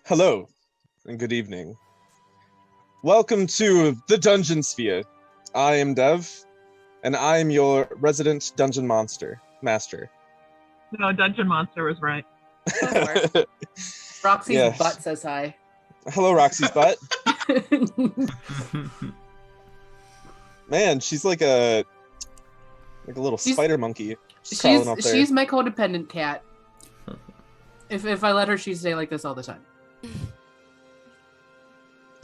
Hello, and good evening. Welcome to the Dungeon Sphere. I am Dev, and I am your resident dungeon master. No, Dungeon Monster was right. Roxy's butt says hi. Hello, Roxy's butt. Man, she's like a little spider monkey. She's my codependent cat. If I let her, she'd stay like this all the time.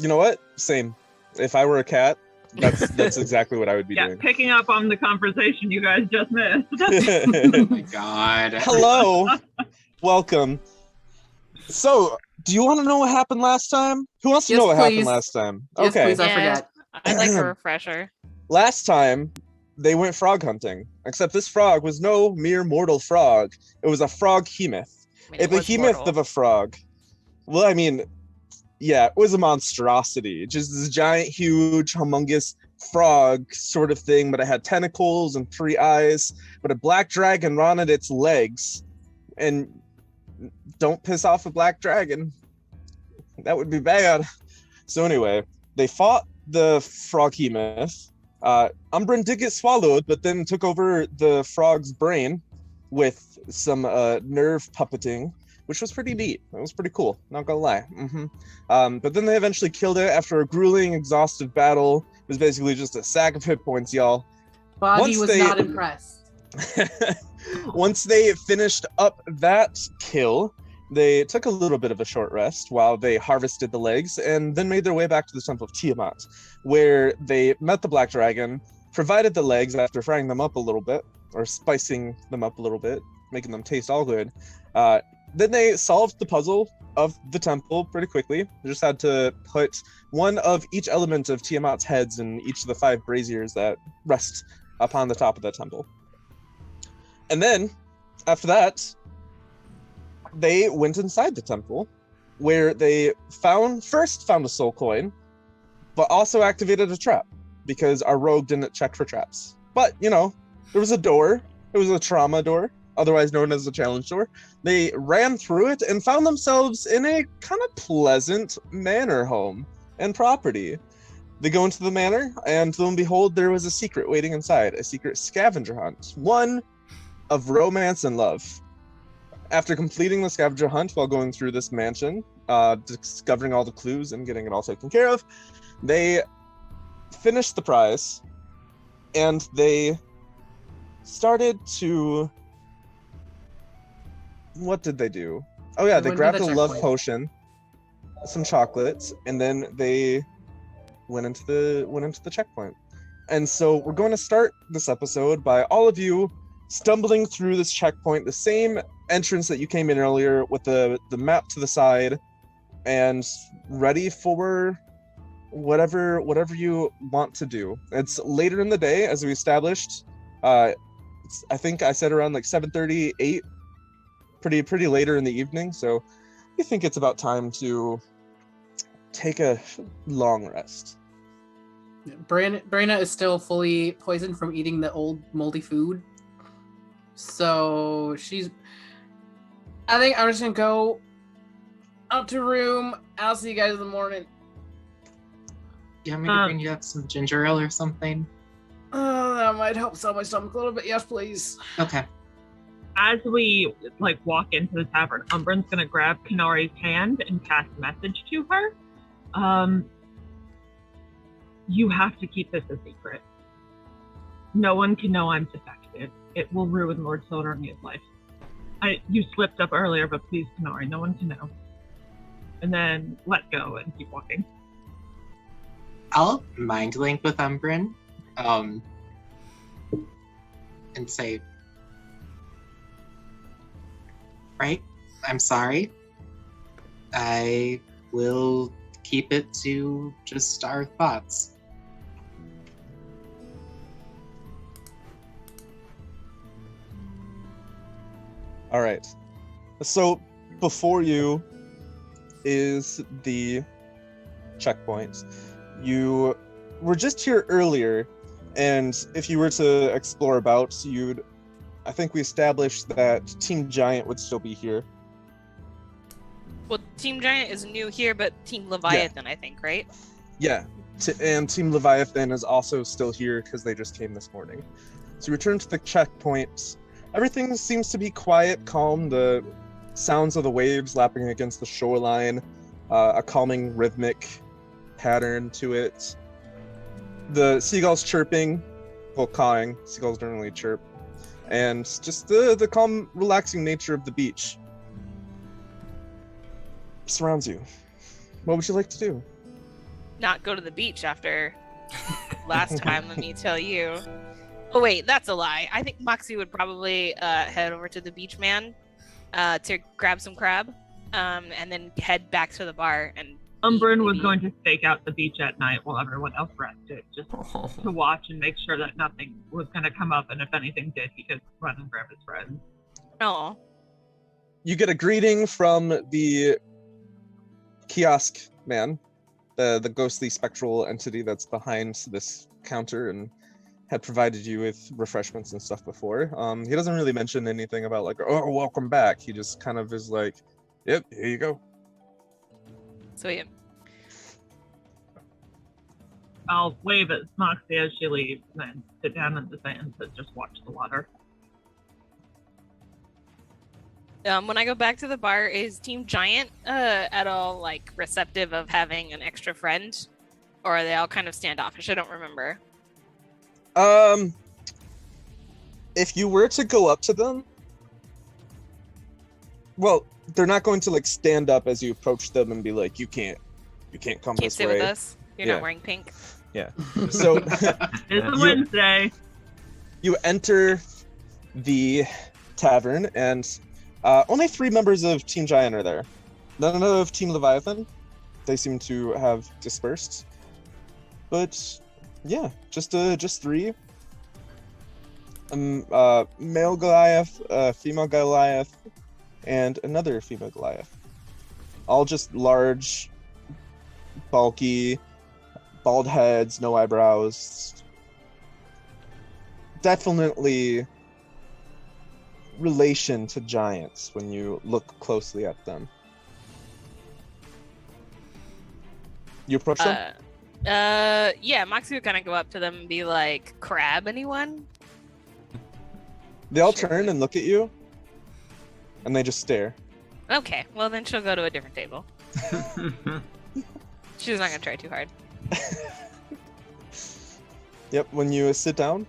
You know what? Same. If I were a cat, that's exactly what I would be doing. Picking up on the conversation you guys just missed. Oh my god. Hello. Welcome. So, do you want to know what happened last time? Who wants to know what happened last time? Yes, Okay. please, I forgot. I'd like a refresher. Last time, they went frog hunting. Except this frog was no mere mortal frog. It was a frog-hemoth. A behemoth of a frog. Well, I mean, yeah, it was a monstrosity. Just this giant, huge, humongous frog sort of thing, but it had tentacles and 3 eyes, but a black dragon on its legs. And don't piss off a black dragon. That would be bad. So anyway, they fought the frog-hemoth. Umbrin did get swallowed, but then took over the frog's brain with some nerve puppeting, which was pretty neat. It was pretty cool, not gonna lie. But then they eventually killed it after a grueling, exhaustive battle. It was basically just a sack of hit points, y'all. Bobby was not impressed. Once they finished up that kill, they took a little bit of a short rest while they harvested the legs and then made their way back to the Temple of Tiamat, where they met the Black Dragon, provided the legs after frying them up a little bit, or spicing them up a little bit, making them taste all good. Then they solved the puzzle of the temple pretty quickly. They just had to put one of each element of Tiamat's heads in each of the 5 braziers that rest upon the top of the temple. And then, after that, they went inside the temple, where they first found a soul coin, but also activated a trap, because our rogue didn't check for traps. But, you know, there was a door. It was a trauma door, otherwise known as a challenge door. They ran through it and found themselves in a kind of pleasant manor home and property. They go into the manor, and lo and behold, there was a secret waiting inside, a secret scavenger hunt, one of romance and love. After completing the scavenger hunt while going through this mansion, discovering all the clues and getting it all taken care of, they finished the prize, and they started to... What did they do? Oh yeah, they grabbed a love potion, some chocolates, and then they went into the checkpoint. And so we're going to start this episode by all of you stumbling through this checkpoint, the same entrance that you came in earlier with the map to the side, and ready for whatever you want to do. It's later in the day, as we established. I think I said around like 7:30, 8, pretty later in the evening, so I think it's about time to take a long rest. Brina is still fully poisoned from eating the old moldy food. So I think I'm just gonna go up to room. I'll see you guys in the morning. Do you want me to bring you up some ginger ale or something? That might help sell my stomach a little bit. Yes, please. Okay. As we walk into the tavern, Umbrin's gonna grab Kanari's hand and cast a message to her. You have to keep this a secret. No one can know I'm defected. It will ruin Lord Sildornia's life. You slipped up earlier, but please, Kanari, no one can know. And then let go and keep walking. I'll mind link with Umbrin, and say, right, I'm sorry. I will keep it to just our thoughts. All right. So before you is the checkpoint. You were just here earlier, and if you were to explore about, I think we established that Team Giant would still be here. Would Team Giant is new here, but Team Leviathan, I think, right? Yeah, and Team Leviathan is also still here because they just came this morning. So you return to the checkpoint. Everything seems to be quiet, calm. The sounds of the waves lapping against the shoreline, a calming rhythmic pattern to it. The seagulls chirping, well, cawing. Seagulls don't really chirp. And just the calm, relaxing nature of the beach surrounds you. What would you like to do? Not go to the beach after last time, let me tell you. Oh wait, that's a lie. I think Moxie would probably head over to the beach man to grab some crab, and then head back to the bar and Umbrin was going to stake out the beach at night while everyone else rested, just to watch and make sure that nothing was going to come up, and if anything did, he could run and grab his friends. Oh. You get a greeting from the kiosk man, the ghostly spectral entity that's behind this counter and had provided you with refreshments and stuff before. He doesn't really mention anything about like, oh, welcome back. He just kind of is like, yep, here you go. Sweet. I'll wave at Moxie as she leaves and then sit down in the sand to just watch the water. When I go back to the bar, is Team Giant at all like receptive of having an extra friend, or are they all kind of standoffish? I don't remember. If you were to go up to them, well, they're not going to like stand up as you approach them and be like, you can't come Can't this sit way. with us. You're Yeah. not wearing pink. Yeah. So It's a Wednesday. you enter the tavern and only 3 members of Team Giant are there. None of Team Leviathan. They seem to have dispersed. But yeah, just 3. Male Goliath, female Goliath, and another female Goliath. All just large, bulky, bald heads, no eyebrows. Definitely relation to giants when you look closely at them. You approach them? Yeah, Moxie would kind of go up to them and be like, crab anyone? They all Sure. turn and look at you, and they just stare. Okay, well then she'll go to a different table. She's not gonna try too hard. Yep, when you sit down,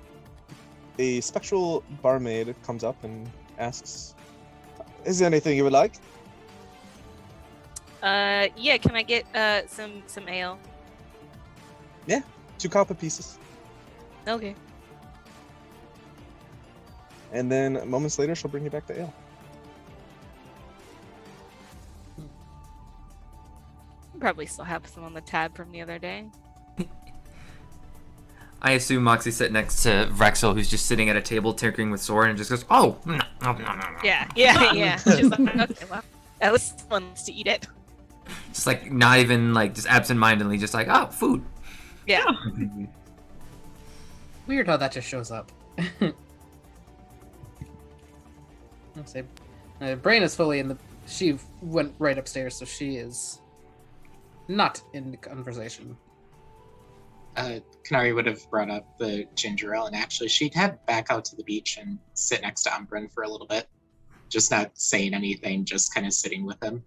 a spectral barmaid comes up and asks, is there anything you would like? Yeah, can I get some ale? 2 copper pieces. Okay. And then moments later, she'll bring you back the ale. Probably still have some on the tab from the other day. I assume Moxie sit next to Rexel, who's just sitting at a table tinkering with sword, and just goes, "Oh, no." Yeah. She's like, okay, well, at least someone wants to eat it. Just like not even like just absent-mindedly, just like, "Oh, food." Yeah. Weird how that just shows up. Let's say, Brain is fully in the. She went right upstairs, so she is not in the conversation. Canary would have brought up the ginger ale, and actually she'd head back out to the beach and sit next to Umbrin for a little bit. Just not saying anything, just kind of sitting with him.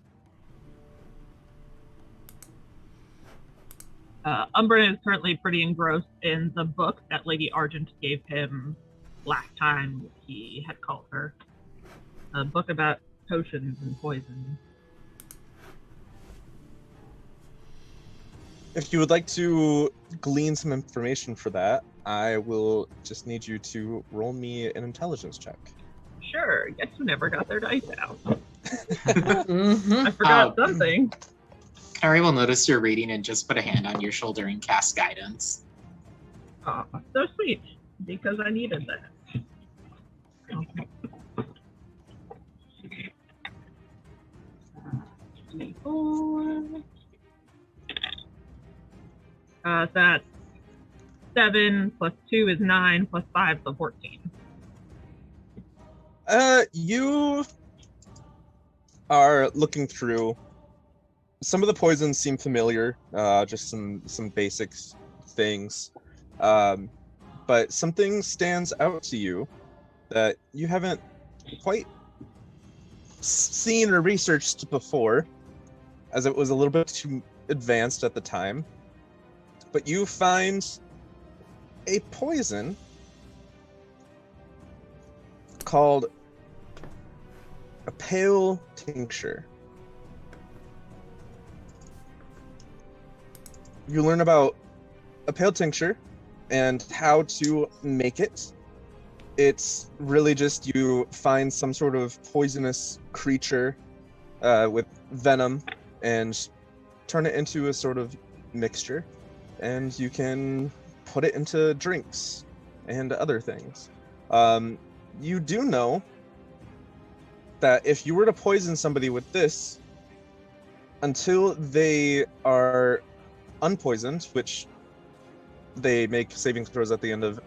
Umbrin is currently pretty engrossed in the book that Lady Argent gave him last time he had called her. A book about potions and poison. If you would like to glean some information for that, I will just need you to roll me an intelligence check. Sure, guess who never got their dice out? Mm-hmm. I forgot something. Canary will notice you're reading and just put a hand on your shoulder and cast guidance. Aw, so sweet, because I needed that. Okay. 24. That's 7 plus 2 is 9 plus 5 is 14. You are looking through some of the poisons seem familiar, just some basic things. But something stands out to you that you haven't quite seen or researched before, as it was a little bit too advanced at the time. But you find a poison called a pale tincture. You learn about a pale tincture and how to make it. It's really just you find some sort of poisonous creature with venom and turn it into a sort of mixture, and you can put it into drinks and other things. You do know that if you were to poison somebody with this, until they are unpoisoned, which they make saving throws at the end of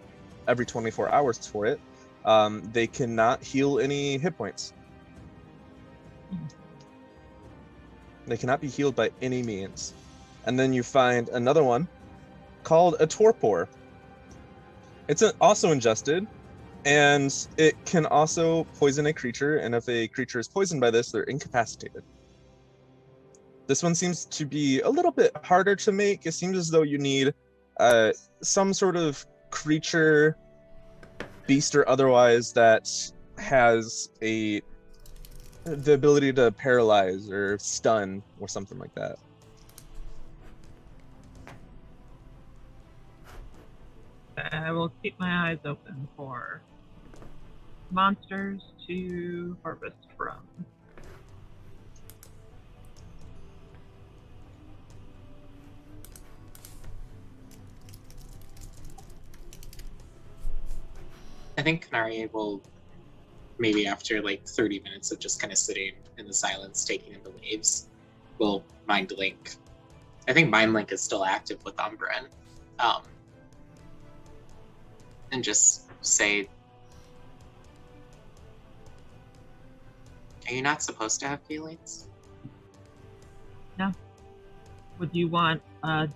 every 24 hours for it, they cannot heal any hit points. They cannot be healed by any means. And then you find another one called a torpor. It's also ingested, and it can also poison a creature, and if a creature is poisoned by this, they're incapacitated. This one seems to be a little bit harder to make. It seems as though you need some sort of creature, beast or otherwise, that has the ability to paralyze or stun or something like that. I will keep my eyes open for monsters to harvest from. I think Canary will, maybe after like 30 minutes of just kind of sitting in the silence, taking in the waves, will Mind Link. I think Mind Link is still active with Umbren. And just say, are you not supposed to have feelings? No. Would you want a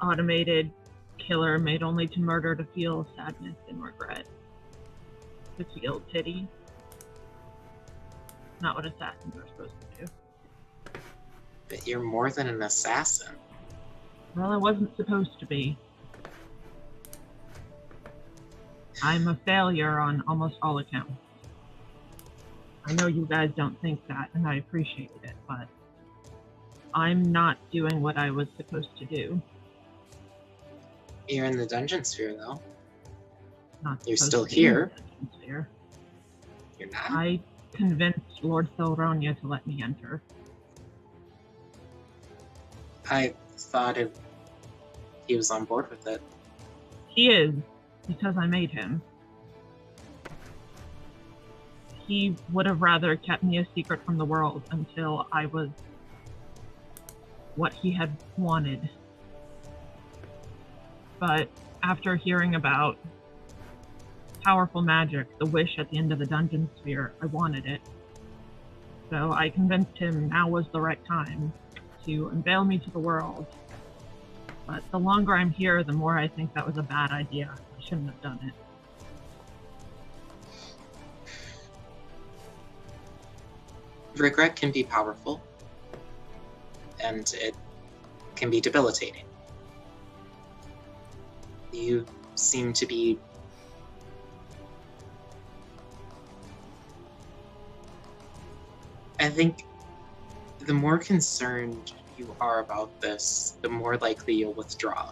automated killer made only to murder to feel sadness and regret? To feel pity? Not what assassins are supposed to do. But you're more than an assassin. Well, I wasn't supposed to be. I'm a failure on almost all accounts. I know you guys don't think that, and I appreciate it, but I'm not doing what I was supposed to do. You're in the dungeon sphere, though. Not You're supposed still to be in the here. dungeon sphere. You're not? I convinced Lord Thilronia to let me enter. I thought he was on board with it. He is, because I made him. He would have rather kept me a secret from the world until I was what he had wanted. But after hearing about powerful magic, the wish at the end of the dungeon sphere, I wanted it. So I convinced him now was the right time to unveil me to the world. But the longer I'm here, the more I think that was a bad idea. I shouldn't have done it. Regret can be powerful, and it can be debilitating. You seem to be I think the more concerned you are about this, the more likely you'll withdraw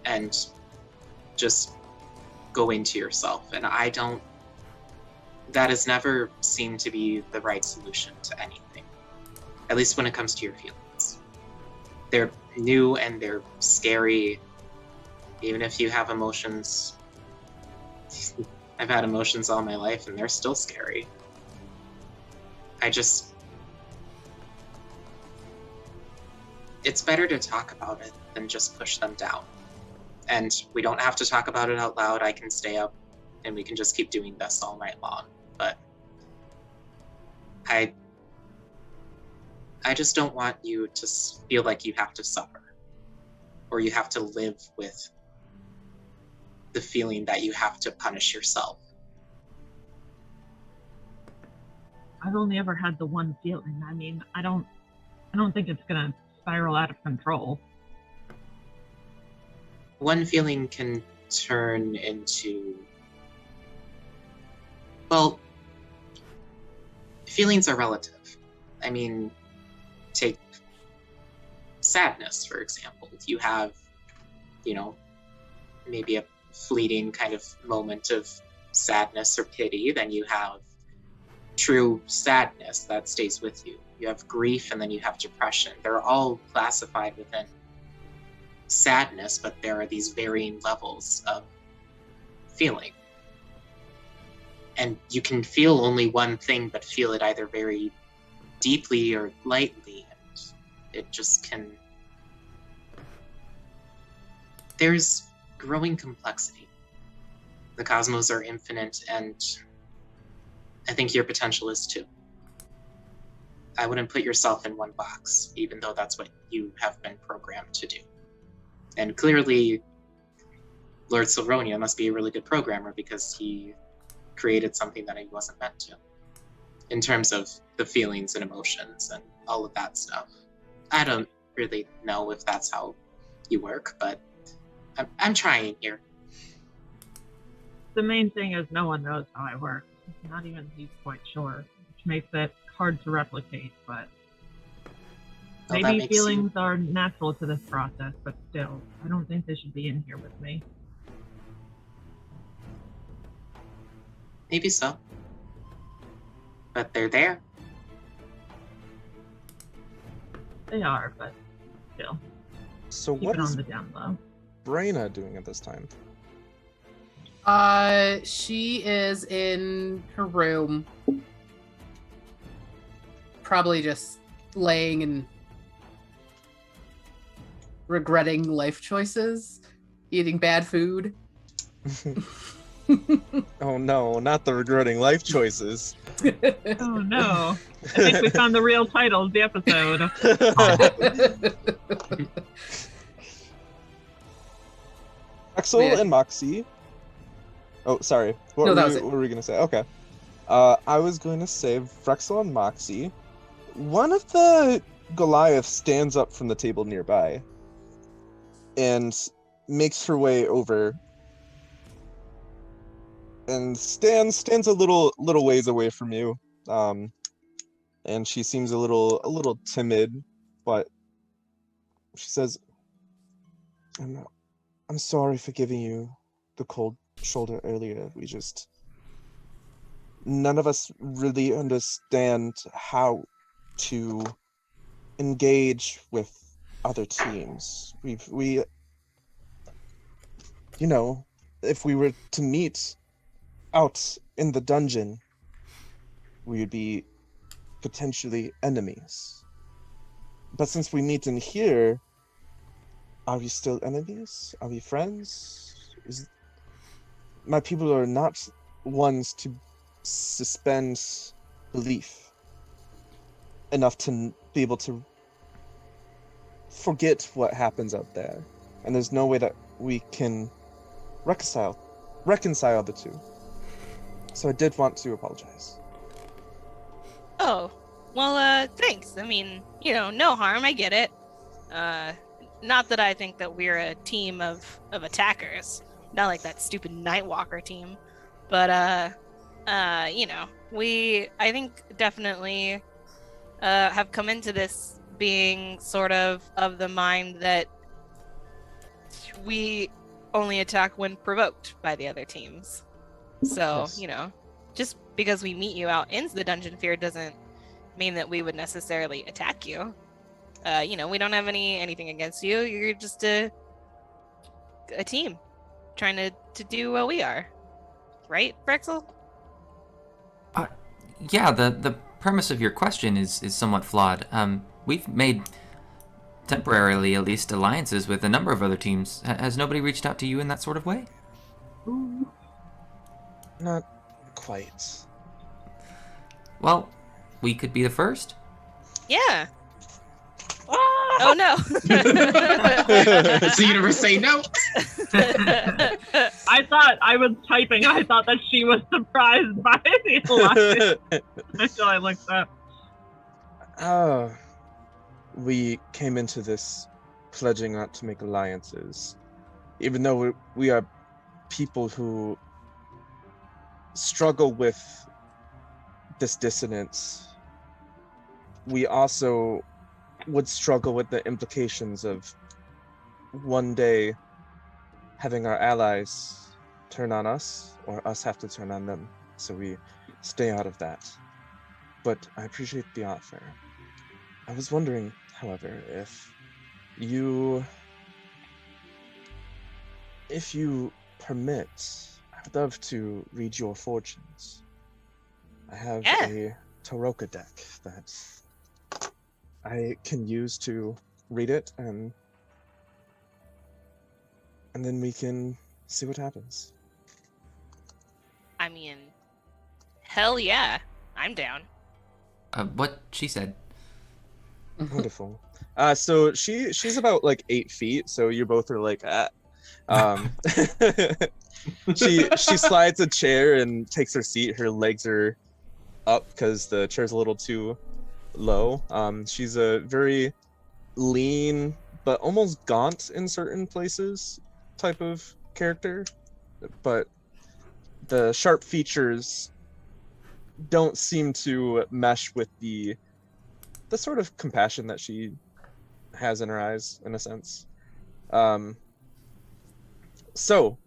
and just go into yourself. And that has never seemed to be the right solution to anything, at least when it comes to your feelings. They're new and they're scary, even if you have emotions. I've had emotions all my life and they're still scary. It's better to talk about it than just push them down. And we don't have to talk about it out loud. I can stay up and we can just keep doing this all night long. But I just don't want you to feel like you have to suffer, or you have to live with the feeling that you have to punish yourself. I've only ever had the one feeling. I mean, I don't think it's gonna spiral out of control. One feeling can turn into, well, feelings are relative. I mean, take sadness, for example. You have, maybe a fleeting kind of moment of sadness or pity, then you have true sadness that stays with you. You have grief, and then you have depression. They're all classified within sadness, but there are these varying levels of feeling. And you can feel only one thing, but feel it either very deeply or lightly, and it just can... There's growing complexity. The cosmos are infinite, and I think your potential is too. I wouldn't put yourself in one box, even though that's what you have been programmed to do. And clearly, Lord Silronia must be a really good programmer, because he created something that he wasn't meant to, in terms of the feelings and emotions and all of that stuff. I don't really know if that's how you work, but I'm trying here. The main thing is no one knows how I work. Not even he's quite sure, which makes it hard to replicate, but Well, that maybe makes feelings are natural to this process, but still, I don't think they should be in here with me. Maybe so. But they're there. They are, but still, So keep what it is on the down low. Braina doing at this time? She is in her room, probably just laying and regretting life choices, eating bad food. Oh no, not the regretting life choices. Oh no. I think we found the real title of the episode. Axel Yeah. and Moxie. Oh, sorry. What, No, were, that you, was it. what were we going to say? Okay. I was going to say Frexel and Moxie. One of the Goliaths stands up from the table nearby and makes her way over and stands a little ways away from you. And she seems a little timid, but she says, I'm sorry for giving you the cold shoulder earlier. None of us really understand how to engage with other teams. We if we were to meet out in the dungeon, we would be potentially enemies. But since we meet in here, are we still enemies? Are we friends? My people are not ones to suspend belief enough to be able to forget what happens out there. And there's no way that we can reconcile the two. So I did want to apologize. Oh, well, thanks. I mean, no harm. I get it. Not that I think that we're a team of attackers. Not like that stupid Nightwalker team. But, we, I think, definitely have come into this being sort of the mind that we only attack when provoked by the other teams. So, Yes. just because we meet you out in the dungeon fear doesn't mean that we would necessarily attack you. We don't have anything against you. You're just a team trying to do what we are. Right, Brexel? Yeah, the premise of your question is somewhat flawed. We've made, temporarily at least, alliances with a number of other teams. Has nobody reached out to you in that sort of way? Not quite. Well, we could be the first. Yeah. Oh no. Does the universe say no? I thought I was typing. I thought that she was surprised by the alliance until I looked up. We came into this pledging not to make alliances, even though we are people who struggle with this dissonance. We also would struggle with the implications of one day having our allies turn on us, or us have to turn on them, so we stay out of that. But I appreciate the offer. I was wondering, however, if you permit, I would love to read your fortunes. I have a Taroka deck that I can use to read it, and then we can see what happens. I mean, hell yeah, I'm down. What she said. Wonderful. So she's about like 8 feet, so you both are like at. She slides a chair and takes her seat. Her legs are up because the chair's a little too low. She's a very lean but almost gaunt in certain places type of character, but the sharp features don't seem to mesh with the sort of compassion that she has in her eyes, in a sense. So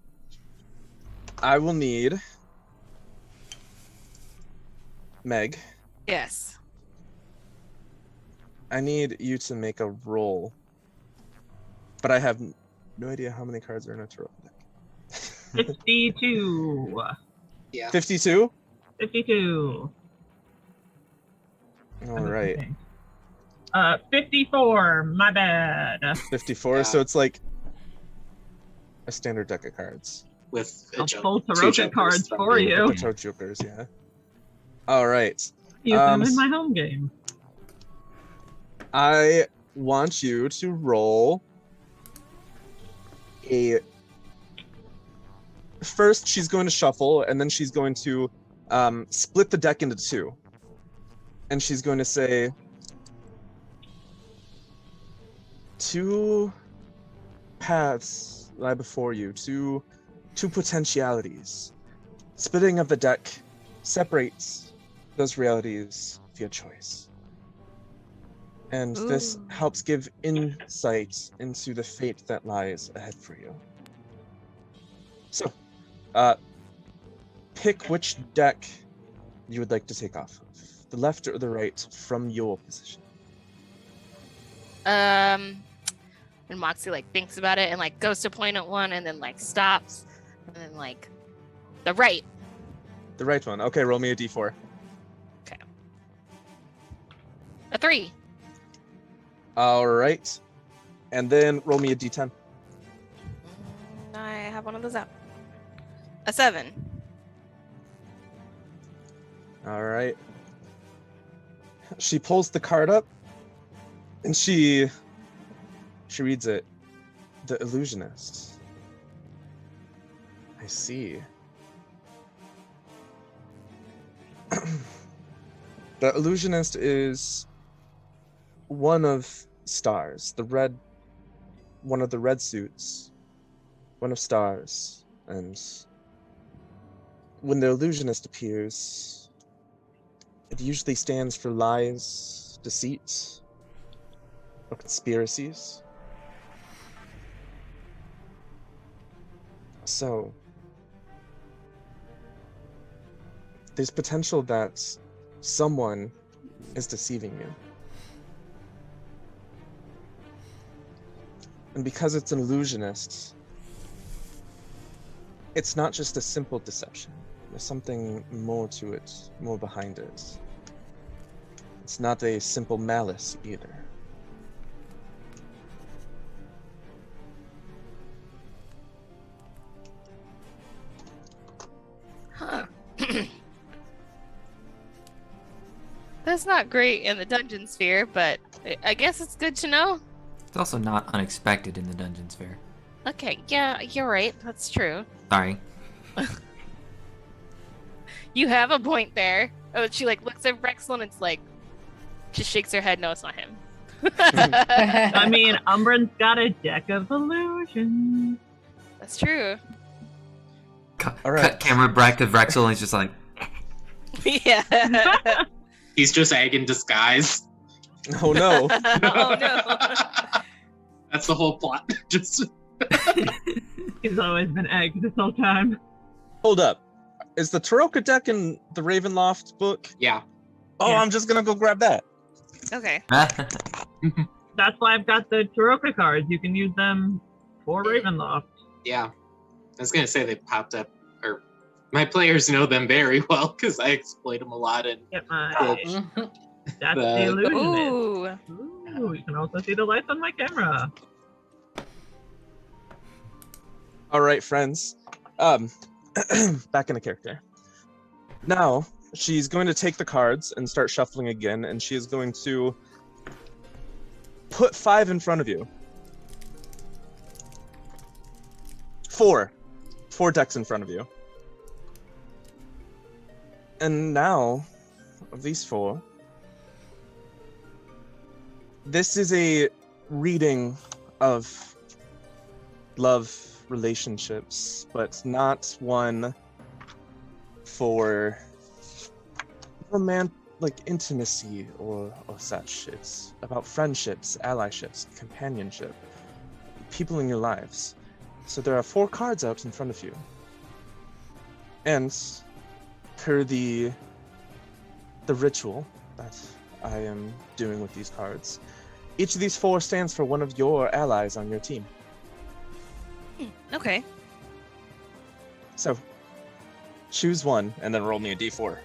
I will need Meg. Yes. I need you to make a roll, but I have no idea how many cards are in a tarot deck. 52. Yeah. 52? 52. All right. 54. My bad. 54. Yeah. So it's like a standard deck of cards. With I'll two pull Taroka jokers cards from for the- you. The Toad Jokers, yeah. All right. Use them in my home game. I want you to roll a. First, she's going to shuffle, and then she's going to split the deck into 2. And she's going to say, 2 paths lie before you, two potentialities. Splitting of the deck separates those realities via choice. And this Ooh. helps give insight into the fate that lies ahead for you. So, pick which deck you would like to take off of. The left or the right from your position. And Moxie like thinks about it and like goes to point at one and then like stops and then like the right. The right one. Okay, roll me a d4. A 3. All right. And then roll me a d10. I have one of those out. A 7. All right. She pulls the card up and she reads it. The Illusionist. I see. The Illusionist is one of stars. One of the red suits. One of stars. And when the Illusionist appears, it usually stands for lies, deceit, or conspiracies. So, there's potential that someone is deceiving you. And because it's an illusionist, it's not just a simple deception. There's something more to it, more behind it. It's not a simple malice either. Huh. That's not great in the dungeon sphere, but I guess it's good to know. It's also not unexpected in the Dungeons Fair. Okay, yeah, you're right. That's true. Sorry. You have a point there. Oh, she like looks at Rexel and it's like, just shakes her head. No, it's not him. I mean, Umbran's got a deck of illusions. That's true. Cut, All right. cut camera back to Rexel, and he's just like, Yeah. He's just egg in disguise. Oh no. Oh no. That's the whole plot. Just He's always been egg this whole time. Hold up. Is the Taroka deck in the Ravenloft book? yeah. Oh, Yeah. I'm just gonna go grab that. Okay. That's why I've got the Taroka cards. You can use them for Ravenloft. Yeah. I was gonna say they popped up, or my players know them very well because I exploit them a lot. And Get my Mhm. that's The- the illusionist. Ooh. Ooh, you can also see the lights on my camera. All right, friends. Back in the character. Now, she's going to take the cards and start shuffling again, and she is going to put 5 in front of you. 4 decks in front of you. And now, of these 4, this is a reading of love relationships, but not one for like intimacy or such. It's about friendships, allyships, companionship, people in your lives. So there are 4 cards out in front of you. And per the ritual that I am doing with these cards, each of these 4 stands for one of your allies on your team. Okay. So, choose one and then roll me a d4.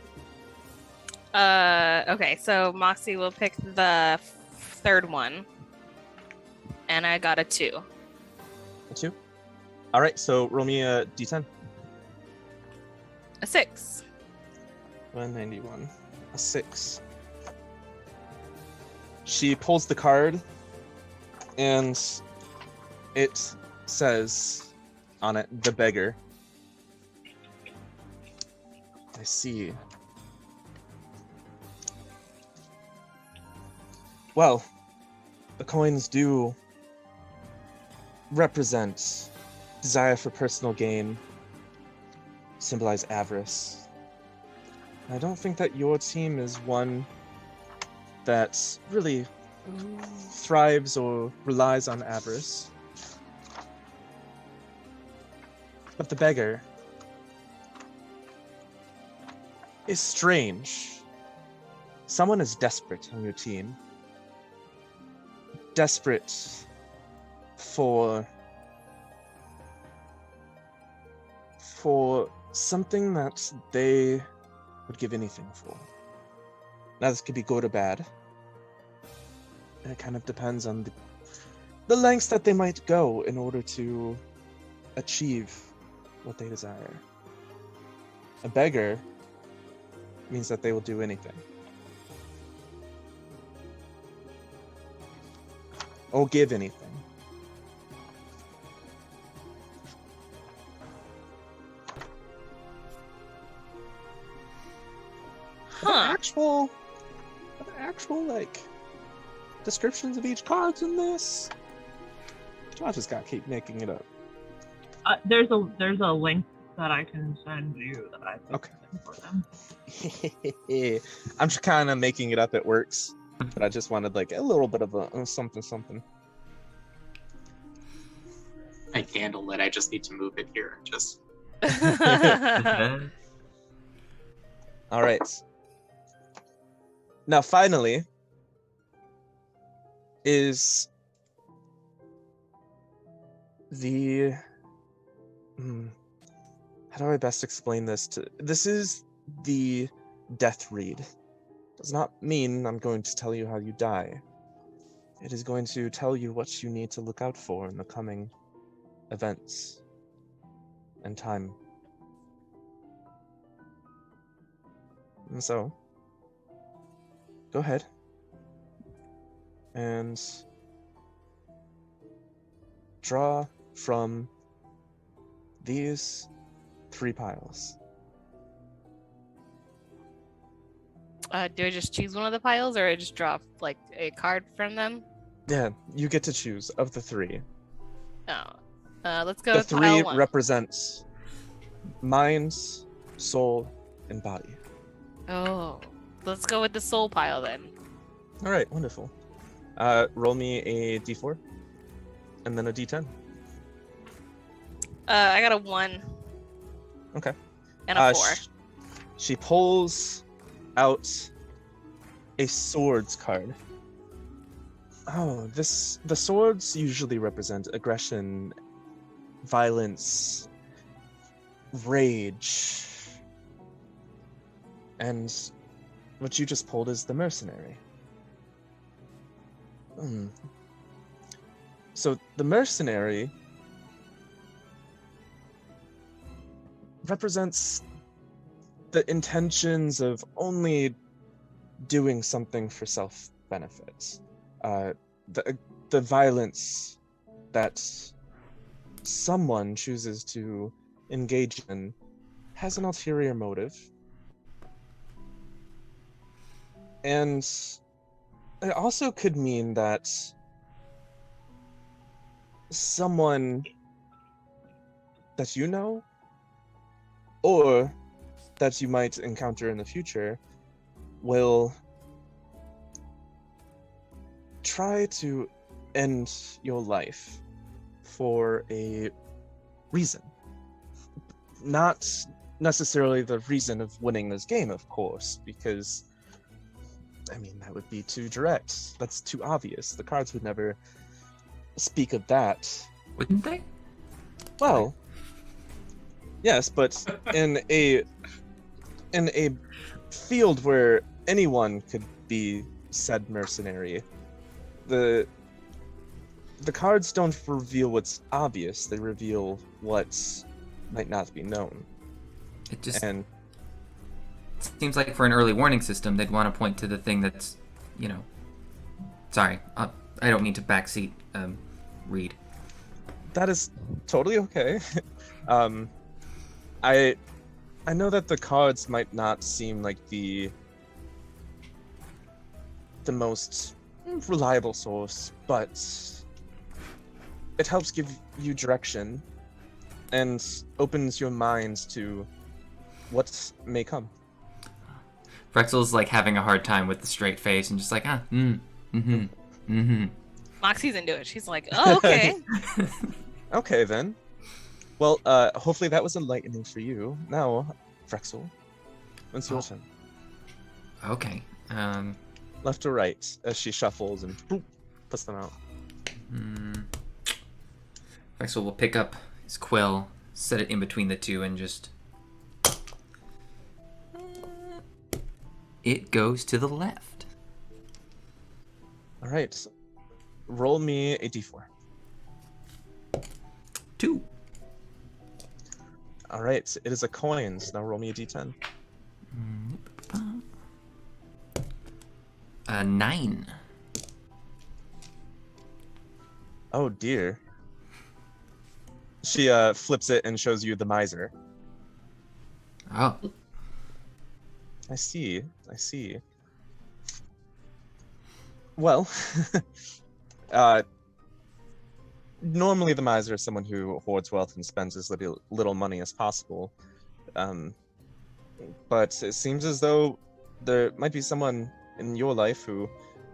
Okay, so Moxie will pick the third one. And I got a 2. A 2? Alright, so roll me a d10. A 6. 191. A 6. She pulls the card, and it says on it, the beggar. I see. Well, the coins do represent desire for personal gain, symbolize avarice. I don't think that your team is one that really thrives or relies on avarice. But the beggar is strange. Someone is desperate on your team. Desperate for something that they would give anything for. Now, this could be good or bad. It kind of depends on the lengths that they might go in order to achieve what they desire. A beggar means that they will do anything. Or give anything. Huh. Are there actual like descriptions of each cards in this? I just gotta keep making it up. There's a link that I can send you that I Okay. for them. I'm just kind of making it up. It works, but I just wanted like a little bit of a something. I can handle it. I just need to move it here. Just All right. Now, finally, is the how do I best explain this to this is the death read. Does not mean I'm going to tell you how you die. It is going to tell you what you need to look out for in the coming events and time. And so, go ahead and draw from these 3 piles. Do I just choose one of the piles, or I just draw like a card from them? Yeah, you get to choose of the 3. Oh, let's go The with 3 pile 1. represents mind, soul, and body. Oh, let's go with the soul pile then. All right, wonderful. Roll me a d4, and then a d10. I got a 1. Okay. And a 4. She pulls out a swords card. Oh, the swords usually represent aggression, violence, rage. And what you just pulled is the Mercenary. So the Mercenary represents the intentions of only doing something for self-benefit. The violence that someone chooses to engage in has an ulterior motive. And it also could mean that someone that you know, or that you might encounter in the future, will try to end your life for a reason. Not necessarily the reason of winning this game, of course, because I mean, that would be too direct. That's too obvious. The cards would never speak of that. Wouldn't they? Well, yes, but in a field where anyone could be said mercenary, the cards don't reveal what's obvious. They reveal what might not be known. It just And seems like for an early warning system, they'd want to point to the thing that's, Sorry, I don't mean to backseat read. that is totally okay. I know that the cards might not seem like the most reliable source, but it helps give you direction and opens your mind to what may come. Frexel's like having a hard time with the straight face and just like, Moxie's into it. She's like, oh, okay. Okay, then. Well, hopefully that was enlightening for you. Now, Frexel, when's your turn? Okay. Left or right, as she shuffles and boop, puts them out. Frexel will pick up his quill, set it in between the two, and just... It goes to the left. All right. Roll me a d4. 2. All right. It is a coin. So now roll me a d10. 9. Oh dear. She flips it and shows you the miser. Oh. I see. Well, normally the miser is someone who hoards wealth and spends as little money as possible. But it seems as though there might be someone in your life who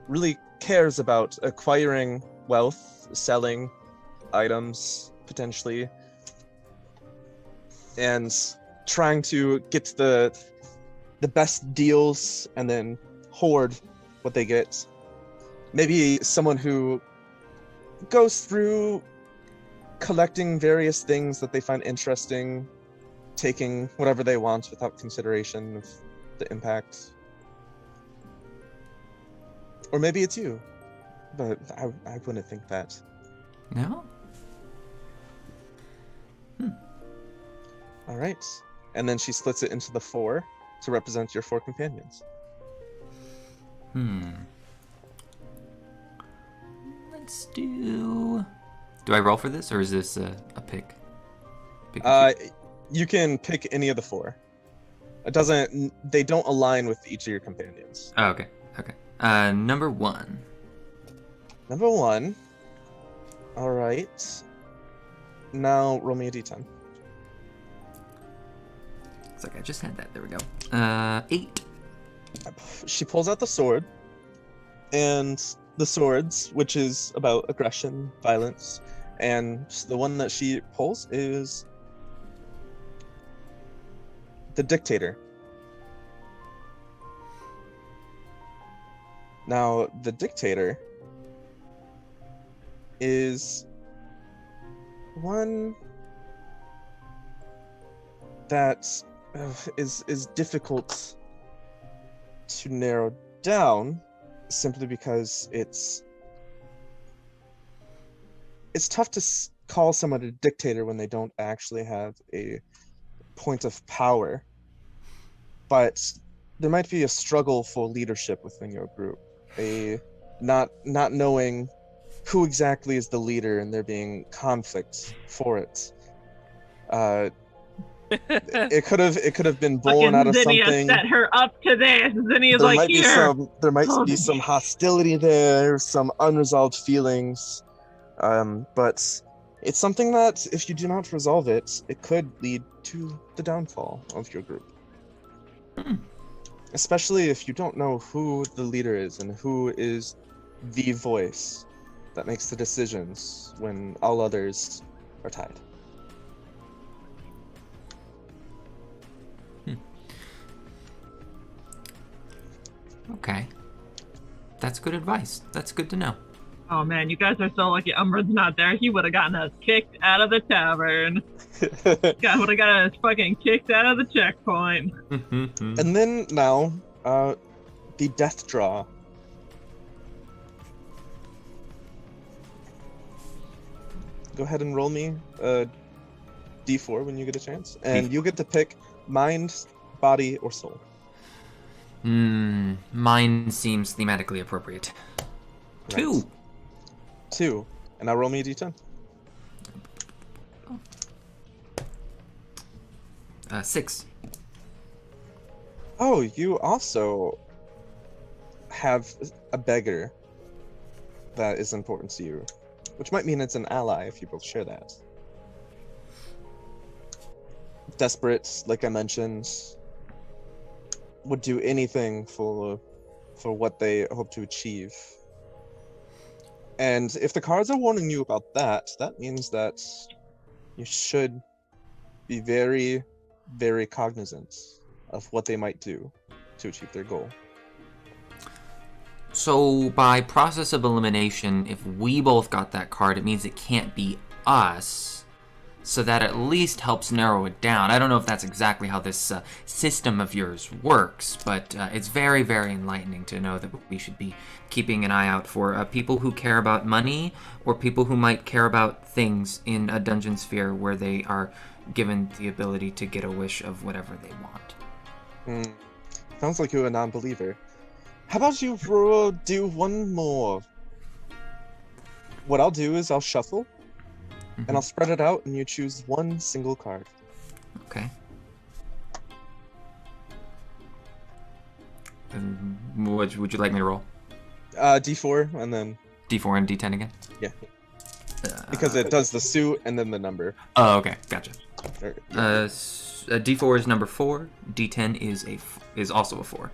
really cares about acquiring wealth, selling items, potentially, and trying to get the best deals and then hoard what they get. Maybe someone who goes through collecting various things that they find interesting, taking whatever they want without consideration of the impact. Or maybe it's you, but I wouldn't think that. No? All right. And then she splits it into the 4 to represent your 4 companions. Let's do Do I roll for this, or is this a pick? Pick and choose? You can pick any of the 4. It doesn't. They don't align with each of your companions. Oh, okay. Okay. Number 1. Number 1. All right. Now roll me a d10. Looks like I just had that. There we go. 8. She pulls out the sword, and the swords, which is about aggression, violence, and the one that she pulls is the dictator. Now, the dictator is one that is difficult to narrow down, simply because it's tough to call someone a dictator when they don't actually have a point of power. But there might be a struggle for leadership within your group, a not knowing who exactly is the leader, and there being conflict for it. It could have been born Fucking out of Zinnia something. set her up to this. Zinnia's There like, might here. be some hostility there, some unresolved feelings, but it's something that, if you do not resolve it, it could lead to the downfall of your group. Especially if you don't know who the leader is and who is the voice that makes the decisions when all others are tied. Okay. That's good advice. That's good to know. Oh man, you guys are so lucky Umbrid's not there. He would have gotten us kicked out of the tavern. Would have gotten us fucking kicked out of the checkpoint. And then now, the death draw. Go ahead and roll me a d4 when you get a chance, and you get to pick mind, body, or soul. Mine seems thematically appropriate. Right. 2. And now roll me a d10. 6. Oh, you also have a beggar that is important to you, which might mean it's an ally if you both share that. Desperate, like I mentioned, would do anything for what they hope to achieve. And if the cards are warning you about that, that means that you should be very, very cognizant of what they might do to achieve their goal. So by process of elimination, if we both got that card, it means it can't be us. So that at least helps narrow it down. I don't know if that's exactly how this system of yours works, but it's very, very enlightening to know that we should be keeping an eye out for people who care about money, or people who might care about things in a dungeon sphere where they are given the ability to get a wish of whatever they want. Sounds like you're a non-believer. How about you do one more? What I'll do is I'll shuffle, and I'll spread it out, and you choose one single card. Okay. And what would you like me to roll? D4, and then... D4 and D10 again? Yeah. Because it does the suit and then the number. Oh, okay. Gotcha. Yeah. D4 is number 4. D10 is also a 4.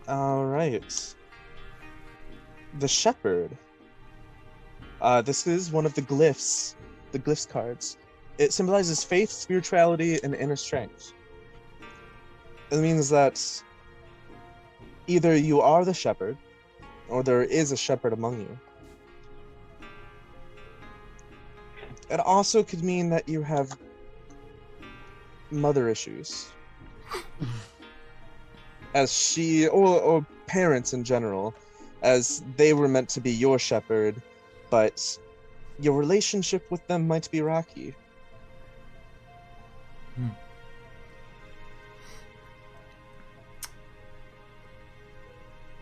All right. The Shepherd. This is one of the glyphs cards. It symbolizes faith, spirituality, and inner strength. It means that either you are the shepherd, or there is a shepherd among you. It also could mean that you have mother issues. As she, or parents in general, as they were meant to be your shepherd, but your relationship with them might be rocky.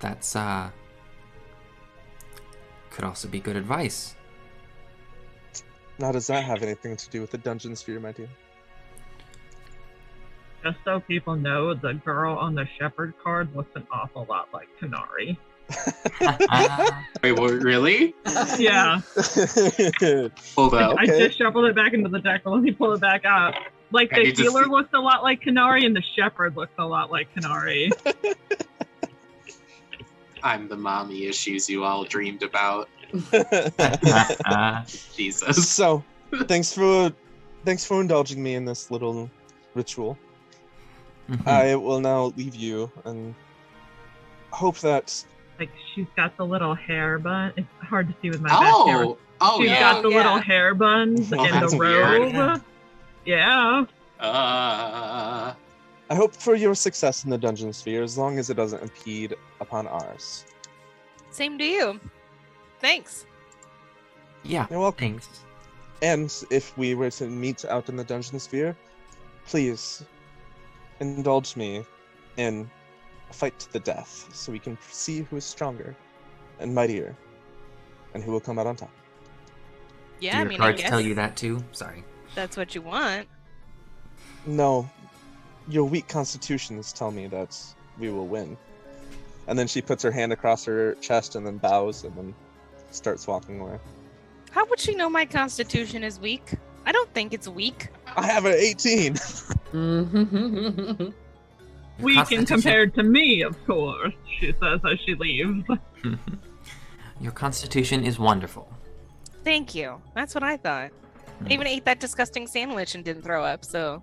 That's could also be good advice. Now, does that have anything to do with the dungeon sphere, my dear? Just so people know, the girl on the shepherd card looks an awful lot like Kanari. Wait, what, really? Yeah. Hold up. I just shuffled it back into the deck, but let me pull it back out. Like, I the need to healer see- looks a lot like Kanari, and the shepherd looks a lot like Kanari. I'm the mommy issues you all dreamed about. Jesus. So, thanks for indulging me in this little ritual. I will now leave you and hope that. Like, she's got the little hair bun. It's hard to see with my back camera. Oh, She's yeah. got the Yeah. little hair buns Oh, and that's the weird. robe. Yeah. I hope for your success in the dungeon sphere, as long as it doesn't impede upon ours. Same to you. Thanks. Yeah, You're welcome. thanks. And if we were to meet out in the dungeon sphere, please indulge me in a fight to the death, so we can see who is stronger and mightier, and who will come out on top. Yeah, Do I your mean, I cards guess tell you that too? Sorry. that's what you want. No, your weak constitutions tell me that we will win. And then she puts her hand across her chest and then bows and then starts walking away. How would she know my constitution is weak? I don't think it's weak. I have an 18! Your Weak and constitution- compared to me, of course, she says as she leaves. Your constitution is wonderful. Thank you. That's what I thought. I even ate that disgusting sandwich and didn't throw up, so.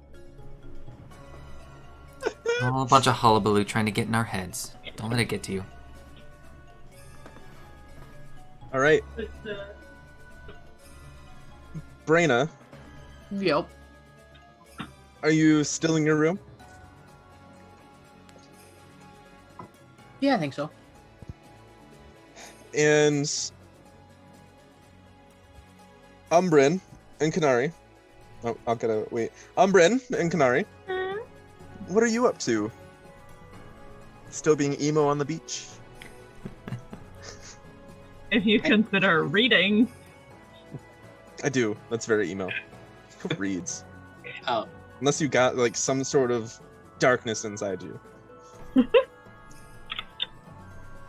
All a bunch of hullabaloo trying to get in our heads. Don't let it get to you. Alright, Braina, Yep. are you still in your room? Yeah, I think so. And Umbrin and Kanari. Oh, I'll get a wait. Umbrin and Kanari. What are you up to? Still being emo on the beach? If you consider reading. I do. That's very emo. Who reads? Oh. Unless you got like some sort of darkness inside you.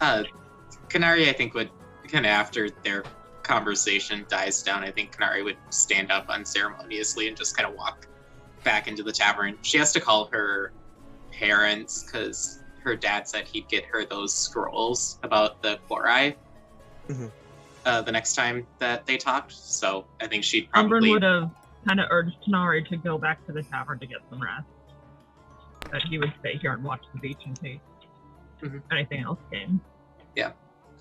Kanari, I think, would kind of after their conversation dies down, I think Kanari would stand up unceremoniously and just kind of walk back into the tavern. She has to call her parents because her dad said he'd get her those scrolls about the Quorai Mhm. The next time that they talked. So I think she'd Umbrin probably. would have kind of urged Tanari to go back to the tavern to get some rest. That he would stay here and watch the beach in case anything else came.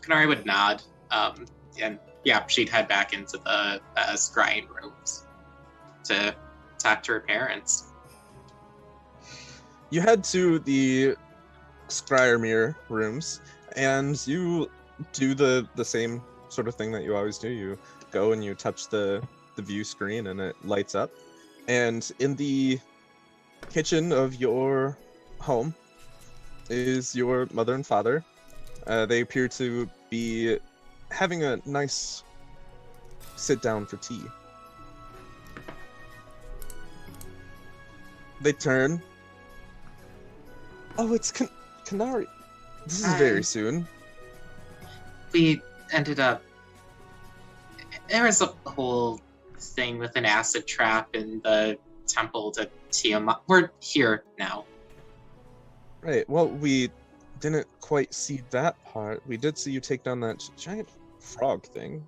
Kanari would nod, and yeah, she'd head back into the scrying rooms to talk to her parents. You head to the Scryermere rooms, and you do the same sort of thing that you always do. You go and you touch the view screen, and it lights up. And in the kitchen of your home is your mother and father. They appear to be having a nice sit down for tea. They turn. Oh, it's Kanari. This is very Hi. soon. We ended up. There was a whole thing with an acid trap in the temple to Tiamat. We're here now. Right. Well, we didn't quite see that part. We did see you take down that giant frog thing.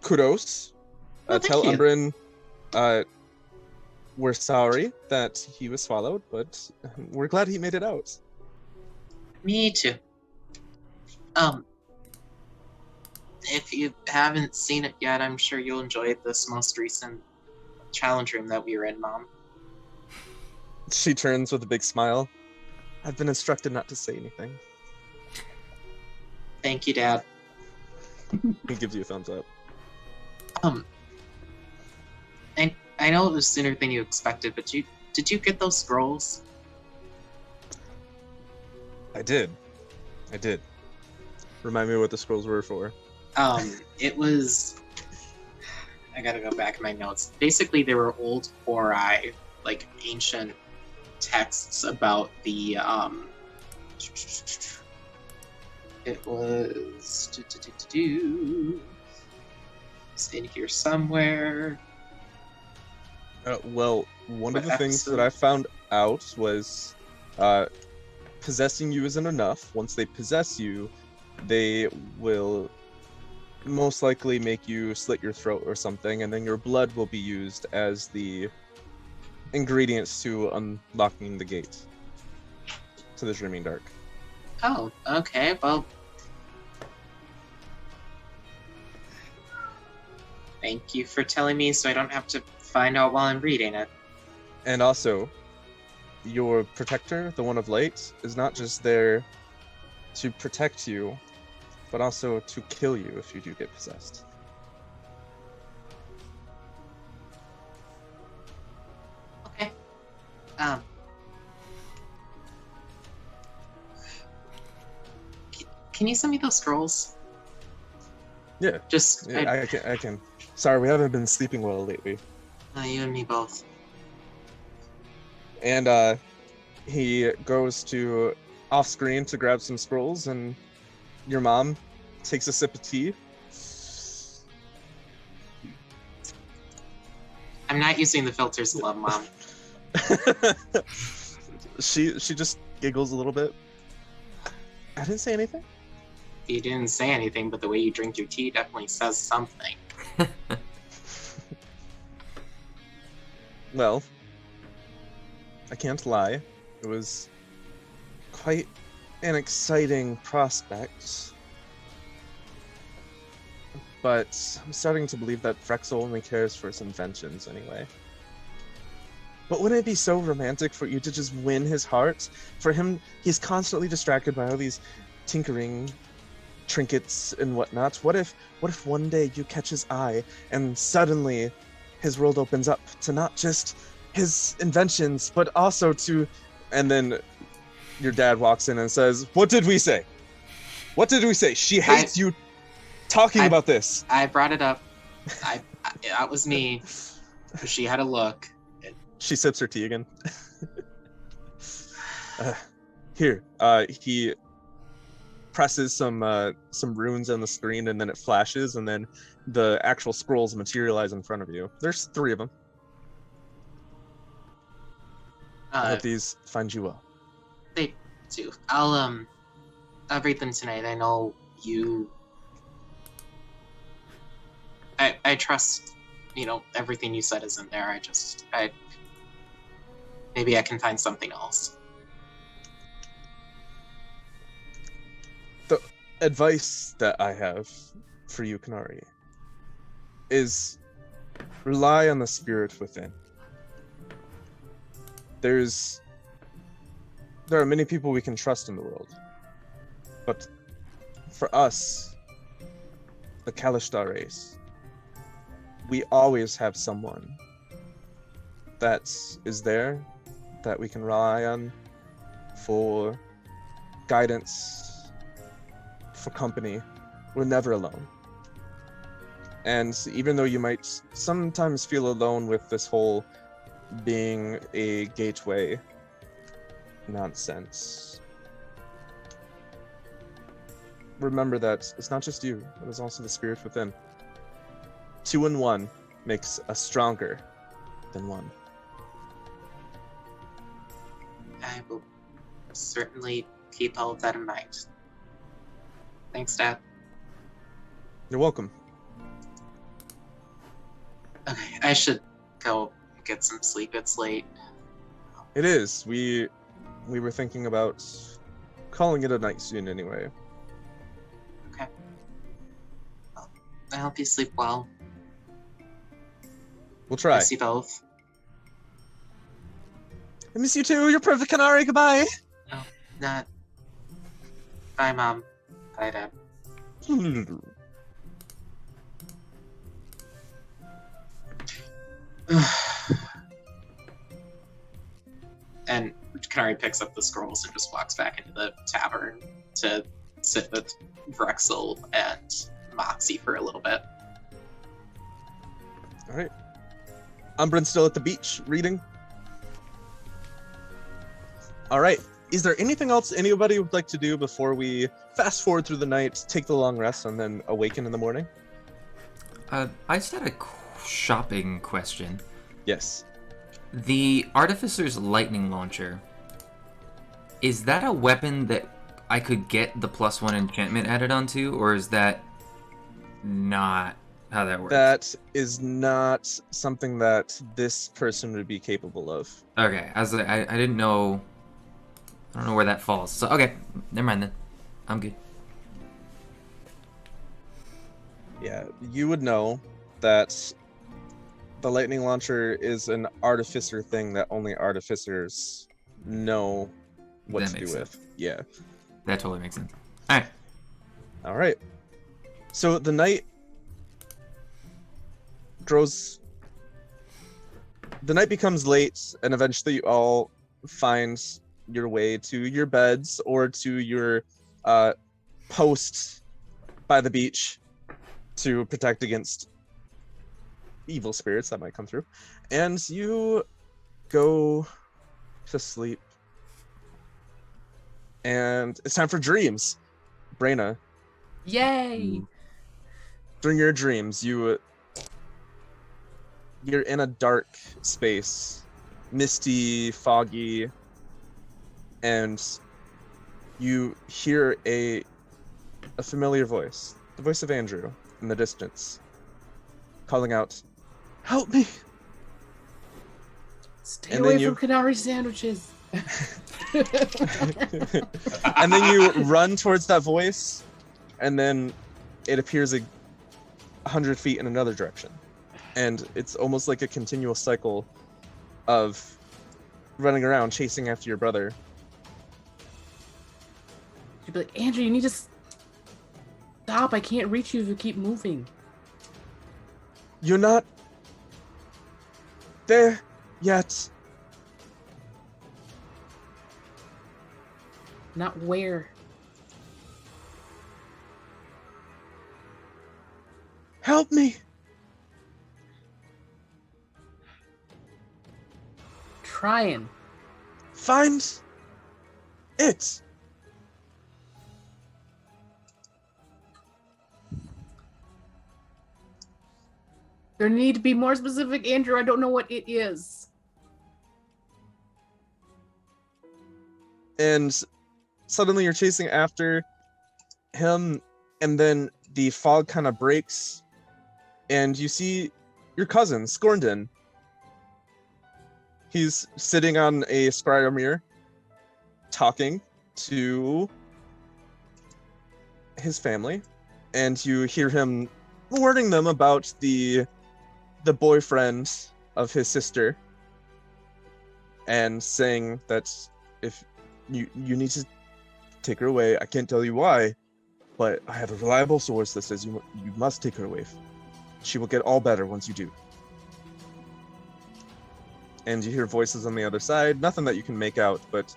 Kudos. Oh, thank Tell you. Umbrin, we're sorry that he was swallowed, but we're glad he made it out. Me too. If you haven't seen it yet, I'm sure you'll enjoy this most recent challenge room that we were in, Mom. She turns with a big smile. I've been instructed not to say anything. Thank you, Dad. He gives you a thumbs up. And I know it was sooner than you expected, but did you get those scrolls? I did. Remind me what the scrolls were for. It was. I gotta go back in my notes. Basically, there were old Ori, like ancient texts about the. It was. It's in here somewhere. Well, one of What the things that episode? I found out was possessing you isn't enough. Once they possess you, they will most likely make you slit your throat or something, and then your blood will be used as the ingredients to unlocking the gate to the Dreaming Dark. Oh, okay. Well, thank you for telling me, so I don't have to find out while I'm reading it. And also, your protector, the one of light, is not just there to protect you, but also to kill you if you do get possessed. Okay. Can you send me those scrolls? Yeah, Just yeah, I can. Sorry, we haven't been sleeping well lately. you and me both. And he goes to off screen to grab some scrolls, and your mom takes a sip of tea. I'm not using the filters of love, Mom. she just giggles a little bit. I didn't say anything. You didn't say anything, but the way you drink your tea definitely says something. Well, I can't lie. It was quite an exciting prospect. But I'm starting to believe that Frexel only cares for his inventions anyway. But wouldn't it be so romantic for you to just win his heart? For him, he's constantly distracted by all these tinkering trinkets and whatnot. What if one day you catch his eye and suddenly his world opens up to not just his inventions, but also to... And then your dad walks in and says, "What did we say? What did we say? She hates you talking about this." I brought it up. That was me. She had a look. She sips her tea again. Here, he presses some runes on the screen, and then it flashes, and then the actual scrolls materialize in front of you. There's 3 of them. I hope these find you well. They do. I'll read them tonight. I know you. I trust, everything you said is in there. Maybe I can find something else. The advice that I have for you, Kanari, is rely on the spirit within. There are many people we can trust in the world, but for us, the Kalishtar race, we always have someone that is there that we can rely on for guidance, for company. We're never alone. And even though you might sometimes feel alone with this whole being a gateway nonsense, remember that it's not just you, it is also the spirit within. 2 and 1 makes us stronger than 1. I will certainly keep all of that in mind. Thanks, Dad. You're welcome. Okay, I should go get some sleep. It's late. It is. We were thinking about calling it a night soon anyway. Okay. Well, I hope you sleep well. We'll try. Miss you both. I miss you too. You're perfect, Kanari. Goodbye. No, not. Bye, Mom. Bye, Dad. And Kanari picks up the scrolls and just walks back into the tavern to sit with Vrexel and Moxie for a little bit. All right. Umbrin's still at the beach reading. All right. Is there anything else anybody would like to do before we fast forward through the night, take the long rest, and then awaken in the morning? I just had a shopping question. Yes. The Artificer's lightning launcher, is that a weapon that I could get the +1 enchantment added onto, or is that not how that works? That is not something that this person would be capable of. Okay, I didn't know. I don't know where that falls. So okay, never mind then. I'm good. Yeah, you would know that the lightning launcher is an artificer thing that only artificers know what That to do makes with. Yeah. That totally makes sense. Alright. All right. So the night grows. The night becomes late, and eventually you all find your way to your beds or to your post by the beach to protect against evil spirits that might come through. And you go to sleep. And it's time for dreams. Braina, Yay! during your dreams, you're in a dark space, misty, foggy, and you hear a familiar voice, the voice of Andrew in the distance, calling out, "Help me!" Stay And away then from Canary sandwiches. And then you run towards that voice, and then it appears 100 feet in another direction. And it's almost like a continual cycle of running around chasing after your brother. You'd be like, Andrew, you need to stop. I can't reach you if you keep moving. You're not there yet. Not where. Help me! Trying. Find it! There need to be more specific, Andrew. I don't know what it is. And suddenly you're chasing after him, and then the fog kind of breaks, and you see your cousin, Scorndon. He's sitting on a scryer mirror, talking to his family, and you hear him warning them about the boyfriend of his sister, and saying that if you need to take her away. I can't tell you why, but I have a reliable source that says you must take her away. She will get all better once you do. And you hear voices on the other side, nothing that you can make out, but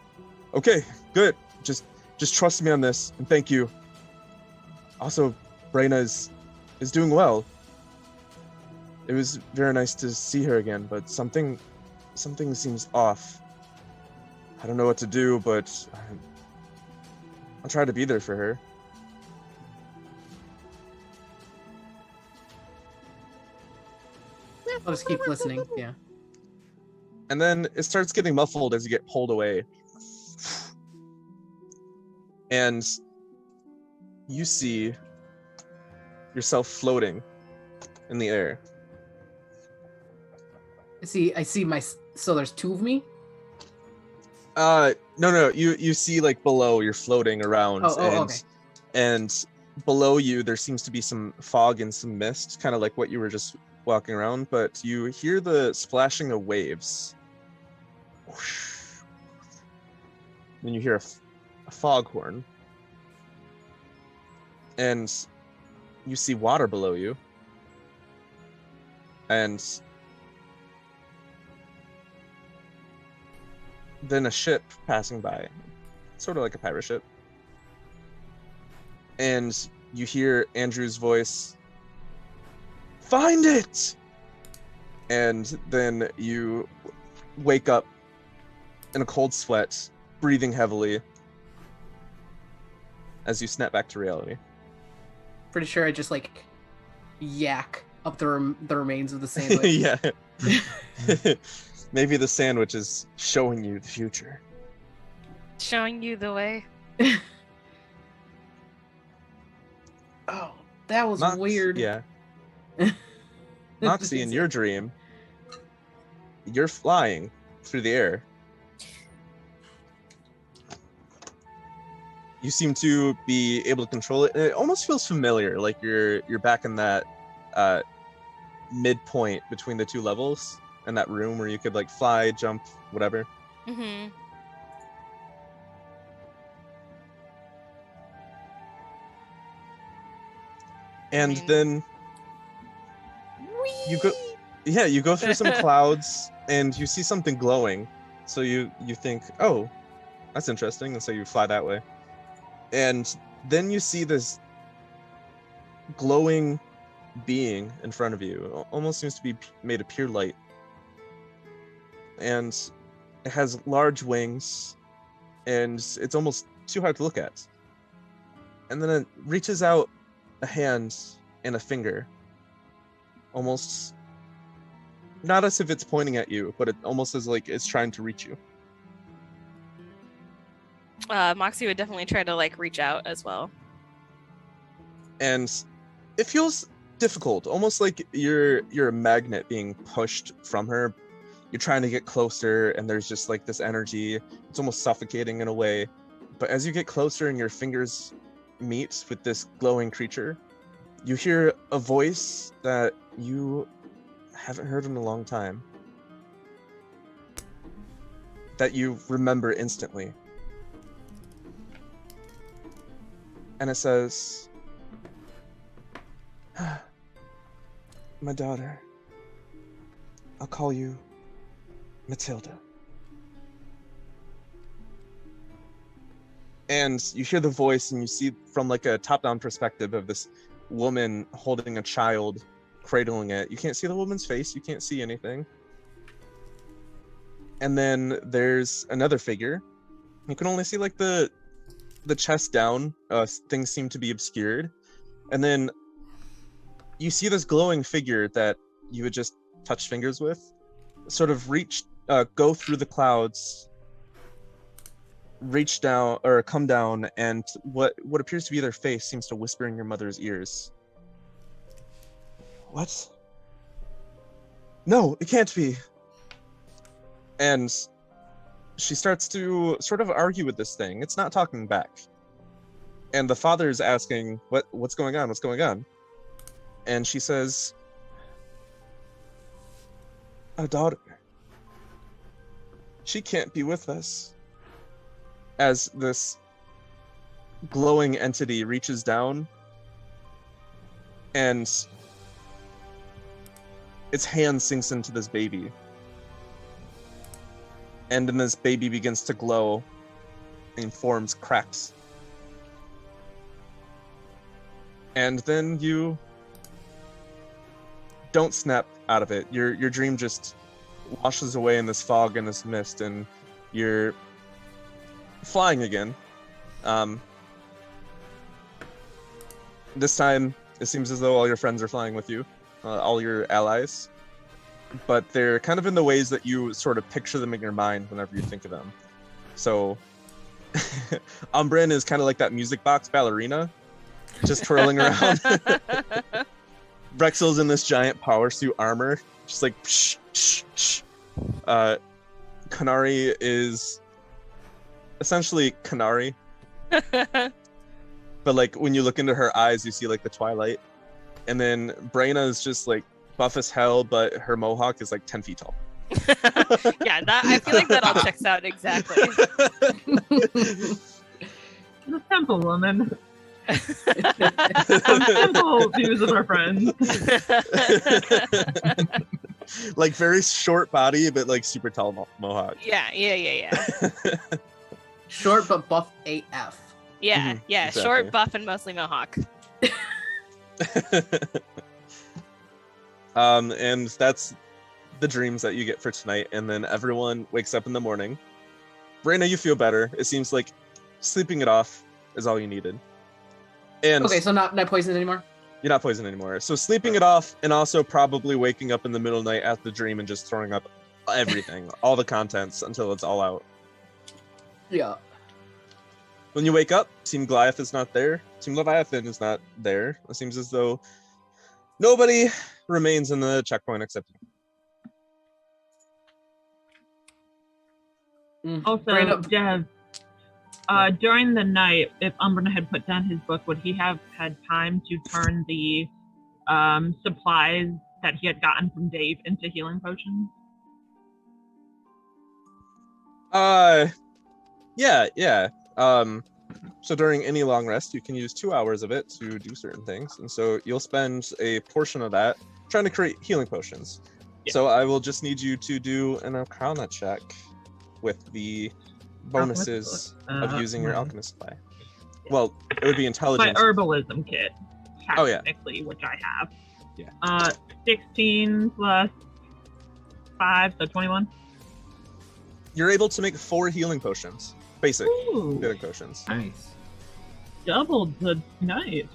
okay, good. Just trust me on this, and thank you. Also, Braina is doing well. It was very nice to see her again, but something seems off. I don't know what to do, but I'll try to be there for her. I'll just keep listening. Yeah. And then it starts getting muffled as you get pulled away. And you see yourself floating in the air. I see my. So there's two of me. No. You see like below, you're floating around, Okay. And below you there seems to be some fog and some mist, kind of like what you were just walking around, but you hear the splashing of waves. Then you hear a foghorn. And you see water below you. And then a ship passing by, sort of like a pirate ship. And you hear Andrew's voice, "Find it!" And then you wake up in a cold sweat, breathing heavily as you snap back to reality. Pretty sure I just like yak up the remains of the sandwich. Yeah. Maybe the sandwich is showing you the future. Showing you the way. Oh, that was weird. Yeah. Moxie, in your dream, you're flying through the air. You seem to be able to control it, and it almost feels familiar, like you're back in that midpoint between the two levels, in that room where you could like fly, jump, whatever. Mm-hmm. And then you go through some clouds and you see something glowing. So you think, oh, that's interesting, and so you fly that way. And then you see this glowing being in front of you. It almost seems to be made of pure light. And it has large wings, and it's almost too hard to look at. And then it reaches out a hand and a finger, almost not as if it's pointing at you, but it almost as like it's trying to reach you. Moxie would definitely try to like reach out as well. And it feels difficult, almost like you're a magnet being pushed from her. You're trying to get closer, and there's just like this energy. It's almost suffocating in a way. But as you get closer and your fingers meet with this glowing creature, you hear a voice that you haven't heard in a long time, that you remember instantly. And it says, "My daughter, I'll call you Matilda." And you hear the voice, and you see from like a top-down perspective of this woman holding a child, cradling it. You can't see the woman's face, you can't see anything. And then there's another figure. You can only see like the chest down. Things seem to be obscured. And then you see this glowing figure that you had just touched fingers with sort of go through the clouds, reach down or come down, and what appears to be their face seems to whisper in your mother's ears. "What? No, it can't be." And she starts to sort of argue with this thing. It's not talking back. And the father's asking, what's going on? What's going on? And she says, "Our daughter, she can't be with us." As this glowing entity reaches down, and its hand sinks into this baby. And then this baby begins to glow and forms cracks. And then you don't snap out of it. Your dream just washes away in this fog and this mist, and you're flying again. This time, it seems as though all your friends are flying with you, all your allies. But they're kind of in the ways that you sort of picture them in your mind whenever you think of them. So, Umbrin is kind of like that music box ballerina, just twirling around. Brexel's in this giant power suit armor, just like psh, psh, psh. Kanari is essentially Kanari. But like when you look into her eyes, you see like the twilight. And then Braina is just like buff as hell, but her mohawk is like 10 feet tall. Yeah, I feel like that all checks out exactly. The simple woman. Simple views of our friends. Like very short body, but like super tall mohawk. Yeah. Short but buff AF. Yeah, Mhm, yeah, exactly. short, buff, and mostly mohawk. And that's the dreams that you get for tonight. And then everyone wakes up in the morning. Brayna, you feel better. It seems like sleeping it off is all you needed. And Okay, so not poisoned anymore? you're not poisoned anymore. So sleeping it off and also probably waking up in the middle of the night after the dream and just throwing up everything, all the contents until it's all out. Yeah. When you wake up, Team Goliath is not there. Team Leviathan is not there. It seems as though nobody remains in the checkpoint except you. Also, Brayna- Dev, during the night, if Umbrin had put down his book, would he have had time to turn the supplies that he had gotten from Dave into healing potions? Yeah. So during any long rest, you can use 2 hours of it to do certain things. And so you'll spend a portion of that trying to create healing potions. Yeah. So I will just need you to do an Arcana check with the bonuses of using your alchemist supply. Well, it would be My intelligence. herbalism kit, Oh, yeah. technically, which I have. Yeah. 16 plus 5, so 21. You're able to make 4 healing potions. Basic Ooh, healing potions. Nice. doubled the night.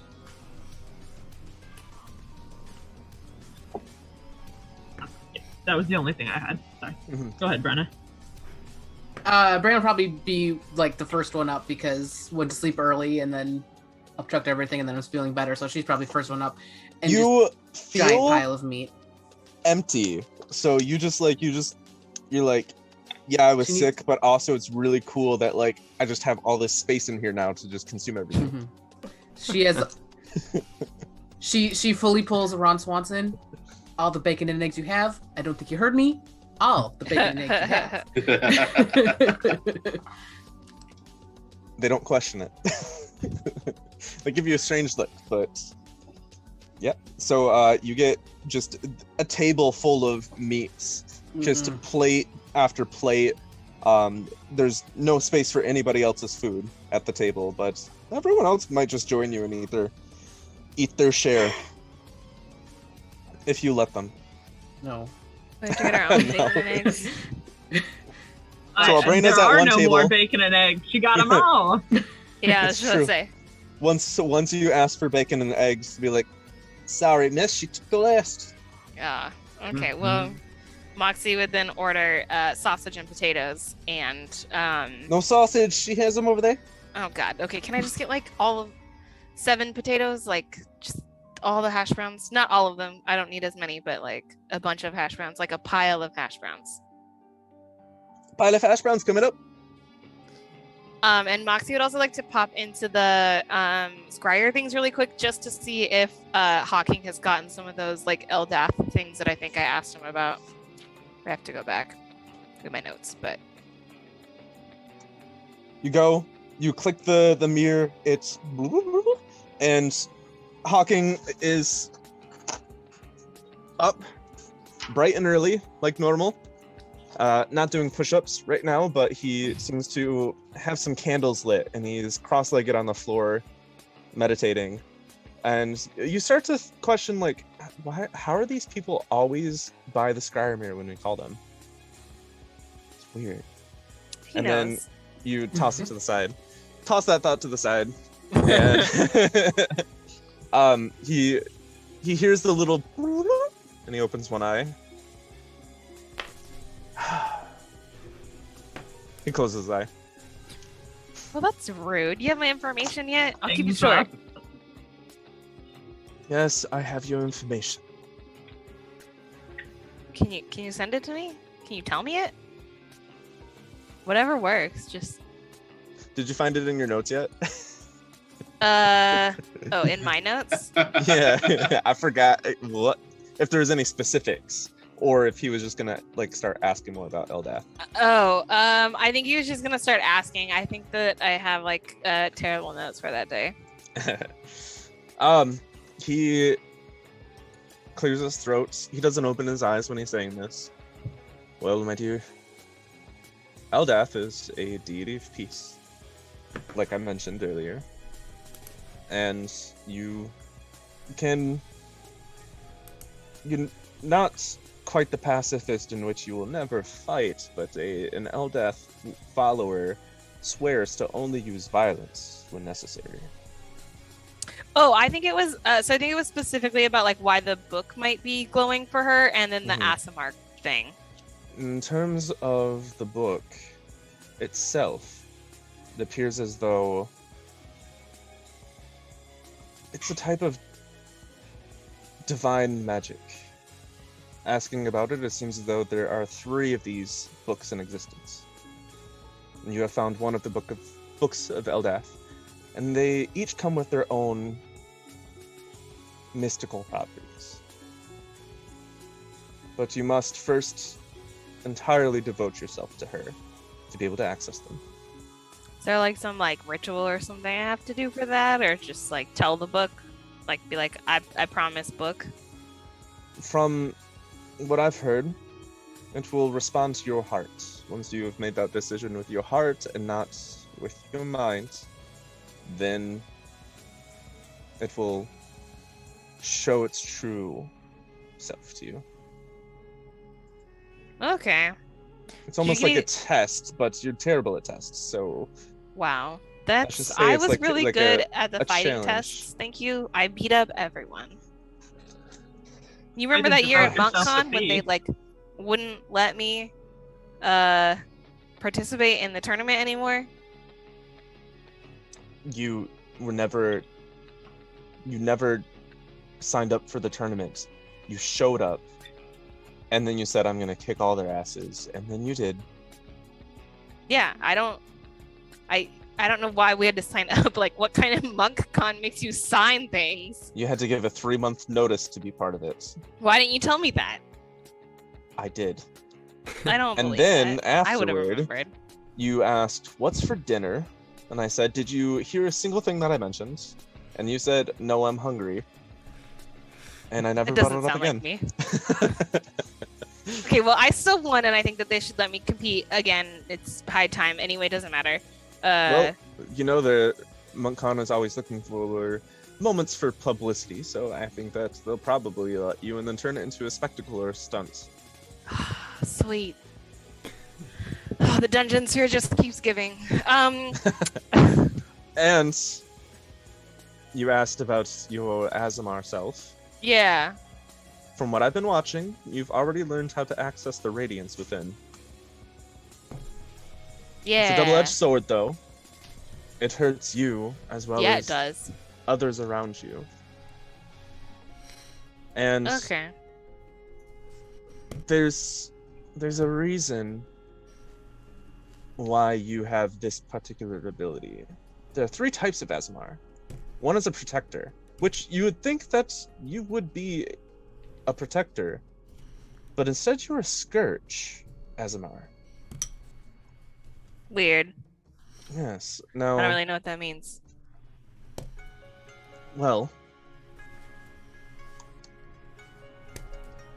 That was the only thing I had. Sorry. Mhm. Go ahead, Brenna. Brandon will probably be like the first one up because went to sleep early and then obstructed everything and then was feeling better, so she's probably first one up. And You just giant feel pile of meat. empty. So you're like, yeah, I was She needs- sick, but also it's really cool that like I just have all this space in here now to just consume everything. Mhm. She has. she fully pulls a Ron Swanson. All the bacon and eggs you have. I don't think you heard me. All the bacon and eggs you have. They don't question it. They give you a strange look, but yeah. So you get just a table full of meats, just Mhm. plate after plate. There's no space for anybody else's food at the table, but everyone else might just join you and eat their share if you let them. No. We have to get our own No. bacon and eggs. So Brenna's there at are one no table. more bacon and eggs. She got them all. Yeah, It's that's what I true. say. Once you ask for bacon and eggs, to be like, sorry, miss, she took the last. Yeah. Okay. Mhm. Well, Moxie would then order sausage and potatoes and No sausage. She has them over there. oh god. Okay, can I just get like all of 7 potatoes? Like just all the hash browns? Not all of them. I don't need as many, but like a bunch of hash browns, like a pile of hash browns. Pile of hash browns coming up. And Moxie would also like to pop into the Scryer things really quick just to see if Hawking has gotten some of those like Eldath things that I think I asked him about. I have to go back through my notes, but You go. You click the mirror. It's and Hawking is up bright and early like normal. Not doing push-ups right now, but he seems to have some candles lit and he's cross-legged on the floor meditating. And you start to question like, how are these people always by the Scryer mirror when we call them? It's weird. he And knows. then you toss it to the side. Toss that thought to the side. And he hears the little and he opens one eye. He closes his eye. Well, that's rude. You have my information yet? I'll keep it Things short. up. Yes, I have your information. Can you send it to me? Can you tell me it? Whatever works. Just Did you find it in your notes yet? oh, in my notes? Yeah, I forgot what if there was any specifics, or if he was just gonna like start asking more about Eldath. Oh, I think he was just gonna start asking. I think that I have like terrible notes for that day. He clears his throat. He doesn't open his eyes when he's saying this. Well, my dear, Eldath is a deity of peace, like I mentioned earlier. and you can... You're not quite the pacifist in which you will never fight, but an Eldath follower swears to only use violence when necessary. Oh, I think it was. So I think it was specifically about like why the book might be glowing for her, and then the ASMR thing. In terms of the book itself, it appears as though it's a type of divine magic. Asking about it, it seems as though there are 3 of these books in existence. And you have found one of the books of Eldath, and they each come with their own mystical properties. But you must first entirely devote yourself to her to be able to access them. Is there like some like ritual or something I have to do for that, or just like tell the book, like be like I promise book? From what I've heard, it will respond to your heart. Once you have made that decision with your heart and not with your mind, then it will show its true self to you. Okay. It's almost like a test, but you're terrible at tests, so... Wow. That's... I was really good a at the fighting challenge. tests. Thank you. I beat up everyone. You remember Way to that year at devote yourself to MonkCon when they me. like wouldn't let me participate in the tournament anymore? You never signed up for the tournament. You showed up, and then you said, I'm gonna kick all their asses, and then you did. Yeah, I don't know why we had to sign up. Like, what kind of MonkCon makes you sign things? You had to give a 3-month notice to be part of it. Why didn't you tell me that? I did. I don't And believe then that. I would have afterward, remembered. you asked, what's for dinner? And I said, did you hear a single thing that I mentioned? And you said, no, I'm hungry. And I never It brought doesn't it up sound again. like me. Okay, well, I still won, and I think that they should let me compete again. It's high time. Anyway, it doesn't matter. Well, you know, the MonkCon is always looking for moments for publicity, so I think that they'll probably let you and then turn it into a spectacle or a stunt. Sweet. Oh, the dungeons here just keeps giving. And you asked about your Azamar self. Yeah. From what I've been watching, you've already learned how to access the radiance within. Yeah. It's a double-edged sword, though. It hurts you as well Yeah, as it does. others around you. And Okay. there's a reason why you have this particular ability. There are 3 types of Azamar. One is a protector, which you would think that you would be a protector, but instead you're a scourge Azamar. Weird. Yes. I Now, don't really know what that means. well,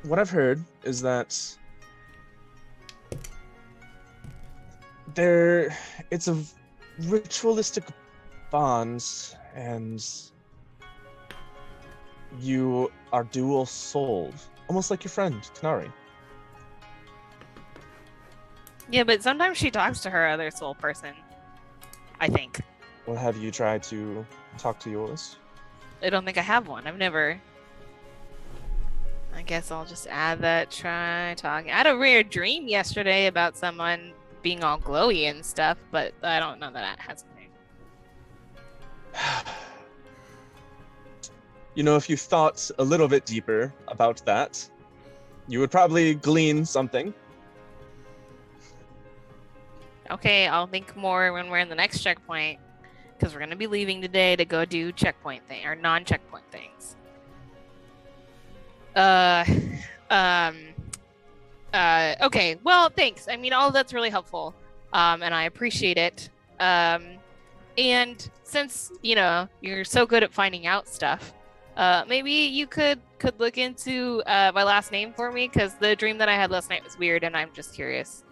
what I've heard is that it's a ritualistic bond, and you are dual souled, almost like your friend Kanari. Yeah, but sometimes she talks to her other soul person. I think. Well, have you tried to talk to yours? I don't think I have one. I've never. I guess I'll just add that. Try talking. I had a weird dream yesterday about someone being all glowy and stuff, but I don't know that has a name. You know, if you thought a little bit deeper about that, you would probably glean something. Okay, I'll think more when we're in the next checkpoint, because we're gonna be leaving today to go do checkpoint thing or non-checkpoint things. Okay. Well, thanks. I mean, all of that's really helpful, and I appreciate it. And since you're so good at finding out stuff, maybe you could look into my last name for me, because the dream that I had last night was weird, and I'm just curious.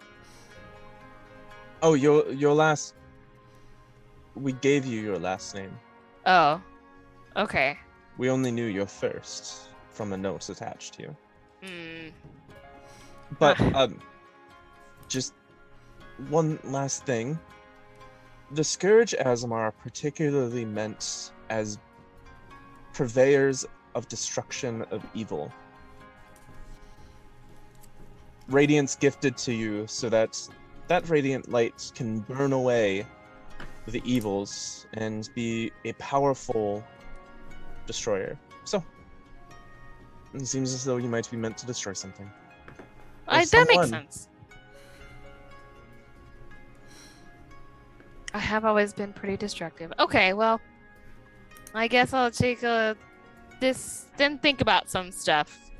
Oh, your last... We gave you your last name. Oh, Okay. We only knew your first from a note attached to you. Hmm. But just one last thing. The Scourge Asm are particularly meant as purveyors of destruction of evil. Radiance gifted to you so that that radiant light can burn away the evils and be a powerful destroyer. So, it seems as though you might be meant to destroy something. That makes someone. sense. I have always been pretty destructive. Okay, well, I guess I'll take then think about some stuff.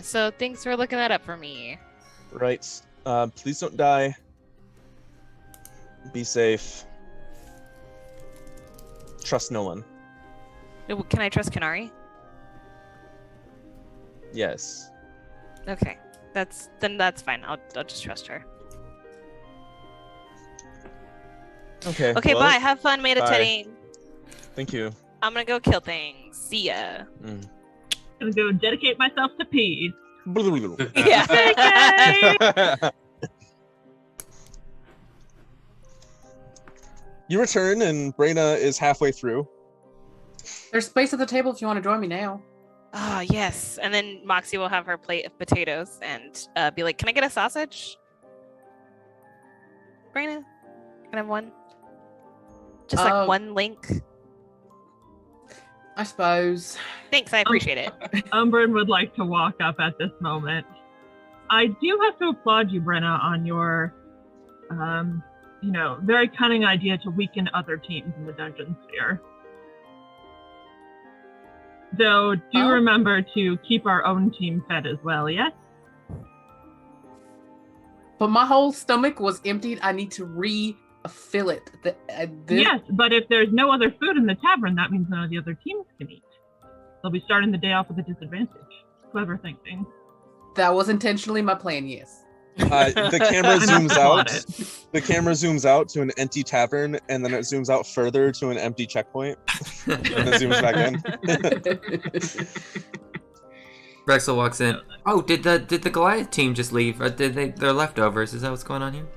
So thanks for looking that up for me. Right. Please don't die. Be safe. Trust no one. Can I trust Kanari? Yes. Okay, that's fine. I'll just trust her. Okay. Okay, well, bye. Have fun, Meta bye. Teddy. Thank you. I'm gonna go kill things. See ya. Mm. I'm gonna go dedicate myself to peace. Yeah. Okay. You return and Brayna is halfway through. There's space at the table if you want to join me now. Ah, yes. And then Moxie will have her plate of potatoes and be like, "Can I get a sausage?" Brayna, can I have one? Just like one link. I suppose. Thanks, I appreciate it. Umbrin would like to walk up at this moment. I do have to applaud you, Brenna, on your, very cunning idea to weaken other teams in the dungeon sphere. Though, do remember to keep our own team fed as well, yes? But my whole stomach was emptied. I need to refill it. Yes, but if there's no other food in the tavern, that means none of the other teams can eat. They'll be starting the day off with a disadvantage. Clever thinking. That was intentionally my plan, yes. The camera zooms out. The camera zooms out to an empty tavern, and then it zooms out further to an empty checkpoint, and then zooms back in. Rexel walks in. Oh, did the Goliath team just leave? Or they're leftovers? Is that what's going on here?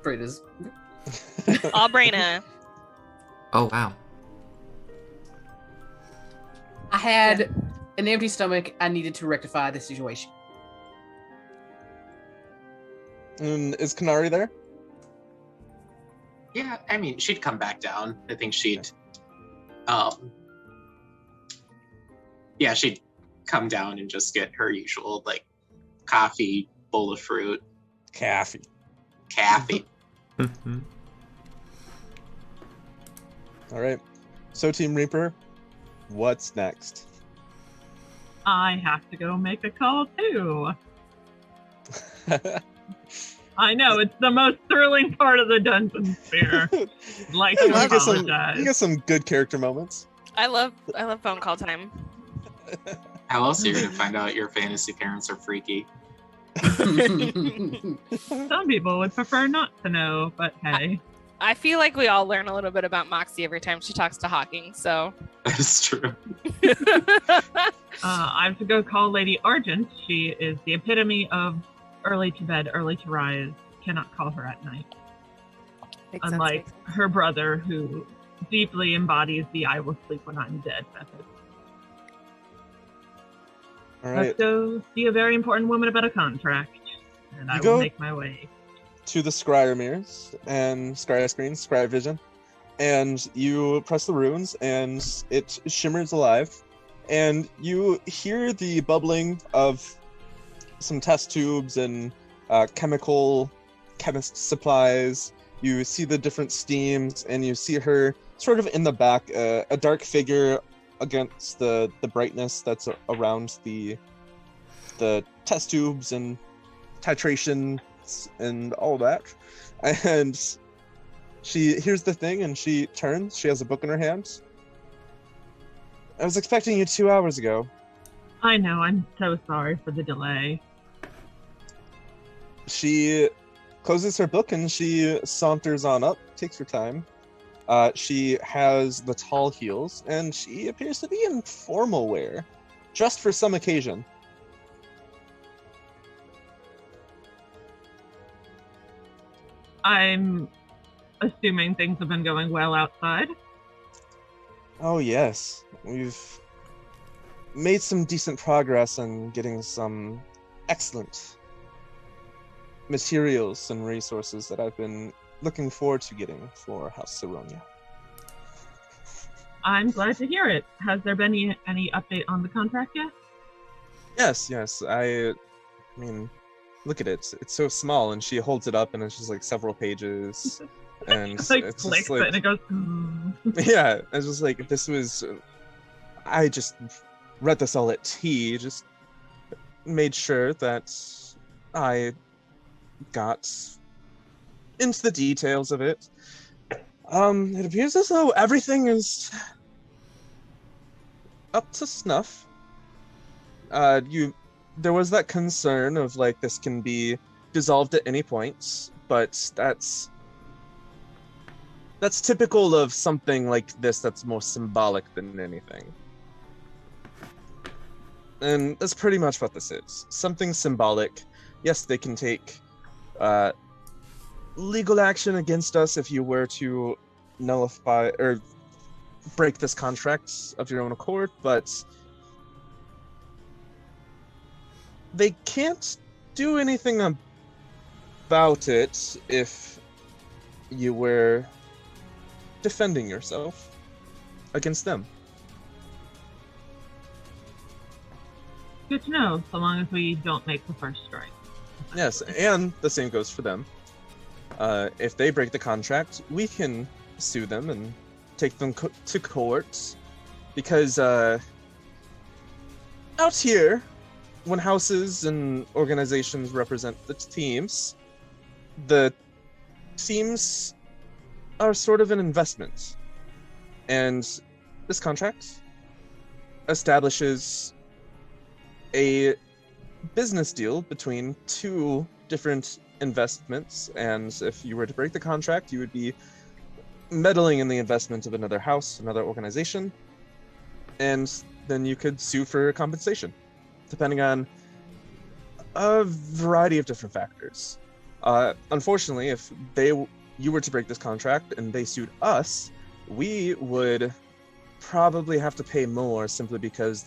Fritters. All Brayna. Oh wow. I had an empty stomach. I needed to rectify the situation. And is Kanari there? Yeah, I mean, she'd come back down. I think she'd, she'd come down and just get her usual, like, coffee, bowl of fruit. Caffey. All right. So, Team Reaper, what's next? I have to go make a call, too. I know, it's the most thrilling part of the dungeon sphere. Like to apologize. You get some good character moments. I love phone call time. How else are you going to find out your fantasy parents are freaky? Some people would prefer not to know, but hey. I feel like we all learn a little bit about Moxie every time she talks to Hawking, so. That is true. I have to go call Lady Argent. She is the epitome of early to bed, early to rise. Cannot call her at night. Unlike her brother, who deeply embodies the "I will sleep when I'm dead" method. All right. Let's go see a very important woman about a contract, and I will make my way to the Scryer mirrors and Scryer screens, Scryervision, and you press the runes, and it shimmers alive, and you hear the bubbling of some test tubes and chemist supplies. You see the different steams, and you see her sort of in the back, a dark figure against the brightness that's around the test tubes and titration and all that. And she hears the thing, and she turns. She has a book in her hand. I was expecting you 2 hours ago. I know, I'm so sorry for the delay. She closes her book and she saunters on up, takes her time. She has the tall heels, and she appears to be in formal wear, just for some occasion. I'm assuming things have been going well outside. Oh yes, we've made some decent progress in getting some excellent materials and resources that I've been looking forward to getting for House Saronia. I'm glad to hear it. Has there been any update on the contract yet? Yes. I mean, look at it. It's so small, and she holds it up, and it's just like several pages, and It's like it's flicks just like, it and it goes. yeah. It's just like, if this was, I just read this all at tea, just made sure that I got into the details of it. It appears as though everything is up to snuff. There was that concern of like this can be dissolved at any point, but that's typical of something like this that's more symbolic than anything. And that's pretty much what this is. Something symbolic. Yes, they can take legal action against us if you were to nullify or break this contract of your own accord, but they can't do anything about it if you were defending yourself against them. Good to know, so long as we don't make the first strike. Yes, and the same goes for them. If they break the contract, we can sue them and take them to court, because out here, when houses and organizations represent the teams are sort of an investment. And this contract establishes a business deal between two different investments, and if you were to break the contract, you would be meddling in the investment of another house, another organization, and then you could sue for compensation, depending on a variety of different factors. Unfortunately, if you were to break this contract and they sued us, we would probably have to pay more simply because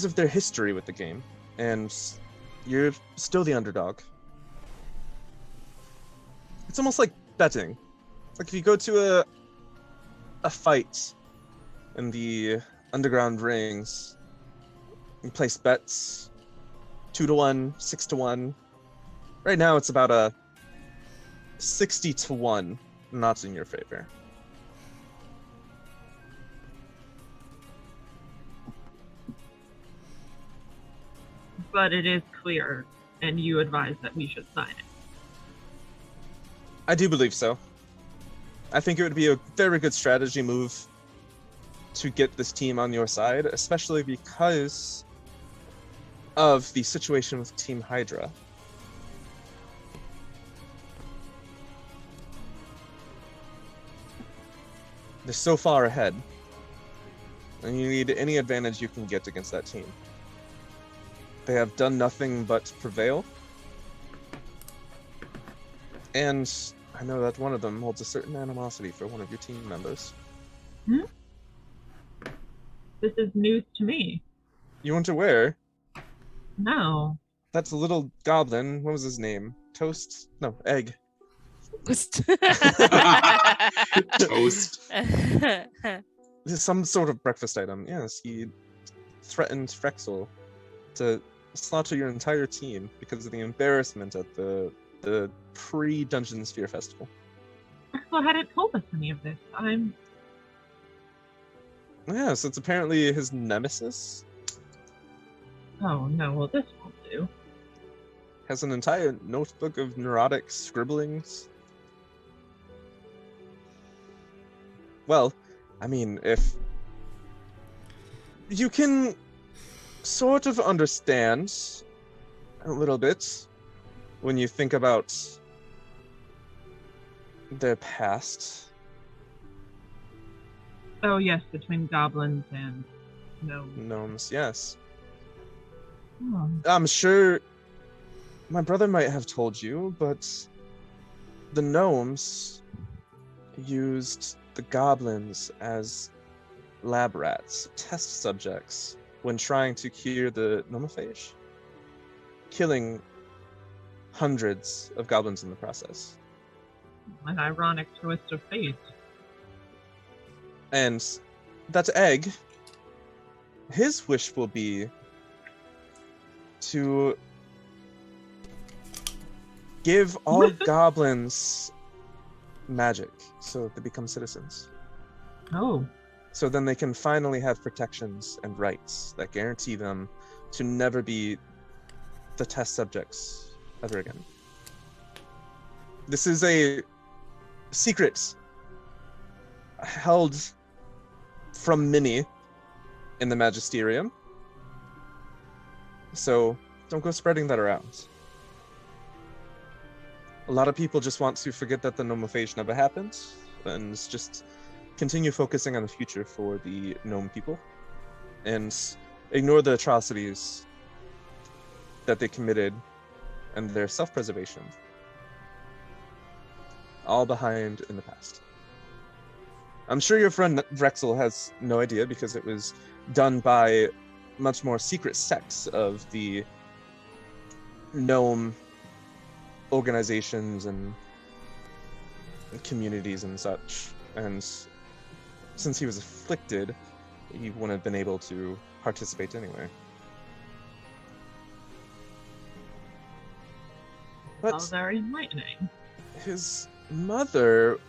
of their history with the game, and you're still the underdog. It's almost like betting. Like if you go to a fight in the underground rings, you place bets 2-1, 6-1. Right now it's about a 60-1, not in your favor. But it is clear, and you advise that we should sign it. I do believe so. I think it would be a very good strategy move to get this team on your side, especially because of the situation with Team Hydra. They're so far ahead, and you need any advantage you can get against that team. They have done nothing but prevail, and I know that one of them holds a certain animosity for one of your team members. Hmm? This is news to me. You weren't aware? No. That's a little goblin. What was his name? Toast? No, Egg. Toast. This is some sort of breakfast item. Yes, he threatened Frexel to slaughter your entire team because of the embarrassment at the pre-Dungeon Sphere Festival. Axel hadn't told us any of this. Yeah, so it's apparently his nemesis. Oh no, well this won't do. Has an entire notebook of neurotic scribblings. Well, I mean, if you can sort of understand a little bit when you think about their past. Oh yes, between goblins and gnomes. Gnomes, yes. Oh. I'm sure my brother might have told you, but the gnomes used the goblins as lab rats, test subjects, when trying to cure the nomophage, killing hundreds of goblins in the process. An ironic twist of fate. And that egg, his wish will be to give all goblins magic so they become citizens. Oh. So then they can finally have protections and rights that guarantee them to never be the test subjects ever again. This is a secret held from many in the Magisterium. So don't go spreading that around. A lot of people just want to forget that the nomophage never happened and just continue focusing on the future for the gnome people and ignore the atrocities that they committed and their self-preservation. All behind in the past. I'm sure your friend Drexel has no idea because it was done by much more secret sects of the gnome organizations and communities and such. And since he was afflicted, he wouldn't have been able to participate anyway. But All very enlightening. his mother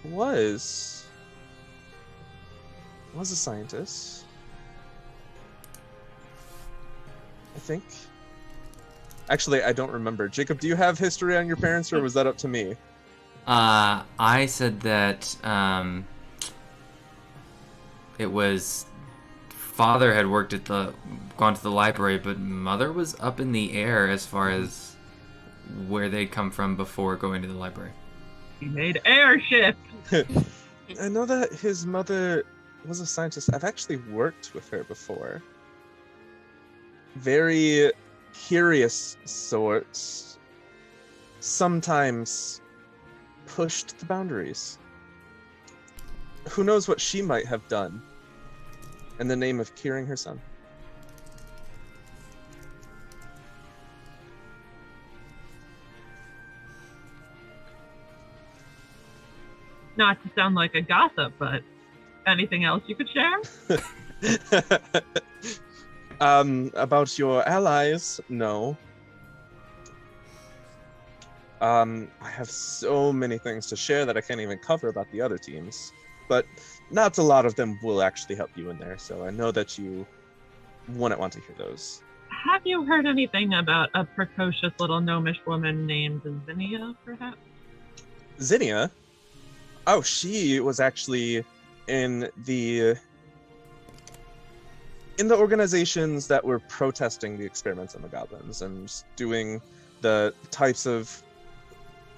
was a scientist, I think. Actually, I don't remember. Jacob, do you have history on your parents, or was that up to me? I said that it was father had gone to the library, but mother was up in the air as far as where they'd come from before going to the library. He made airship. I know that his mother was a scientist. I've actually worked with her before. Very curious sorts. Sometimes pushed the boundaries. Who knows what she might have done in the name of curing her son. Not to sound like a gossip, but anything else you could share? About your allies, no. I have so many things to share that I can't even cover about the other teams, but not a lot of them will actually help you in there, so I know that you wouldn't want to hear those. Have you heard anything about a precocious little gnomish woman named Zinnia, perhaps? Zinnia? Oh, she was actually in the organizations that were protesting the experiments on the goblins and doing the types of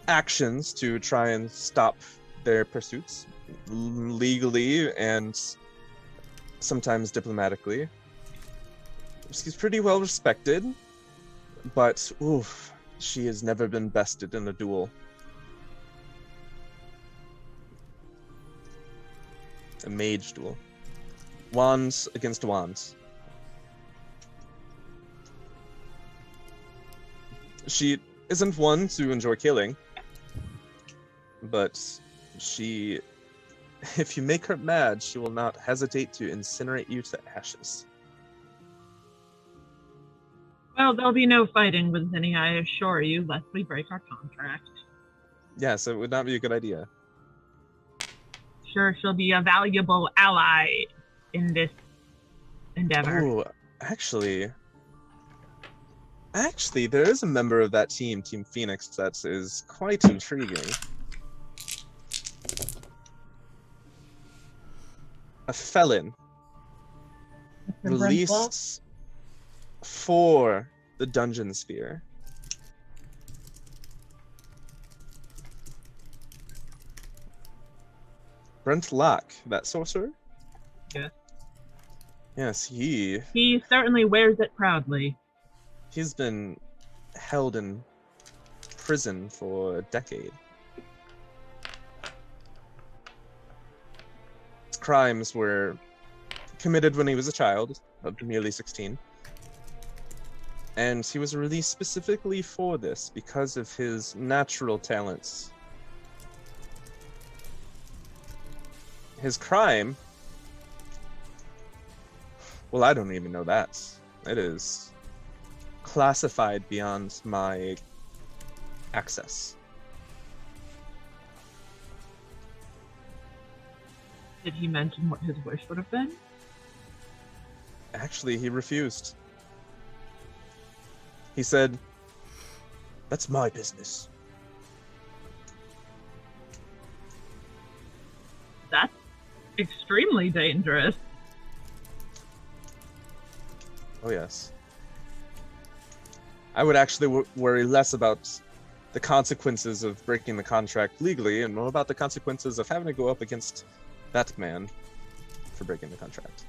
actions to try and stop their pursuits legally and sometimes diplomatically. She's pretty well respected, but oof, she has never been bested in a duel. A mage duel. Wands against wands. She isn't one to enjoy killing, but she, if you make her mad, she will not hesitate to incinerate you to ashes. Well, there'll be no fighting with Zinnia, I assure you, lest we break our contract. Yes, it would not be a good idea. Sure, she'll be a valuable ally in this endeavor. Oh, actually, there is a member of that team, Team Phoenix, that is quite intriguing. A felon released for the dungeon sphere. Brent Locke, that sorcerer? Yes. Yes, he He certainly wears it proudly. he's been held in prison for a decade. His crimes were committed when he was a child of nearly 16. And he was released specifically for this because of his natural talents. His crime, well, I don't even know that. It is classified beyond my access. Did he mention what his wish would have been? Actually, he refused. He said, "That's my business." That's extremely dangerous. Oh, yes. I would actually worry less about the consequences of breaking the contract legally and more about the consequences of having to go up against that man for breaking the contract.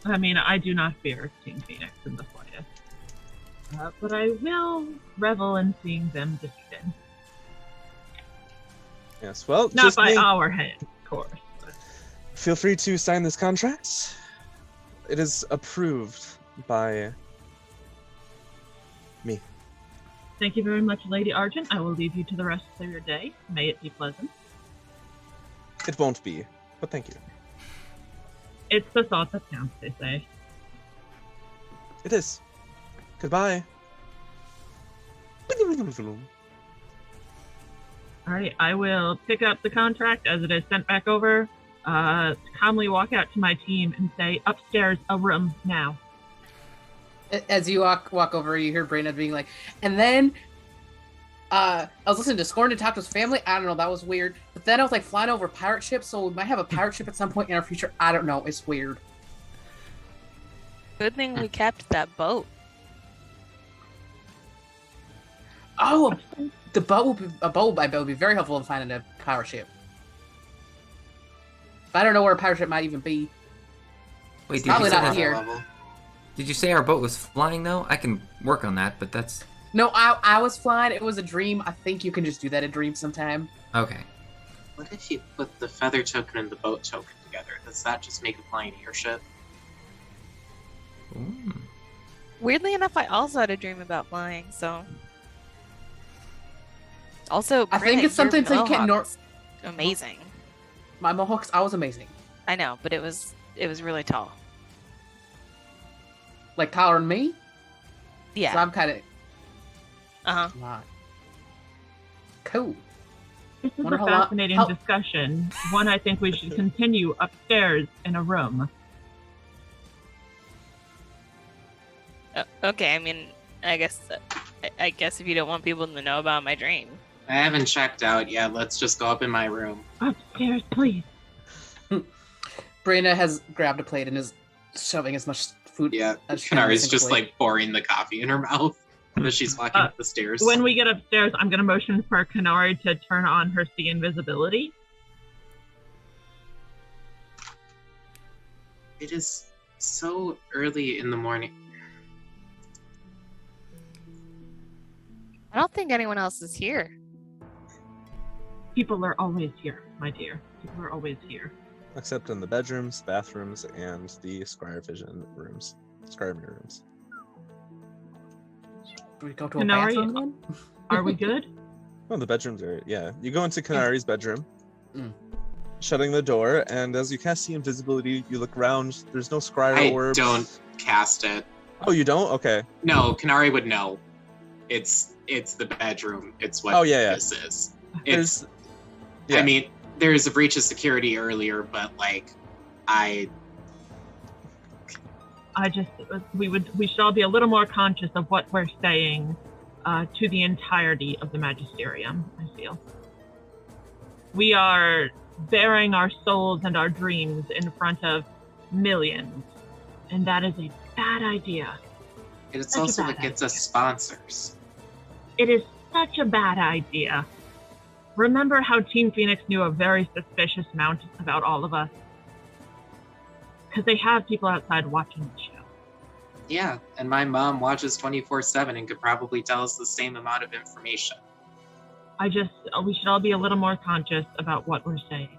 I mean, I do not fear Team Phoenix in the slightest. But I will revel in seeing them defeated. Yes, well, Not just by our hand, of course. But feel free to sign this contract. It is approved by me. thank you very much, Lady Argent. I will leave you to the rest of your day. May it be pleasant. It won't be, but thank you. It's the thought that counts, they say. It is. Goodbye. Alright, I will pick up the contract as it is sent back over, calmly walk out to my team and say, upstairs, a room, now. As you walk over, you hear Brandon being like, and then I was listening to Scorn to talk to his family. I don't know, that was weird. But then I was like flying over pirate ships, so we might have a pirate ship at some point in our future. I don't know, it's weird. Good thing we kept that boat. Oh, the boat will be, a boat I bet would be very helpful in finding a pirate ship. But I don't know where a pirate ship might even be. Wait, It's probably not here. Level. Did you say our boat was flying though? I can work on that, but that's No, I was flying. It was a dream. I think you can just do that in dreams sometime. okay. What if you put the feather token and the boat token together? Does that just make a flying airship? Ooh. Weirdly enough, I also had a dream about flying, so. Also, I think Brenna, it's something your so you can't mohawk's amazing. My mohawks, I was amazing. I know, but it was really tall. Like taller than me. Yeah. So I'm kind of Uh-huh. not. Cool. This is Wonder a how long- fascinating how- discussion. One I think we should continue upstairs in a room. Okay, I mean, I guess if you don't want people to know about my dream. I haven't checked out yet. Let's just go up in my room. Upstairs, please. Brina has grabbed a plate and is shoving as much food. Yeah, as she can in a Kanari's single just plate. like pouring the coffee in her mouth as she's walking up the stairs. When we get upstairs, I'm going to motion for Kanari to turn on her see invisibility. It is so early in the morning. I don't think anyone else is here. People are always here, my dear. People are always here. Except in the bedrooms, bathrooms, and the Scryervision rooms. Scryervision rooms. Do we go to a Kanari, bathroom then? Are we good? Oh, the bedrooms are, yeah. You go into Kanari's bedroom, Mm. shutting the door, and as you cast the invisibility, you look around. There's no Scryer I orbs. don't cast it. Oh, you don't? Okay. No, Kanari would know. It's the bedroom. It's what Oh, yeah. this is. There's, It's. yeah. I mean, there's a breach of security earlier, but like, we should all be a little more conscious of what we're saying to the entirety of the Magisterium, I feel. We are bearing our souls and our dreams in front of millions, and that is a bad idea. it's Such a also bad what gets us idea. sponsors. It is such a bad idea. remember how Team Phoenix knew a very suspicious amount about all of us? Because they have people outside watching the show. Yeah, and my mom watches 24/7 and could probably tell us the same amount of information. We should all be a little more conscious about what we're saying.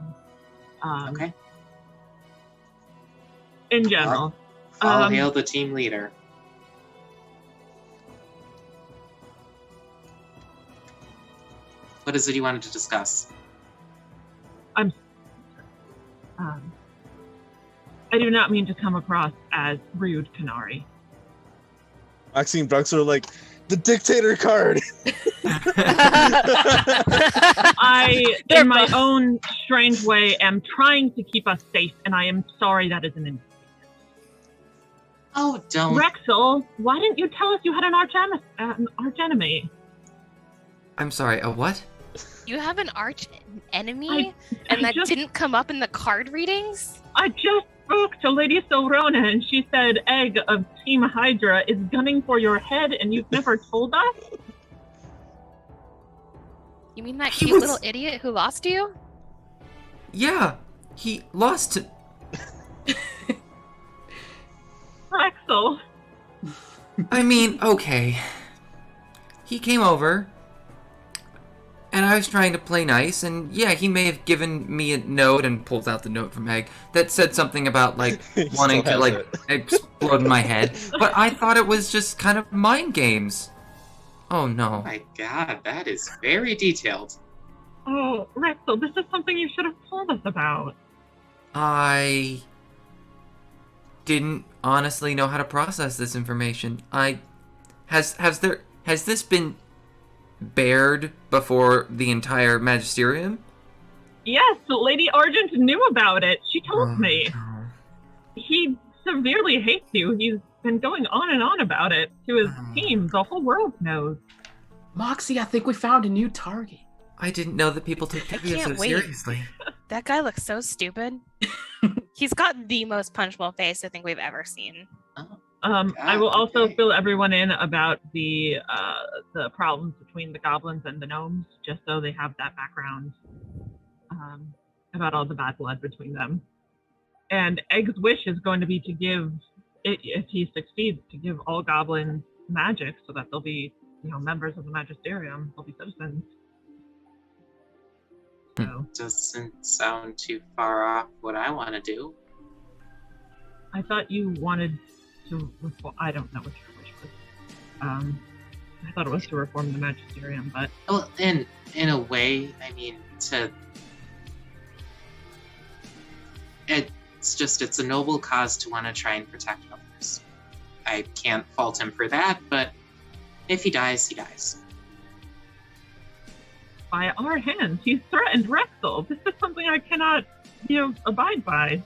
Okay. In general. I'll hail the team leader. What is it you wanted to discuss? I do not mean to come across as rude, Canary. Maxine Brooks are like, the dictator card! I, in my own strange way, am trying to keep us safe, and I am sorry that is an inconvenience. Oh, don't. Rexel, why didn't you tell us you had an archenemy? I'm sorry, a what? You have an arch enemy, and that didn't come up in the card readings? I just spoke to Lady Silrona, and she said Egg of Team Hydra is gunning for your head, and you've never told us? You mean that cute little idiot who lost you? Yeah, he lost to... Rexel. I mean, okay. He came over, and I was trying to play nice, and yeah, he may have given me a note and pulled out the note from Egg that said something about, like, wanting to, like, explode in my head. But I thought it was just kind of mind games. Oh, no. Oh my god, that is very detailed. Oh, Rexel, this is something you should have told us about. I didn't honestly know how to process this information. Has this been bared before the entire magisterium? Yes, Lady Argent knew about it. She told me. No. He severely hates you. He's been going on and on about it to his team. The whole world knows. Moxie, I think we found a new target. I didn't know that people took Tibia so can't wait. seriously. That guy looks so stupid. He's got the most punchable face I think we've ever seen. I will also fill everyone in about the problems between the goblins and the gnomes, just so they have that background about all the bad blood between them. And Egg's wish is going to be to give, if he succeeds, to give all goblins magic so that they'll be, members of the magisterium. They'll be citizens. So Doesn't sound too far off what I want to do. I thought you wanted to reform. I don't know what your wish was. I thought it was to reform the magisterium, but Well, in a way, I mean, it's a noble cause to want to try and protect others. I can't fault him for that, but if he dies, he dies. by our hands, he's threatened Rexel. This is something I cannot, abide by.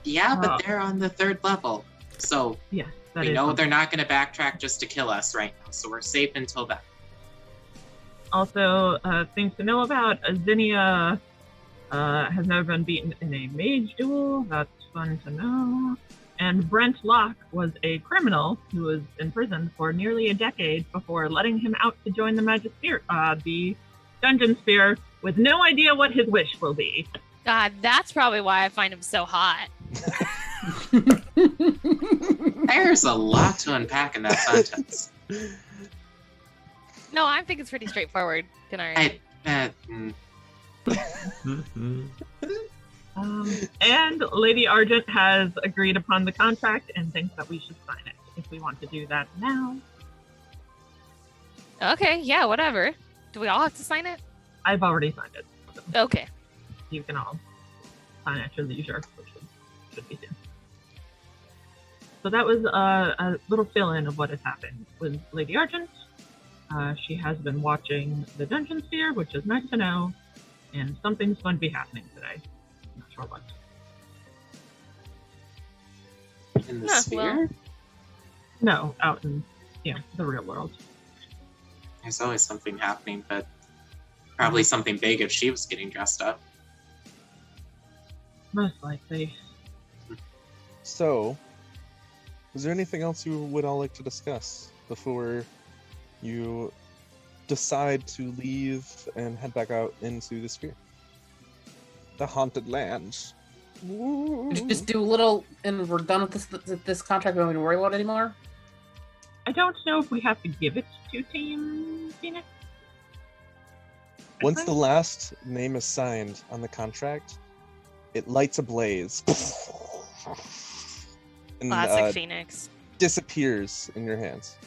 Yeah, but they're on the 3rd level, so Yes, that we is know something. they're not going to backtrack just to kill us right now, so we're safe until then. Also, things to know about, Zinnia has never been beaten in a mage duel. That's fun to know. And Brent Locke was a criminal who was imprisoned for nearly a decade before letting him out to join the Dungeon Sphere, with no idea what his wish will be. God, that's probably why I find him so hot. There's a lot to unpack in that sentence. No, I think it's pretty straightforward. Canary. And Lady Argent has agreed upon the contract and thinks that we should sign it if we want to do that now. Okay, yeah, whatever. Do we all have to sign it? I've already signed it. So Okay. you can all sign at your leisure, which should be soon. So that was a little fill-in of what has happened with Lady Argent. She has been watching the Dungeon Sphere, which is nice to know, and something's going to be happening today. Not sure what. In the Huh, sphere? well. No, out in the real world. There's always something happening, but probably something big if she was getting dressed up. Most likely. So, is there anything else you would all like to discuss before you decide to leave and head back out into the sphere. The haunted land. Just do a little, and we're done with this contract. We don't need to worry about it anymore. I don't know if we have to give it to Team Phoenix. Once the last name is signed on the contract, it lights ablaze. And Classic Phoenix. disappears in your hands.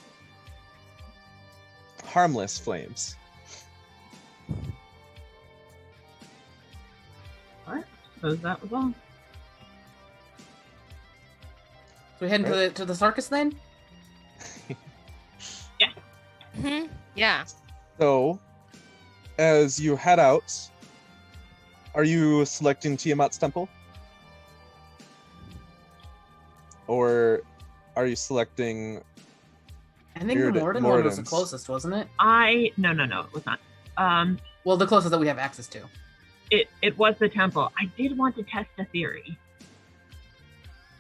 Harmless flames. Alright, suppose that was all. So we heading to the circus then? Yeah. So, as you head out, are you selecting Tiamat's temple? Or are you selecting... I think the Morden one was the Morden's. closest, wasn't it? No, it was not. Well, the closest that we have access to. It was the temple. I did want to test a theory.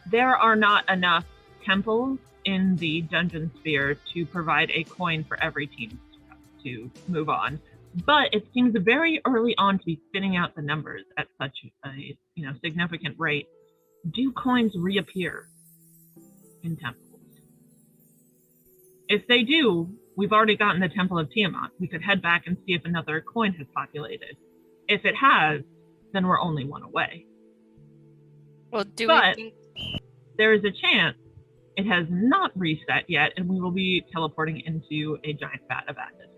There are not enough temples in the dungeon sphere to provide a coin for every team to move on. But it seems very early on to be spinning out the numbers at such a significant rate. Do coins reappear in temples? If they do, we've already gotten the Temple of Tiamat. We could head back and see if another coin has populated. If it has, then we're only one away. Well, we think... There is a chance it has not reset yet, and we will be teleporting into a giant vat of acid.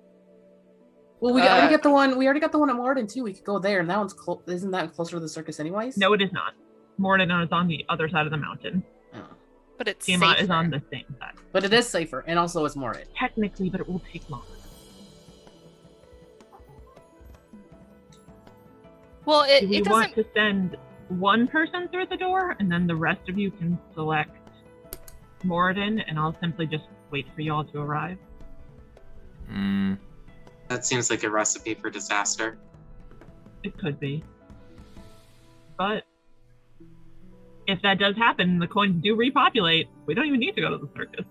Well, we already got the one. We already got the one at Morden too. We could go there, and that one's isn't that closer to the circus, anyways? No, it is not. Morden is on the other side of the mountain. Oh. But it's Tiamat safer. is on the same side. But it is safer, and also it's Morden. Technically, but it will take longer. Well, Do we it want doesn't... to send one person through the door, and then the rest of you can select Morden, and I'll simply just wait for y'all to arrive? That seems like a recipe for disaster. It could be. But if that does happen, the coins do repopulate. We don't even need to go to the circus.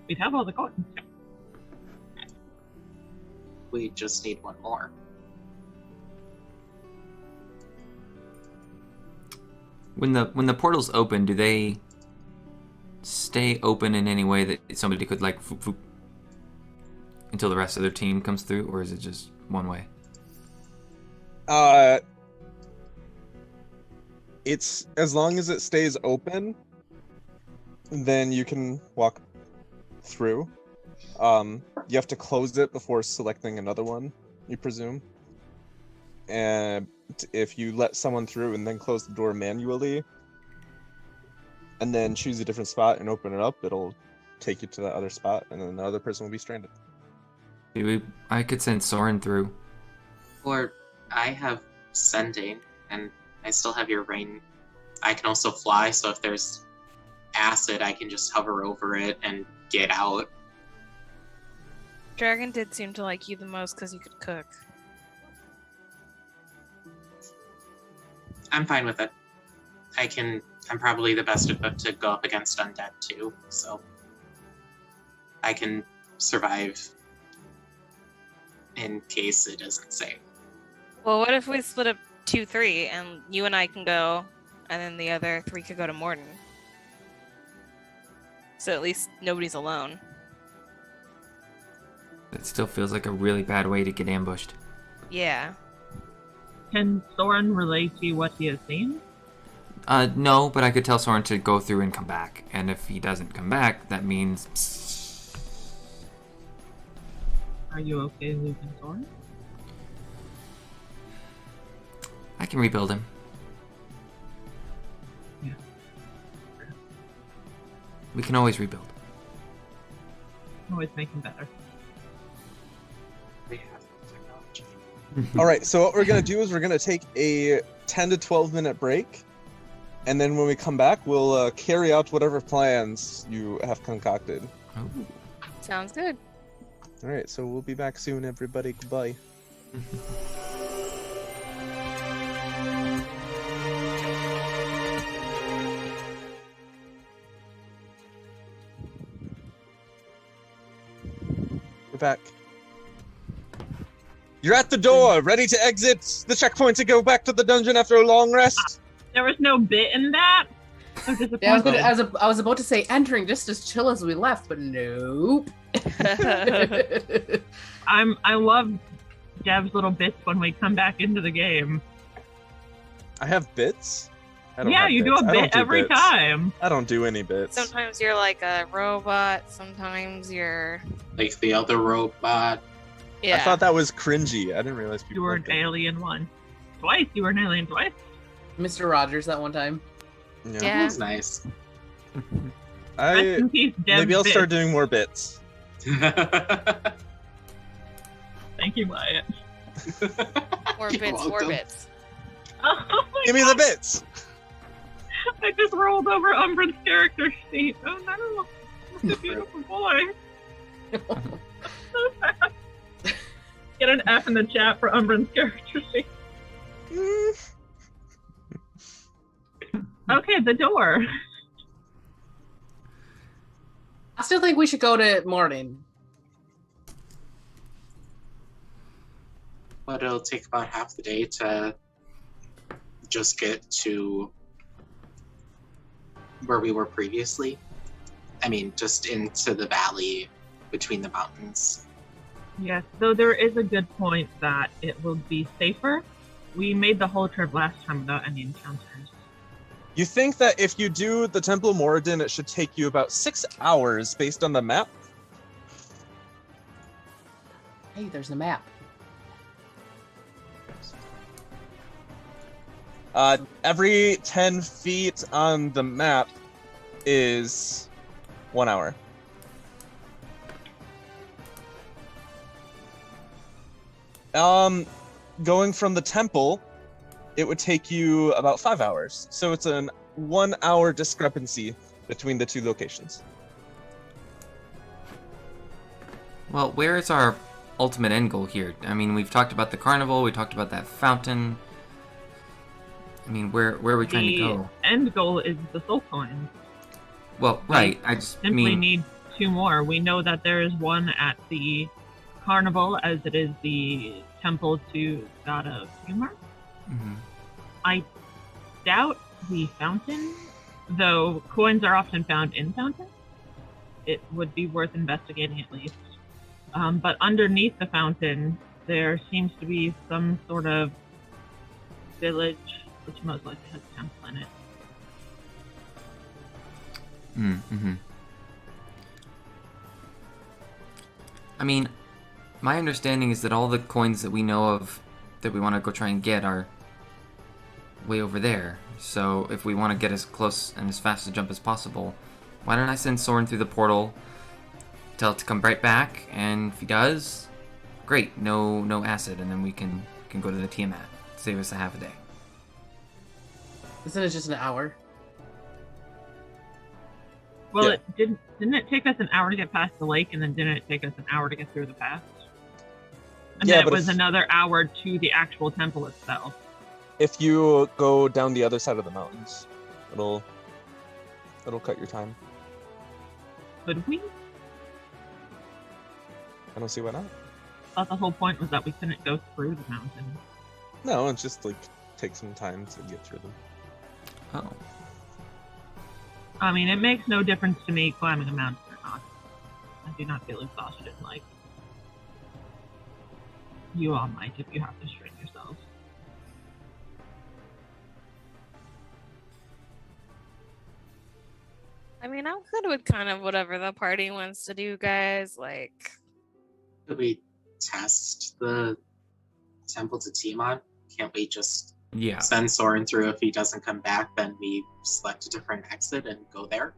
We'd have all the coins. We just need one more. When the portals open, do they stay open in any way that somebody could like until the rest of their team comes through, or is it just one way? It's as long as it stays open, then you can walk through. You have to close it before selecting another one, you presume. And if you let someone through and then close the door manually, and then choose a different spot and open it up, it'll take you to that other spot, and then the other person will be stranded. I could send Soren through. Or I have sending, and I still have your rain. I can also fly, so if there's acid, I can just hover over it and get out. Dragon did seem to like you the most because you could cook. I'm fine with it. I'm probably the best equipped to go up against undead too, so I can survive in case it isn't safe. Well, what if we split up 2-3 and you and I can go, and then the other 3 could go to Morden? So at least nobody's alone. It still feels like a really bad way to get ambushed. Yeah. Can Soren relay to you what he has seen? No, but I could tell Soren to go through and come back. And if he doesn't come back, that means... Are you okay losing Soren? I can rebuild him. Yeah. We can always rebuild. Always make him better. We have technology. All right, so what we're going to do is we're going to take a 10 to 12 minute break. And then when we come back, we'll carry out whatever plans you have concocted. Oh. Sounds good. All right, so we'll be back soon, everybody. Goodbye. We're back. You're at the door, ready to exit the checkpoint to go back to the dungeon after a long rest. There was no bit in that. I'm Yeah, disappointed. I was about to say entering just as chill as we left, but nope. I love Dev's little bits when we come back into the game. I have bits? I don't Yeah, have you do bits. a I don't bit do every bits. time. I don't do any bits. Sometimes you're like a robot. Sometimes you're. Like the other robot. Yeah. I thought that was cringy. I didn't realize people You were liked an it. alien once. Twice. You were an alien twice. Mr. Rogers that one time. Yeah. Yeah. That's nice. Rest in peace, Dev. Maybe I'll bits. start doing more bits. Thank you, Wyatt. More You're bits, more welcome. bits. Oh my Give me the bits. I just rolled over Umbran's character sheet. Oh no. That's a beautiful boy. So sad. Get an F in the chat for Umbran's character sheet. Okay, the door. I still think we should go to Morning. But it'll take about half the day to just get to where we were previously. I mean, just into the valley between the mountains. Yes, though there is a good point that it will be safer. We made the whole trip last time without any encounters. You think that if you do the Temple of Moradin, it should take you about 6 hours based on the map? Hey, there's the map. Every 10 feet on the map is 1 hour. Going from the temple, it would take you about 5 hours. So it's an 1 hour discrepancy between the two locations. Well, where is our ultimate end goal here? I mean, we've talked about the carnival, we talked about that fountain. I mean, where are we trying to The go? end goal is the soul coins. Well, right, I just Simply mean... need 2 more. We know that there is one at the carnival, as it is the temple to God of Humor. Mhm. I doubt the fountain, though coins are often found in fountains. It would be worth investigating at least. But underneath the fountain, there seems to be some sort of village, which most likely has a temple in it. Mm-hmm. I mean, my understanding is that all the coins that we know of that we want to go try and get are way over there. So if we want to get as close and as fast a jump as possible, why don't I send Soren through the portal, tell it to come right back, and if he does, great, no acid, and then we can go to the Tiamat. Save us a half a day. Isn't it just an hour? Well, Yeah. it didn't it take us an hour to get past the lake, and then didn't it take us an hour to get through the pass? And Yeah, then it but was if- another hour to the actual temple itself. If you go down the other side of the mountains, it'll cut your time. Could we? I don't see why not. I thought the whole point was that we couldn't go through the mountain. No, it's just like take some time to get through them. Oh. I mean, it makes no difference to me climbing a mountain or not. I do not feel exhausted like you all might if you have to strain yourselves. I mean, I'm good with kind of whatever the party wants to do, guys. Like, Could we test the temple to Tiamat? Can't we just Yeah. send Soren through? If he doesn't come back, then we select a different exit and go there?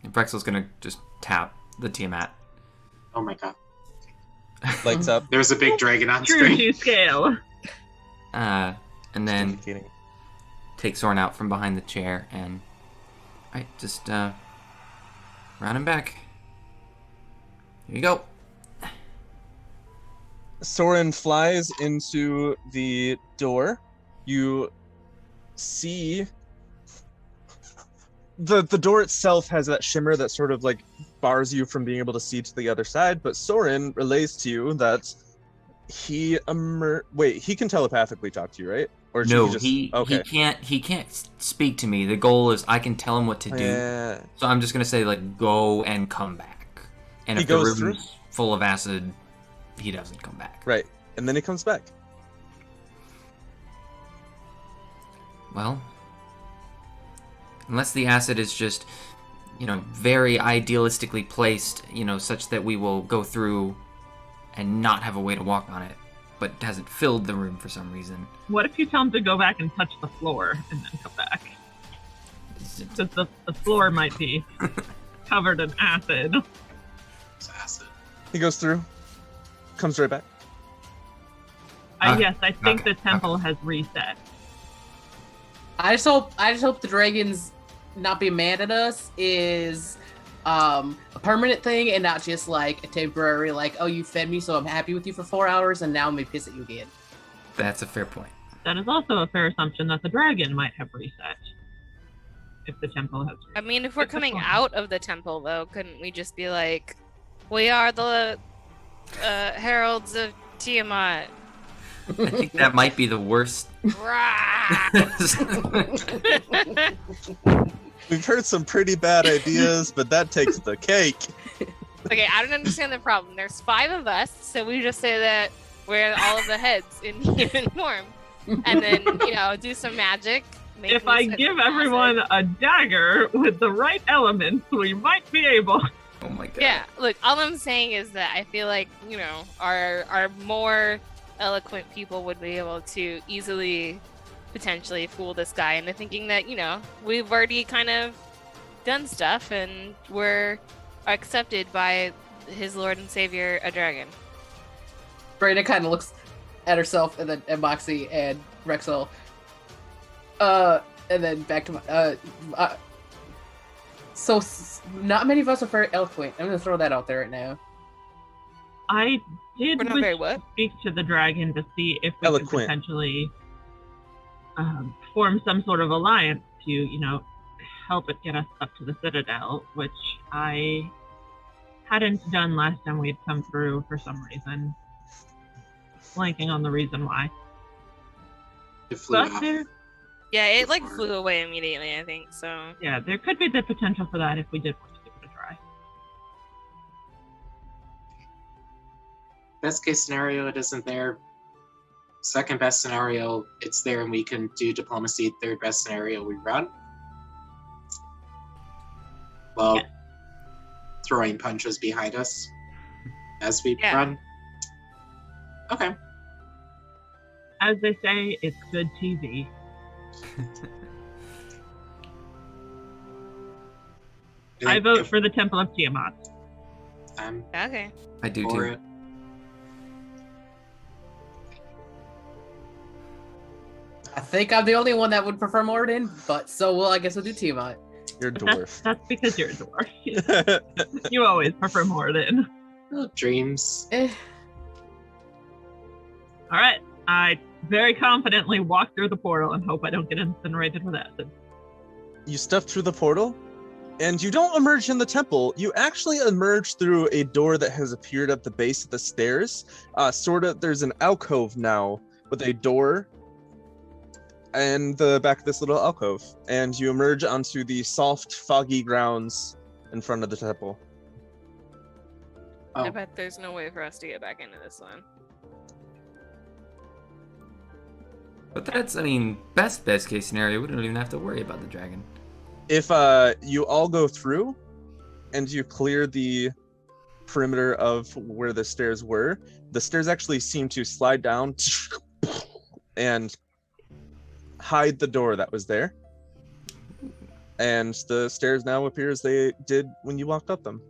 And Brexel's gonna just tap the Tiamat. Oh my god. Lights up, There's a big dragon on True screen. to scale. And then indicating. take Soren out from behind the chair and just round him back. Here you go. Soren flies into the door. You see the door itself has that shimmer that sort of like bars you from being able to see to the other side, but Soren relays to you that Wait, he can telepathically talk to you, right? Or should No, he just... he Okay. he can't speak to me. The goal is I can tell him what to do. So I'm just gonna say like go and come back. And He if the goes through? room's full of acid, he doesn't come back. Right. And then he comes back. Well, unless the acid is just, very idealistically placed, such that we will go through and not have a way to walk on it, but hasn't filled the room for some reason. What if you tell him to go back and touch the floor and then come back? Because the floor might be covered in acid. It's acid. He goes through, comes right back. Yes, I think the temple has reset. I just hope the dragons not be mad at us is a permanent thing and not just like a temporary, like, oh, you fed me, so I'm happy with you for 4 hours, and now I'm gonna piss at you again. That's a fair point. That is also a fair assumption that the dragon might have reset. If the temple has reset. I mean, if we're coming out of the temple, though, couldn't we just be like, we are the heralds of Tiamat? I think that might be the worst. We've heard some pretty bad ideas, but that takes the cake. Okay, I don't understand the problem. There's 5 of us, so we just say that we're all of the heads in human form. And then, do some magic. If I give everyone a dagger with the right elements, we might be able. Oh my god. Yeah, look, all I'm saying is that I feel like, our more eloquent people would be able to easily potentially fool this guy into thinking that, we've already kind of done stuff and we're accepted by his lord and savior, a dragon. Brayna kind of looks at herself and then at Moxie and Rexel. And then back to my... So, not many of us are very eloquent. I'm going to throw that out there right now. I did We're not wish very to what? speak to the dragon to see if we Eloquent. could potentially form some sort of alliance to, help it get us up to the Citadel, which I hadn't done last time we had come through for some reason. Blanking on the reason why. It flew But out. Yeah, it flew away immediately, I think, so. Yeah, there could be the potential for that if we did want to give it a try. Best case scenario, it isn't there. Second best scenario, it's there and we can do diplomacy. Third best scenario, we run. Well, Yeah. throwing punches behind us as we Yeah. run. Okay. As they say, it's good TV. I vote for the Temple of Tiamat. I'm Okay. I do for too. it. I think I'm the only one that would prefer Morden, but I guess we'll do Tiamat. You're a But dwarf. that's because you're a dwarf. You always prefer Morden. Oh, dreams. Eh. All right. I very confidently walk through the portal and hope I don't get incinerated with acid. You step through the portal, and you don't emerge in the temple. You actually emerge through a door that has appeared at the base of the stairs. There's an alcove now with a door and the back of this little alcove, and you emerge onto the soft, foggy grounds in front of the temple. I Oh, bet there's no way for us to get back into this one. But that's, best case scenario, we don't even have to worry about the dragon. If you all go through and you clear the perimeter of where the stairs were, the stairs actually seem to slide down and hide the door that was there. And the stairs now appear as they did when you walked up them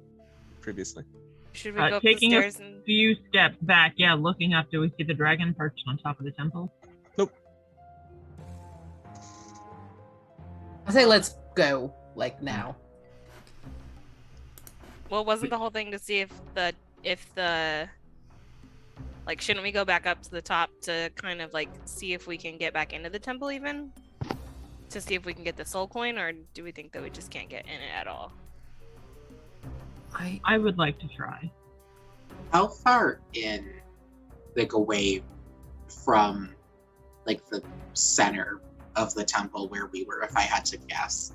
previously. Should we go up the Taking a stairs and... few steps back, looking up, do we see the dragon perched on top of the temple? I say let's go, now. Well, wasn't the whole thing to see if the shouldn't we go back up to the top to kind of see if we can get back into the temple even? To see if we can get the soul coin, or do we think that we just can't get in it at all? I would like to try. how far in like away from like the center of the temple where we were, if I had to guess.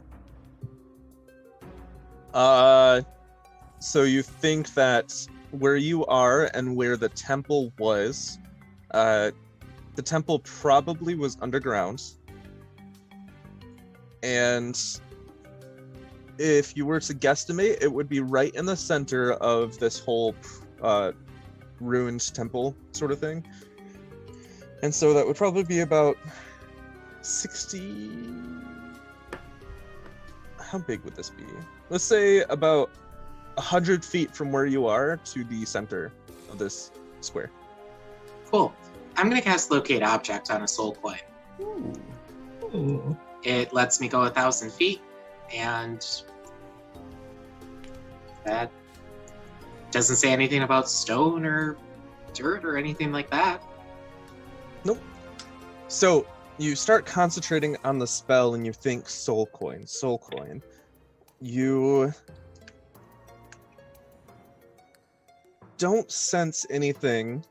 So you think that where you are and where the temple was, the temple probably was underground. And if you were to guesstimate, it would be right in the center of this whole ruined temple sort of thing. And so that would probably be about 60... How big would this be? Let's say about 100 feet from where you are to the center of this square. Cool. I'm going to cast Locate Object on a soul coin. Ooh. It lets me go 1,000 feet, and that doesn't say anything about stone or dirt or anything like that. Nope. So you start concentrating on the spell and you think soul coin, soul coin. You don't sense anything.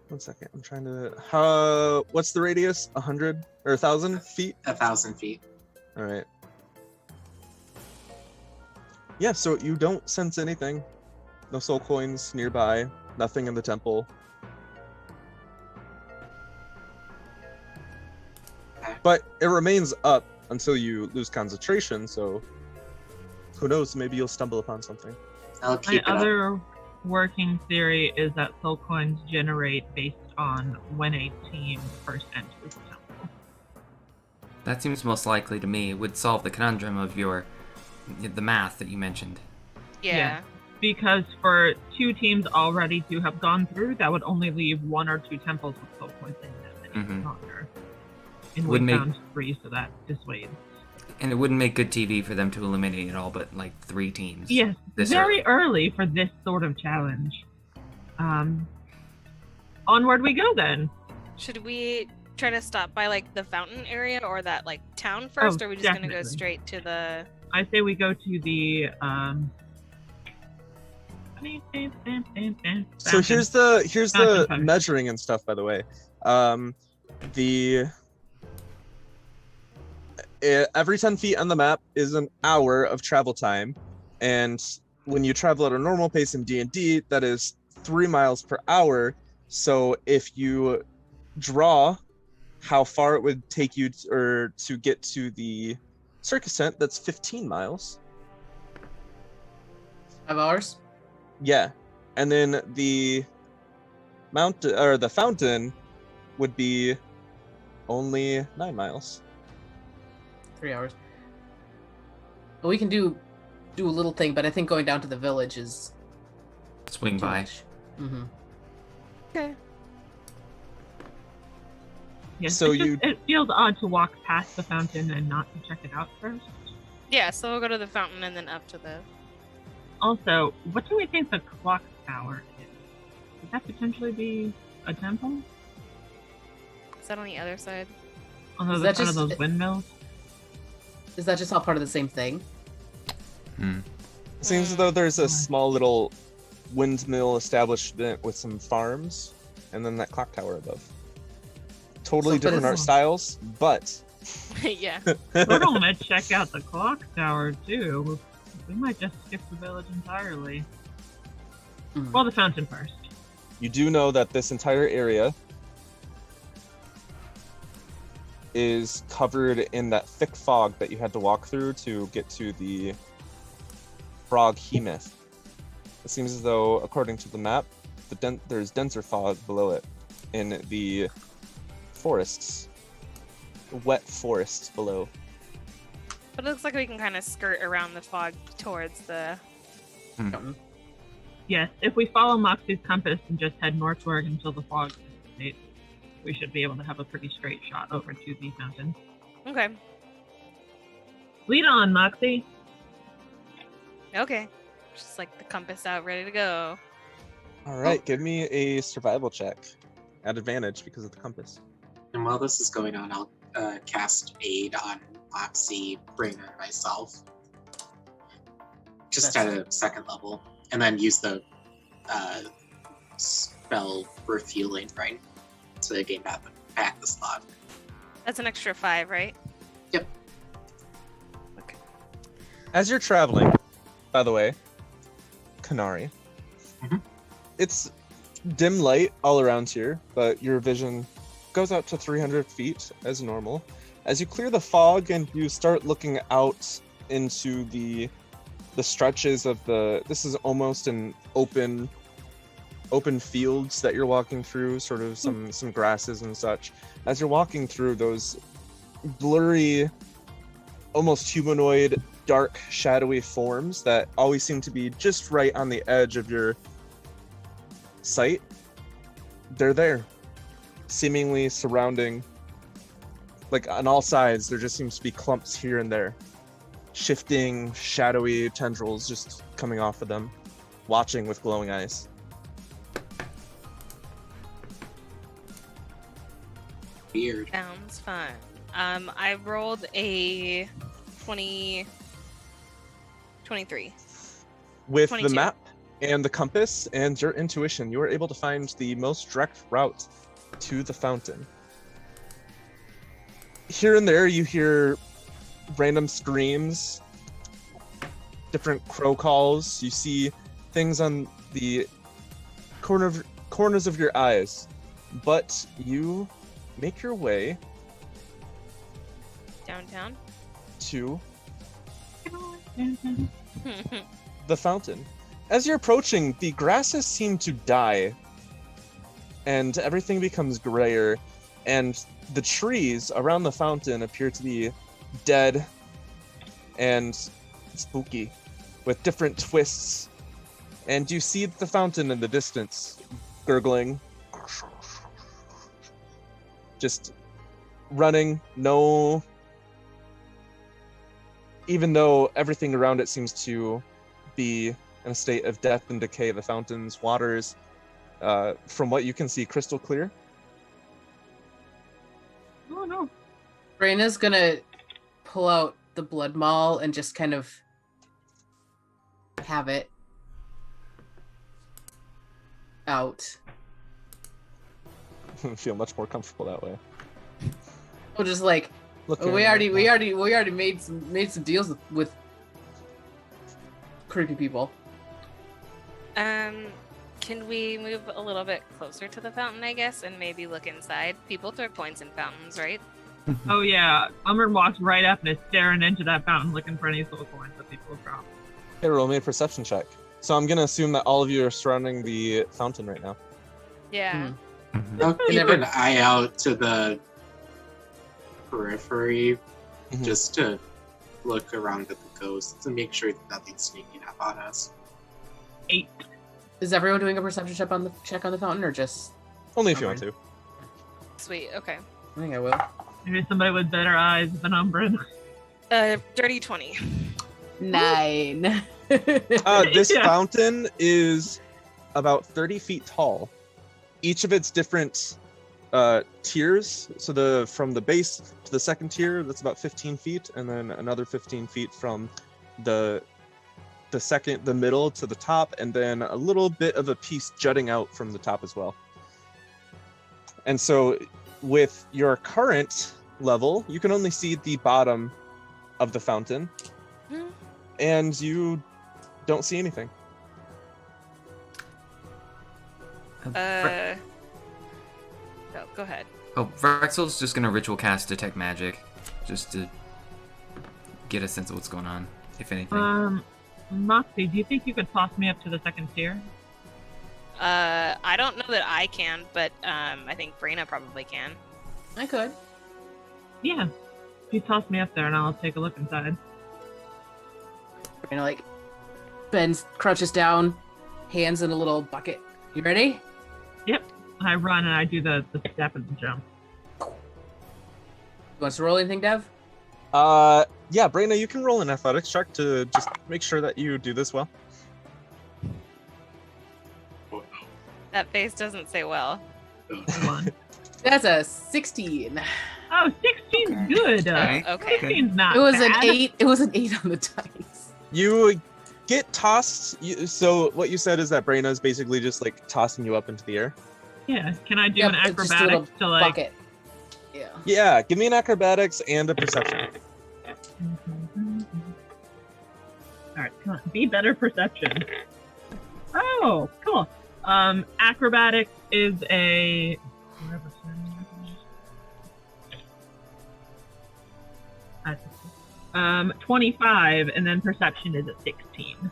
One second, I'm trying to... what's the radius? 100 or 1,000 feet? 1,000 feet. All right. Yeah, so you don't sense anything. No soul coins nearby. Nothing in the temple. But it remains up until you lose concentration, so who knows, maybe you'll stumble upon something. I'll My keep it up. other working theory is that soul coins generate based on when a team first enters the temple. That seems most likely to me. It would solve the conundrum of the math that you mentioned. Yeah. Because for 2 teams already to have gone through, that would only leave 1 or 2 temples with soul coins in them any longer. And we found 3, so that dissuades. And it wouldn't make good TV for them to eliminate it all but like 3 teams. Yes, very early for this sort of challenge. Onward we go then. Should we try to stop by like the fountain area or that like town first, or are we just gonna go straight to the... I say we go to the So here's the measuring and stuff, by the way. Every 10 feet on the map is an hour of travel time, and when you travel at a normal pace in D&D, that is 3 miles per hour. So if you draw how far it would take you to get to the circus tent, that's 15 miles. 5 hours? Yeah, and then the fountain would be only 9 miles. 3 hours. Well, we can do a little thing, but I think going down to the village is swing by. Mm-hmm. Okay. Yes, So it feels odd to walk past the fountain and not to check it out first. Yeah, so we'll go to the fountain and then up to the... Also, what do we think the clock tower is? Could that potentially be a temple? Is that on the other side? On the front of those windmills? Is that just all part of the same thing? It seems as though there's a small little windmill establishment with some farms, and then that clock tower above. Totally different art styles, but... Yeah. We're gonna check out the clock tower, too. We might just skip the village entirely. Well, the fountain first. You do know that this entire area is covered in that thick fog that you had to walk through to get to the frog Hemoth. It seems as though, according to the map, there's denser fog below it in the forests, wet forests below. But it looks like we can kind of skirt around the fog towards the... Yes, if we follow Moxie's compass and just head northward until the fog dissipates, we should be able to have a pretty straight shot over to the fountain. Okay. Lead on, Moxie. Okay. Just like the compass out, ready to go. All right, give me a survival check at advantage because of the compass. And while this is going on, I'll cast Aid on Moxie, Bringer, and myself. Just at a second level. And then use the spell refueling right to gain back the slot. That's an extra 5, right? Yep. Okay. As you're traveling, by the way, Kanari, Mhm. it's dim light all around here, but your vision goes out to 300 feet as normal. As you clear the fog and you start looking out into the stretches of this is almost an open fields that you're walking through, sort of some grasses and such. As you're walking through those blurry, almost humanoid, dark, shadowy forms that always seem to be just right on the edge of your sight, they're there, seemingly surrounding, like on all sides. There just seems to be clumps here and there, shifting, shadowy tendrils just coming off of them, watching with glowing eyes. Weird. Sounds fun. I rolled a 23. With 22. the map and the compass and your intuition, you are able to find the most direct route to the fountain. Here and there, you hear random screams, different crow calls. You see things on the corners of your eyes, but you make your way Downtown. to the fountain. As you're approaching, the grasses seem to die, and everything becomes grayer, and the trees around the fountain appear to be dead and spooky, with different twists. And you see the fountain in the distance, gurgling, just running. No, even though everything around it seems to be in a state of death and decay, the fountain's waters, from what you can see, crystal clear. Oh no. Raina's gonna pull out the blood maul and just kind of have it out. Feel much more comfortable that way. We'll just like we already made some deals with creepy people. Can we move a little bit closer to the fountain, I guess, and maybe look inside? People throw coins in fountains, right? Oh yeah. Umber walks right up and is staring into that fountain looking for any soul coins that people drop. Hey, roll me a perception check. So I'm gonna assume that all of you are surrounding the fountain right now. Yeah. I'll keep an eye out to the periphery just to look around at the ghosts to make sure that nothing's sneaking up on us. 8. Is everyone doing a perception check on the fountain, or just Only if you want to. Sweet. Okay. I think I will. Maybe somebody with better eyes than Umbra. Dirty 20. 9. This Yeah. fountain is about 30 feet tall. Each of its different tiers, so from the base to the second tier, that's about 15 feet, and then another 15 feet from the middle to the top, and then a little bit of a piece jutting out from the top as well. And so with your current level, you can only see the bottom of the fountain, and you don't see anything. Oh, go ahead. Oh, Vrexel's just gonna ritual cast Detect Magic, just to get a sense of what's going on, if anything. Moxie, do you think you could toss me up to the second tier? I don't know that I can, but I think Brina probably can. I could. Yeah. You toss me up there and I'll take a look inside. Raina like bends, crouches down, hands in a little bucket. You ready? Yep. I run and I do the step and the jump. You want us to roll anything, Dev? Yeah, Brina, you can roll an athletics check to just make sure that you do this well. That face doesn't say well. Come on. That's a 16. Oh, 16's good. Okay. Okay. 16's not It was bad. an 8. It was an 8 on the dice. You get tossed. So what you said is that Brayna is basically just like tossing you up into the air. Yeah. Can I do Yep, an it's just a little acrobatics to like? bucket. Yeah. Yeah, give me an acrobatics and a perception. All right, come on, be better perception. Oh, cool. Acrobatics is a 25, and then perception is a 16. All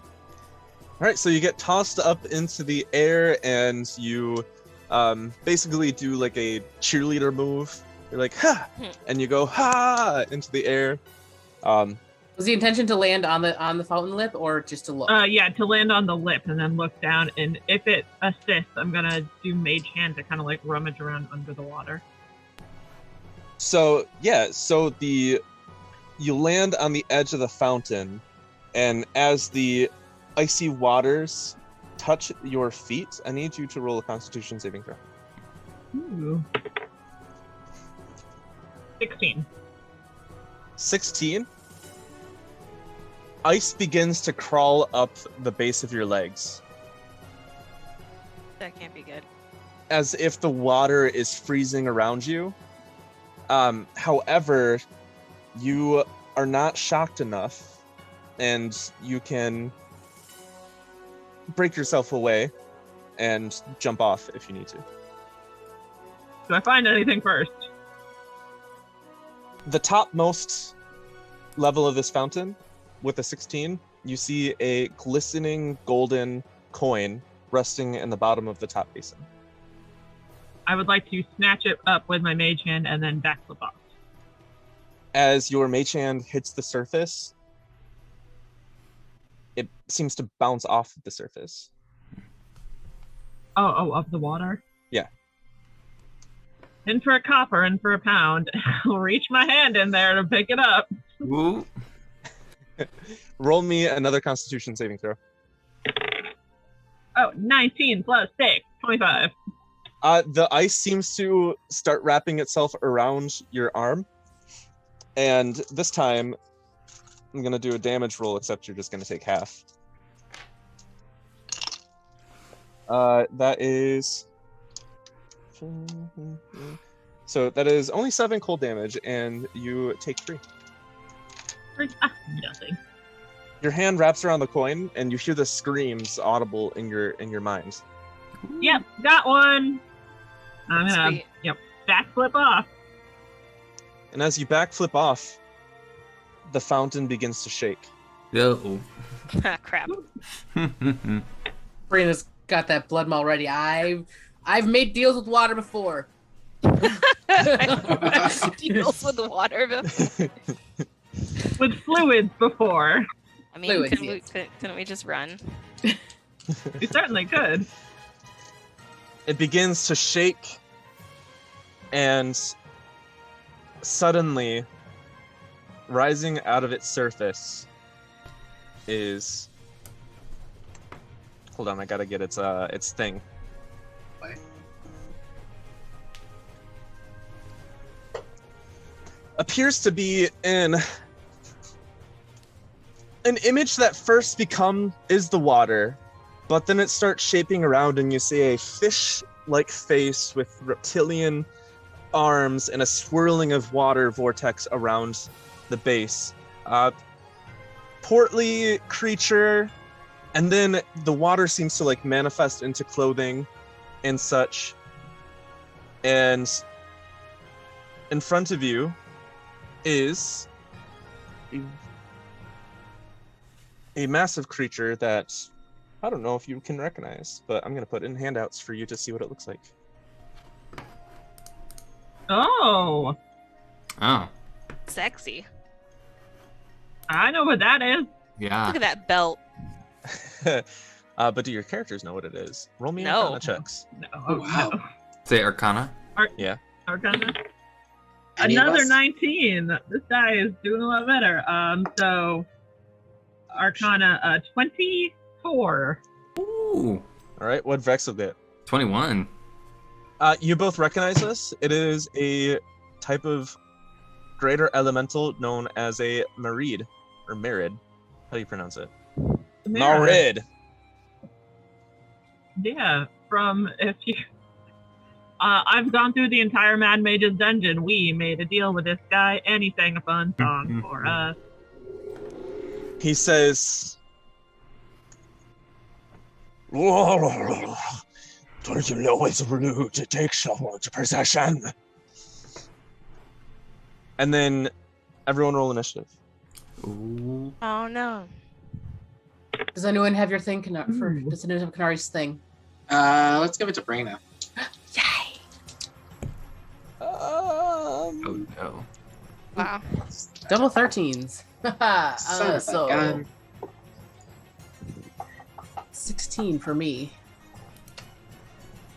right, so you get tossed up into the air, and you basically do like a cheerleader move. You're like, ha! And you go, ha! Into the air. Was the intention to land on the fountain lip or just to look? Yeah, to land on the lip and then look down, and if it assists, I'm gonna do Mage Hand to kind of like rummage around under the water. So yeah, you land on the edge of the fountain, and as the icy waters touch your feet, I need you to roll a Constitution saving throw. Ooh. 16. 16. Ice begins to crawl up the base of your legs, That can't be good. as if the water is freezing around you. However, you are not shocked enough, and you can break yourself away and jump off if you need to. Do I find anything first? The topmost level of this fountain, with a 16, you see a glistening golden coin resting in the bottom of the top basin. I would like to snatch it up with my Mage Hand and then backflip off. As your mage hand hits the surface, it seems to bounce off the surface. Oh, of the water? Yeah. In for a copper, in for a pound. I'll reach my hand in there to pick it up. Ooh. Roll me another Constitution saving throw. Oh, 19 plus 6, 25. The ice seems to start wrapping itself around your arm. And this time, I'm going to do a damage roll, except you're just going to take half. That is... So that is only 7 cold damage, and you take 3. Nothing. Your hand wraps around the coin, and you hear the screams audible in your mind. Yep, got one. I'm gonna Sweet. backflip off. And as you backflip off, the fountain begins to shake. Oh. Ah, crap. Brina's got that blood maul ready. I've made deals with water before. Deals with the water. With fluids before. I mean, Fluids, couldn't we just run? We certainly could. It begins to shake, and suddenly, rising out of its surface is... Hold on, I gotta get its thing. What? Appears to be an image that first is the water, but then it starts shaping around, and you see a fish-like face with reptilian arms and a swirling of water vortex around the base. Portly creature, and then the water seems to like manifest into clothing and such. And in front of you is a massive creature that I don't know if you can recognize, but I'm going to put in handouts for you to see what it looks like. Oh, Oh. Sexy. I know what that is. Yeah. Look at that belt. But do your characters know what it is? Roll me No. Arcana checks. No, Oh, wow. no. Say Arcana. Arcana. Any of Another us? 19. This guy is doing a lot better. So Arcana 24. Ooh. All right, what Vex will get? 21. You both recognize this. It is a type of greater elemental known as a Marid, or Marid. How do you pronounce it? mirror. Marid. Yeah, from if you. I've gone through the entire Mad Mage's dungeon. We made a deal with this guy, and he sang a fun song for us. He says, "Don't you know it's rude to take someone's possession?" And then everyone roll initiative. Ooh. Oh no. Does anyone have your thing, does anyone have Kanari's thing? Let's give it to Brina. Yay! Oh no. Wow. Double 13s. Son of a So gun. 16 for me.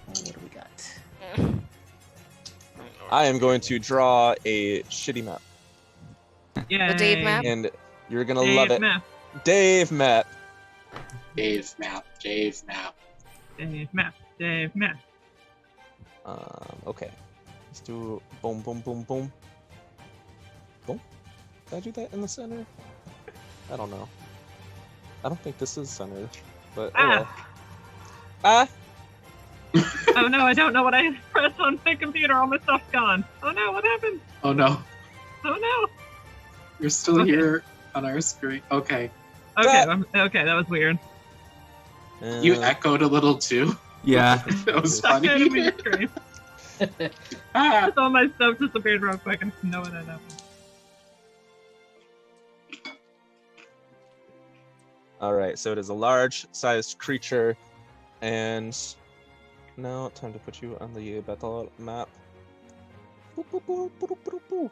What do we got? I am going to draw a shitty map, Yeah. The Dave map? and you're gonna love it. Dave map. Dave map. Dave map. Okay. Let's do boom, boom, boom, boom. Boom. Did I do that in the center? I don't know. I don't think this is center, but oh well. Ah! Oh no, I don't know what I pressed on my computer. All my stuff's gone. Oh no, what happened? Oh no. Oh no. You're still Okay. here on our screen. Okay. Okay, okay, that was weird. You echoed a little too. Yeah. That was That funny. kind of weird scream. Ah. All my stuff disappeared real quick and no one had happened. Alright, so it is a large-sized creature, and now time to put you on the battle map. Boop, boop, boop, boop, boop, boop.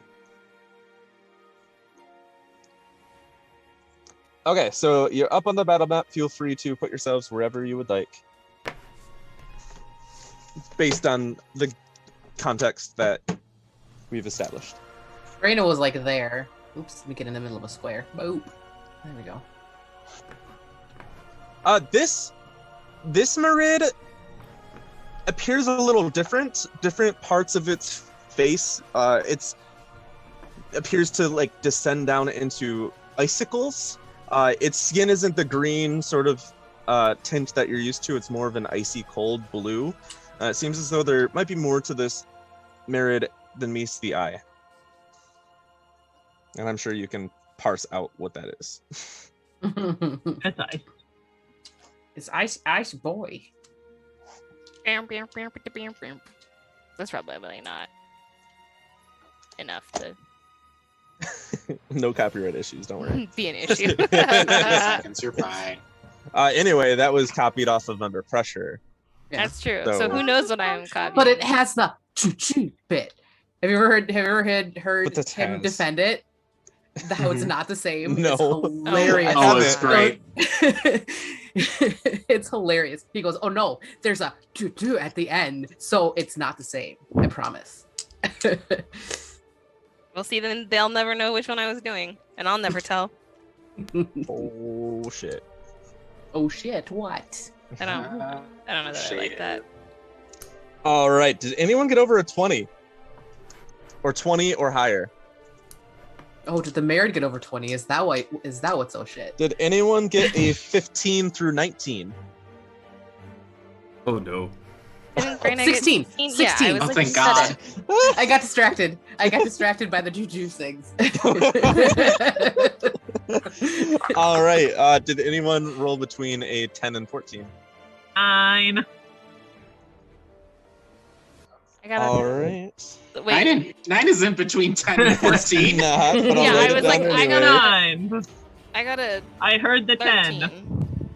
Okay, so you're up on the battle map. Feel free to put yourselves wherever you would like, based on the context that we've established. Reina was like there. Oops, let me get in the middle of a square. Boop. There we go. This Marid appears a little different. Different parts of its face. It's appears to like descend down into icicles. Its skin isn't the green sort of tint that you're used to. It's more of an icy cold blue. It seems as though there might be more to this Marid than meets the eye. And I'm sure you can parse out what that is. That's nice. It's ice boy. That's probably not enough to No copyright issues, don't worry. be an issue. Seconds, you're fine. Anyway, that was copied off of Under Pressure. Yeah. That's true. So- So who knows what I'm copying? But it has the choo-choo bit. Have you ever heard But the him tens. defend it? How it's not the same. No. It's hilarious. Oh, it's great. It's hilarious. He goes, "Oh no, there's a choo-choo at the end, so it's not the same. I promise." We'll see. Then they'll never know which one I was doing, and I'll never tell. Oh shit. Oh shit! What? I don't know that I like that. All right. Did anyone get over a 20? Or 20 or higher? Oh, did the Marid get over 20? Is that what's so shit? Did anyone get a 15 through 19? Oh no. Didn't Brina get 16. 16? Yeah, I was Oh, like, thank you God. said it. I got distracted. by the juju things. All right. Did anyone roll between a 10 and 14? 9. I got All right. Wait. 9 is in between 10 and 14. Nah, but I'll Yeah, write I it was like, down I anyway. gotta- 9. I got a I heard the 13. 10.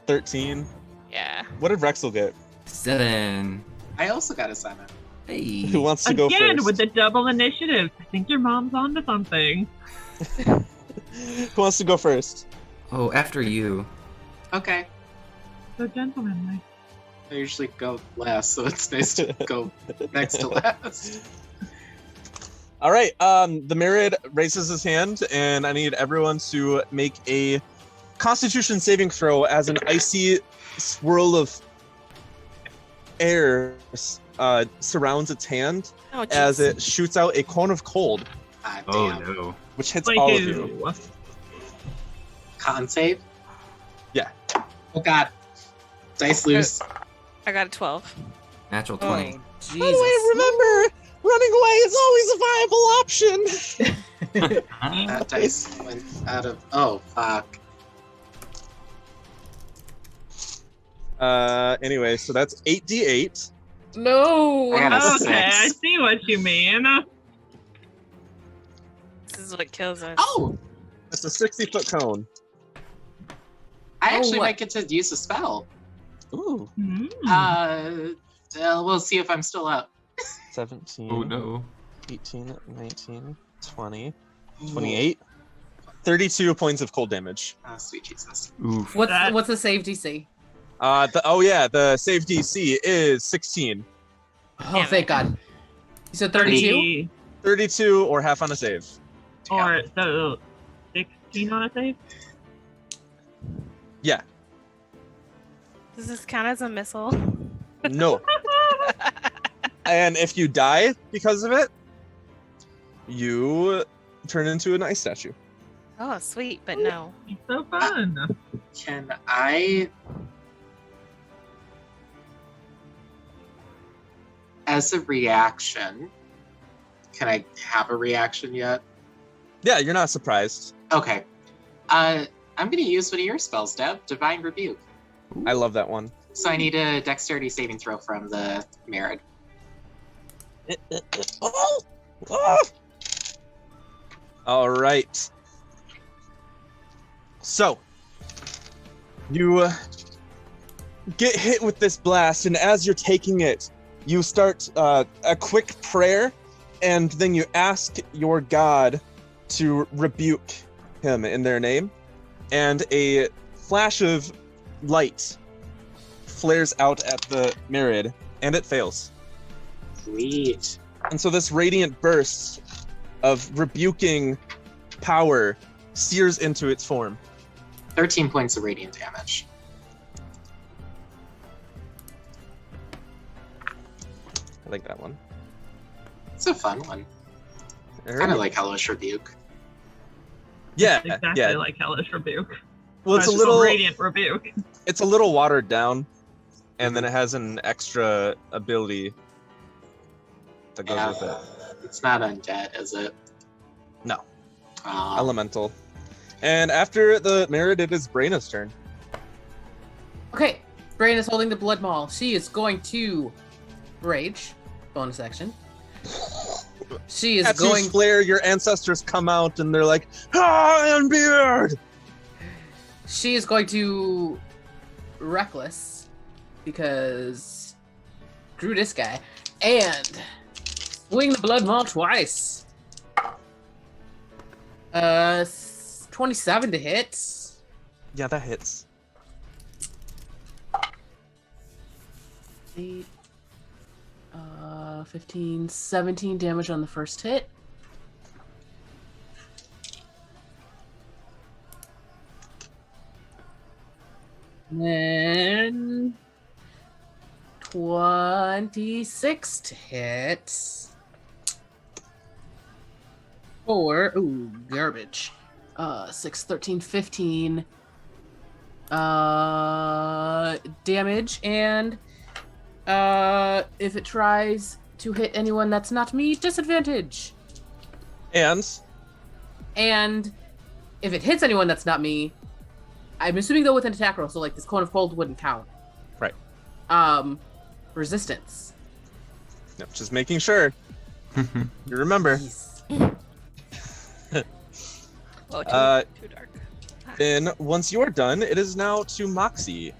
13. Yeah. What did Rexel get? 7. I also got a 7. Hey. Who wants to go Again, first? with the double initiative. I think your mom's onto something. Who wants to go first? Oh, after you. Okay. So gentlemanly. I usually go last, so it's nice to go next to last. All right. The Marid raises his hand, and I need everyone to make a Constitution saving throw as an icy swirl of air surrounds its hand Oh, as jeez. it shoots out a cone of cold, Ah, Oh damn. no. which hits Like all of you. Con save? Oh god. Dice loose. I got a 12. Natural 20. Oh, By the way, remember, running away is always a viable option. That dice went out of. Oh, fuck. Anyway, so that's 8d8. No. I got a Okay, I 6. see what you mean. This is what kills us. Oh! It's a 60-foot cone. I actually what? might get to use a spell. Ooh. We'll see if I'm still up. 17, Oh no. 18, 19, 20, 28. 32 points of cold damage. Oh, sweet Jesus. Oof. What's the save DC? The save DC is 16. Oh, thank God. You said 32? 32 or half on a save. Or so 16 on a save? Yeah. Does this count as a missile? No. And if you die because of it, you turn into an ice statue. Oh, sweet, but no. It's so fun. Can I... As a reaction... Can I have a reaction yet? Yeah, you're not surprised. Okay. I'm gonna use one of your spells, Deb. Divine Rebuke. I love that one. So I need a dexterity saving throw from the Merid. Oh! All right. So, you get hit with this blast, and as you're taking it, you start a quick prayer, and then you ask your god to rebuke him in their name, and a flash of light flares out at the Merid, and it fails. Sweet. And so this radiant burst of rebuking power sears into its form. 13 points of radiant damage. I like that one. It's a fun one. Alright. Kind of like Hellish Rebuke. Yeah, Exactly yeah. like Hellish Rebuke. Well, it's a But little, Radiant Rebuke. it's a little watered down, and then it has an extra ability that goes Yeah. with it. It's not undead, is it? No, Aw. elemental. And after the Merid, it is Braina's turn. Okay. Brain is holding the blood maul. She is going to rage. Bonus action. She is As going. you flare, your ancestors come out, and they're like, "Ah, Ironbeard!" She is going to reckless because screw this guy and swing the blood maul twice. 27 to hit. Yeah, that hits. 8, 15, 17 damage on the first hit. And then 26 to hit. Or, ooh, garbage. 6, 13, 15 damage. And if it tries to hit anyone that's not me, disadvantage. And And if it hits anyone that's not me, I'm assuming though with an attack roll, so like this cone of cold wouldn't count. right, Resistance. no, just making sure you remember. Jeez. Oh, too dark. Then once you're done, it is now to Moxie.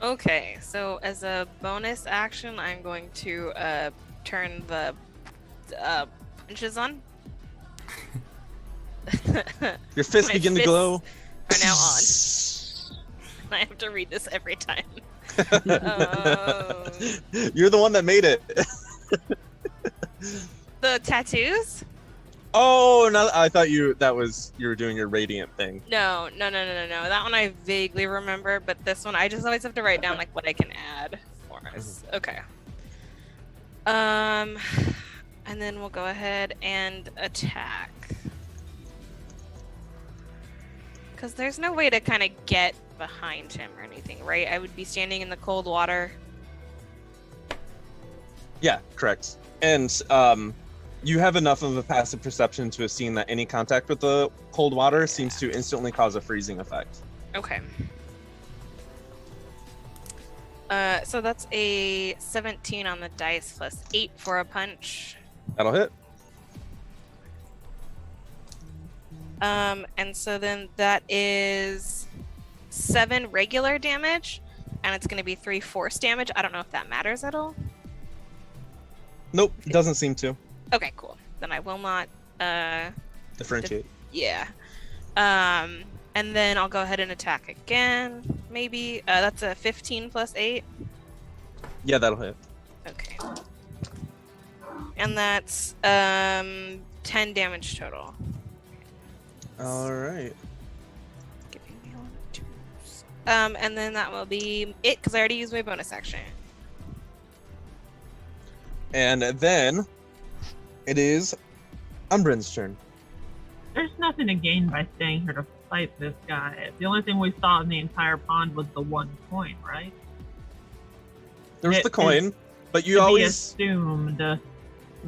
Okay, so as a bonus action, I'm going to turn the punches on. Your fists My begin to fists glow. Are now on. I have to read this every time. You're the one that made it. The tattoos? Oh, no! I thought you were doing your radiant thing. No. That one I vaguely remember, but this one I just always have to write down like what I can add for us. Okay. And then we'll go ahead and attack. Because there's no way to kind of get behind him or anything, right? I would be standing in the cold water. Yeah, correct. And you have enough of a passive perception to have seen that any contact with the cold water seems to instantly cause a freezing effect. Okay. So that's a 17 on the dice plus 8 for a punch. That'll hit. And so then that is 7 regular damage, and it's going to be 3 force damage. I don't know if that matters at all. Nope, doesn't seem to. Okay, cool. Then I will not. Differentiate. Yeah. And then I'll go ahead and attack again. Maybe that's a 15 plus 8. Yeah, that'll hit. Okay. And that's 10 damage total. All right. Giving me a lot of twos. And then that will be it because I already used my bonus action. And then it is Umbrin's turn. There's nothing to gain by staying here to fight this guy. The only thing we saw in the entire pond was the one coin, right? There was It the coin, is but you to be always... assumed.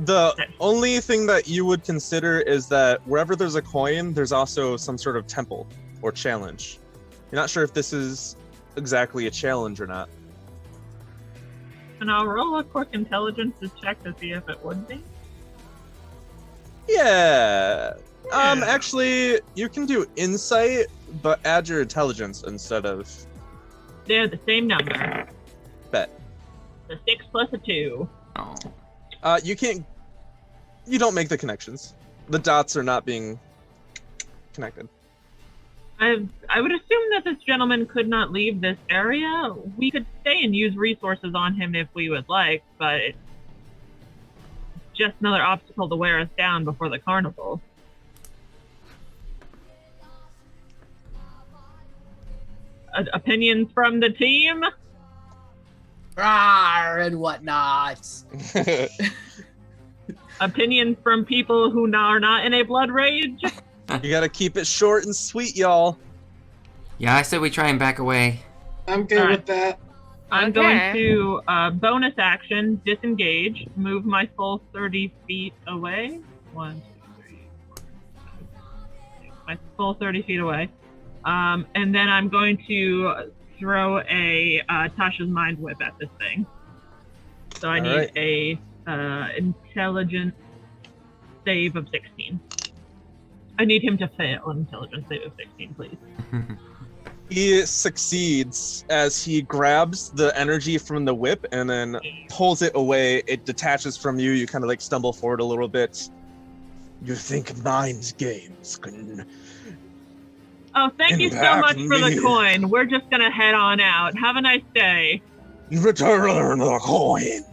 The only thing that you would consider is that wherever there's a coin, there's also some sort of temple or challenge. You're not sure if this is exactly a challenge or not. And I'll roll a quick intelligence to check to see if it would be. Yeah. Yeah. Actually, you can do insight, but add your intelligence instead of... They're the same number. Bet. The 6 plus a 2. Oh. You don't make the connections. The dots are not being connected. I would assume that this gentleman could not leave this area. We could stay and use resources on him if we would like, but it's just another obstacle to wear us down before the carnival. Opinions from the team? Rawr, and whatnot. Opinions from people who are not in a blood rage? You gotta keep it short and sweet, y'all. Yeah, I said we try and back away. I'm good Alright. with that. I'm Okay. going to bonus action, disengage, move my full 30 feet away. 1, 2, 3, 4, 5, 6. My full 30 feet away. And then I'm going to throw a Tasha's Mind Whip at this thing. So I need Alright. a intelligence save of 16. I need him to fail an intelligence save of 16, please. He succeeds as he grabs the energy from the whip and then pulls it away. It detaches from you. You kind of like stumble forward a little bit. You think mind games can... Oh, thank you so Impact much for the me. coin. We're just gonna head on out. Have a nice day. Return the coin.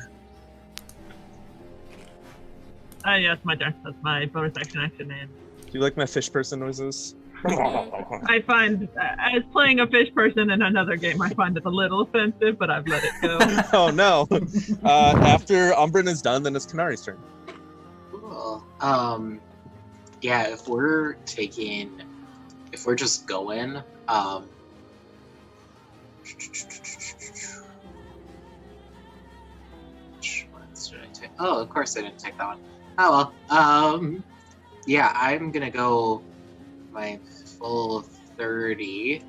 Yes, my turn. That's my bonus action and Do you like my fish person noises? I find, as playing a fish person in another game, I find it a little offensive, but I've let it go. Oh no. After Umbrin is done, then it's Kanari's turn. Cool. Yeah, if we're just going, what should I take? Oh, of course I didn't take that one. Oh well. Yeah, I'm gonna go my full 30.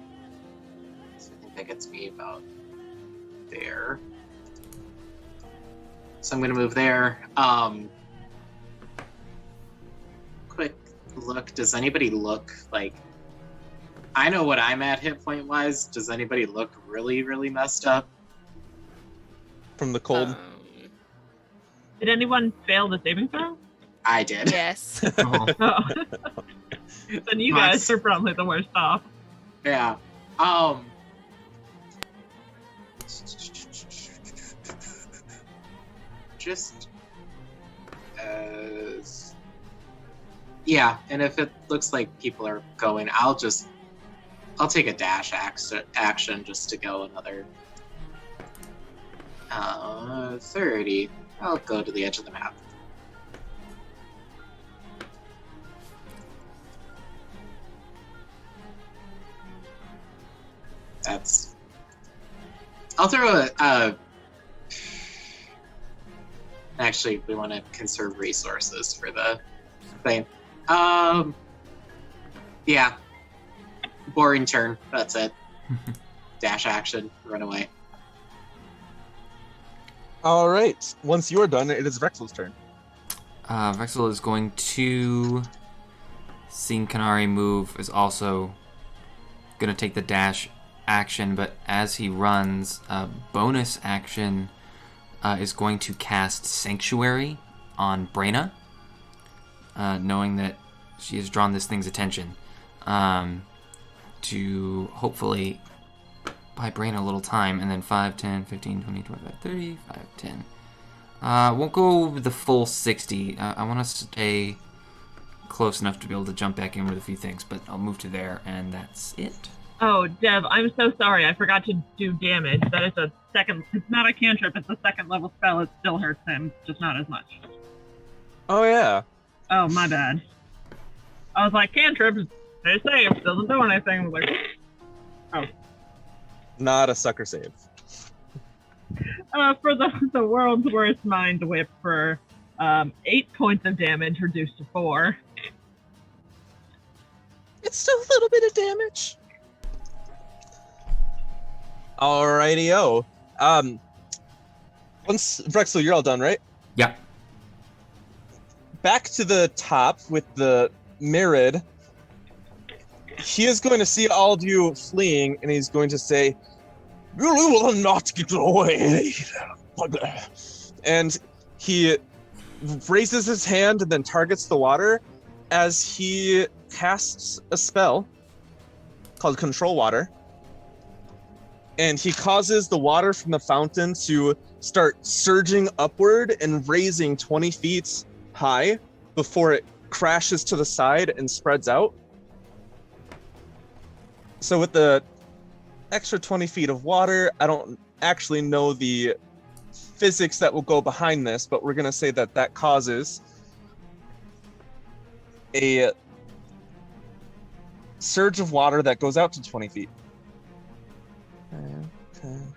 So I think that gets me about there. So I'm gonna move there. Quick look. Does anybody look like? I know what I'm at hit point wise. Does anybody look really, really messed up? From the cold. Did anyone fail the saving throw? I did. Yes. Oh. Then you guys are probably the worst off. Yeah. Just as yeah, and if it looks like people are going, I'll take a dash action just to go another 30. I'll go to the edge of the map. That's. I'll throw a. Actually, we want to conserve resources for the thing. Yeah. Boring turn. That's it. Dash action. Run away. All right. Once you are done, it is Rexel's turn. Vexel is going to, seeing Kanari move, is also going to take the dash action, but as he runs, bonus action is going to cast Sanctuary on Brayna, knowing that she has drawn this thing's attention, to hopefully buy Brayna a little time, and then 5, 10, 15, 20, 25, 30, 5, 10. Won't go with the full 60. I want us to stay close enough to be able to jump back in with a few things, but I'll move to there, and that's it. Oh, Dev, I'm so sorry. I forgot to do damage. That is a second. It's not a cantrip. It's a second level spell. It still hurts him, just not as much. Oh, yeah. Oh, my bad. I was like, cantrips, stay safe. Doesn't do anything. I was like, oh. Not a sucker save. For the world's worst mind whip for 8 points of damage reduced to 4. It's still a little bit of damage. Alrighty-o. Once Vrexel, you're all done, right? Yeah. Back to the top with the Mirid. He is going to see all of you fleeing, and he's going to say, "You will not get away." And he raises his hand and then targets the water as he casts a spell called Control Water. And he causes the water from the fountain to start surging upward and raising 20 feet high before it crashes to the side and spreads out. So with the extra 20 feet of water, I don't actually know the physics that will go behind this, but we're going to say that that causes a surge of water that goes out to 20 feet. 10,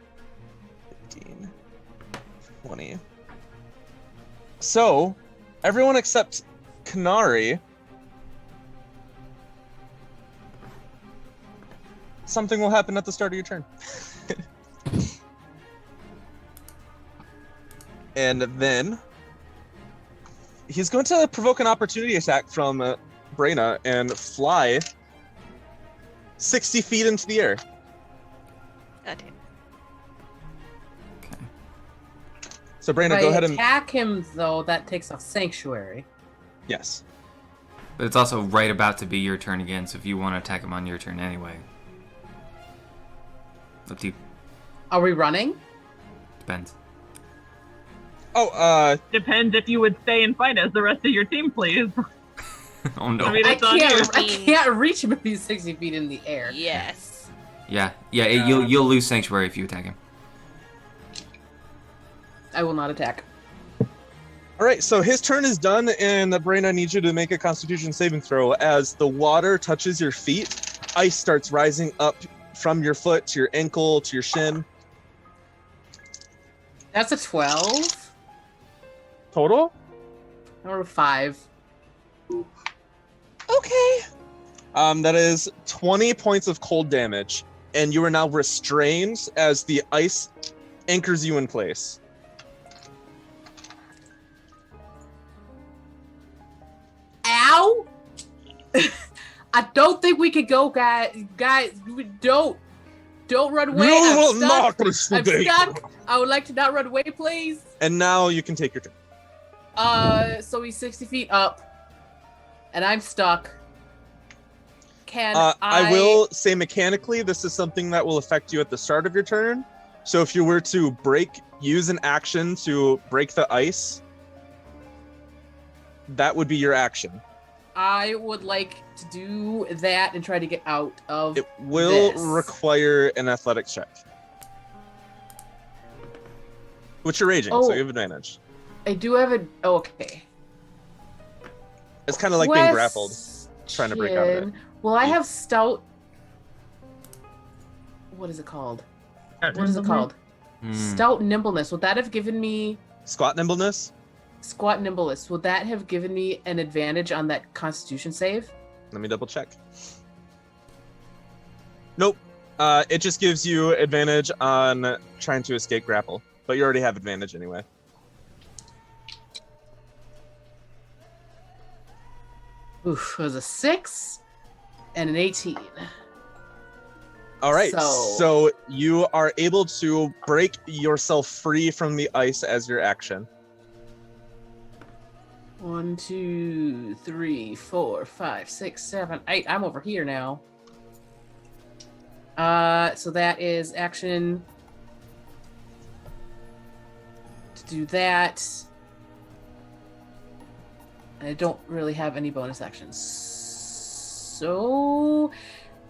15, 20. So, everyone except Kanari, something will happen at the start of your turn. And then he's going to provoke an opportunity attack from Brayna and fly 60 feet into the air. God damn. Okay. So Brayna, If go I ahead and attack him, though, that takes off Sanctuary. yes. But it's also right about to be your turn again, so if you want to attack him on your turn anyway. Up to you. Are we running? Depends. Oh, Depends if you would stay and fight as the rest of your team, please. Oh no. I mean, I it's on you. can't reach him if he's 60 feet in the air. Yes. Yeah, you'll lose Sanctuary if you attack him. I will not attack. all right. So his turn is done, and Brayna needs you to make a Constitution saving throw. As the water touches your feet, ice starts rising up from your foot to your ankle to your shin. That's a 12 Total? or a 5. Okay. That is 20 points of cold damage, and you are now restrained as the ice anchors you in place. Ow! I don't think we can go, guys. Guys, don't run away. You I'm will stuck. not I'm escape. stuck. I would like to not run away, please. And now you can take your turn. So he's 60 feet up, and I'm stuck. Can I will say mechanically, this is something that will affect you at the start of your turn. So if you were to use an action to break the ice, that would be your action. I would like to do that and try to get out of It will this. require an athletics check. Which you're raging, so you have advantage. I do have a... Oh, okay. It's kind of like being grappled, trying to break out of it. Well, I have stout... what is it called? Scout What is it nimbleness? called? Stout nimbleness. Would that have given me Squat nimbleness? squat nimbleness? Would that have given me an advantage on that Constitution save? Let me double check. Nope. It just gives you advantage on trying to escape grapple, but you already have advantage anyway. Oof, it was a 6 and an 18. All right, So- so you are able to break yourself free from the ice as your action. 1, 2, 3, 4, 5, 6, 7, 8. I'm over here now. So that is action to do that. I don't really have any bonus actions. So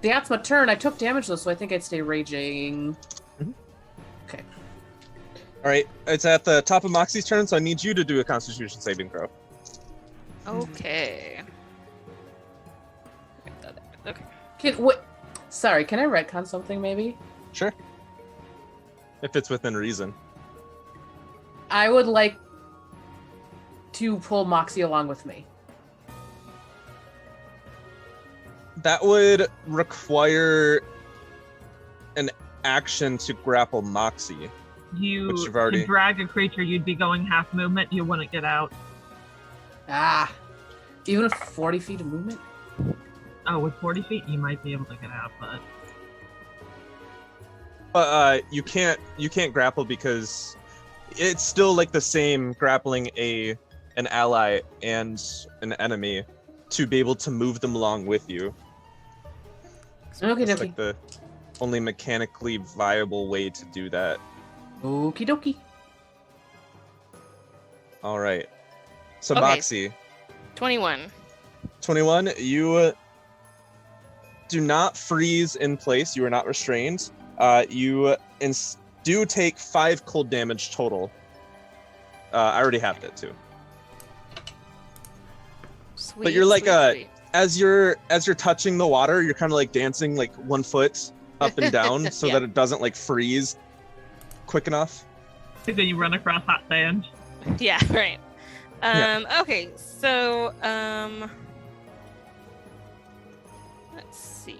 that's my turn. I took damage though, so I think I'd stay raging. Okay. All right, it's at the top of Moxie's turn, so I need you to do a Constitution saving throw. Okay. Okay. Sorry, can I retcon something maybe? Sure. If it's within reason. I would like to pull Moxie along with me. That would require an action to grapple Moxie. You Which you've already- to drag a creature, you'd be going half movement. You wouldn't get out. Even with 40 feet of movement? Oh, with 40 feet, you might be able to get out, but But you can't grapple because it's still like the same grappling an ally and an enemy to be able to move them along with you. Okay, It's dokie. like the only mechanically viable way to do that. Okie dokie. All right. So Okay. Moxie, 21. 21, you do not freeze in place. You are not restrained. You do take 5 cold damage total. I already have that too. Sweet, you're like, sweet, sweet. As you're touching the water, you're kind of like dancing like one foot up and down so Yeah. that it doesn't like freeze quick enough. then you run across hot sand. Yeah, right. Okay, so let's see.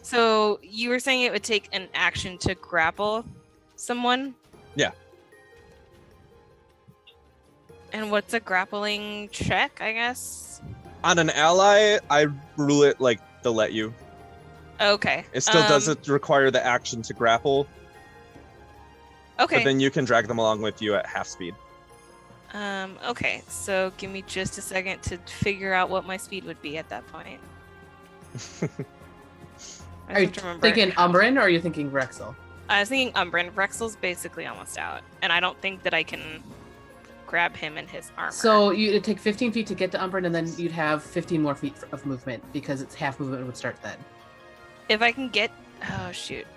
So you were saying it would take an action to grapple someone? Yeah. And what's a grappling check, I guess? On an ally, I rule it like they'll let you. Okay. It still doesn't require the action to grapple, Okay. but then you can drag them along with you at half speed. Okay, so give me just a second to figure out what my speed would be at that point. I Are you have to remember. thinking Umbrin or are you thinking Rexel? I was thinking Umbrin. Rexel's basically almost out, and I don't think that I can grab him in his armor. So it'd take 15 feet to get to Umbrin, and then you'd have 15 more feet of movement because it's half movement would start then. if I can get, oh shoot.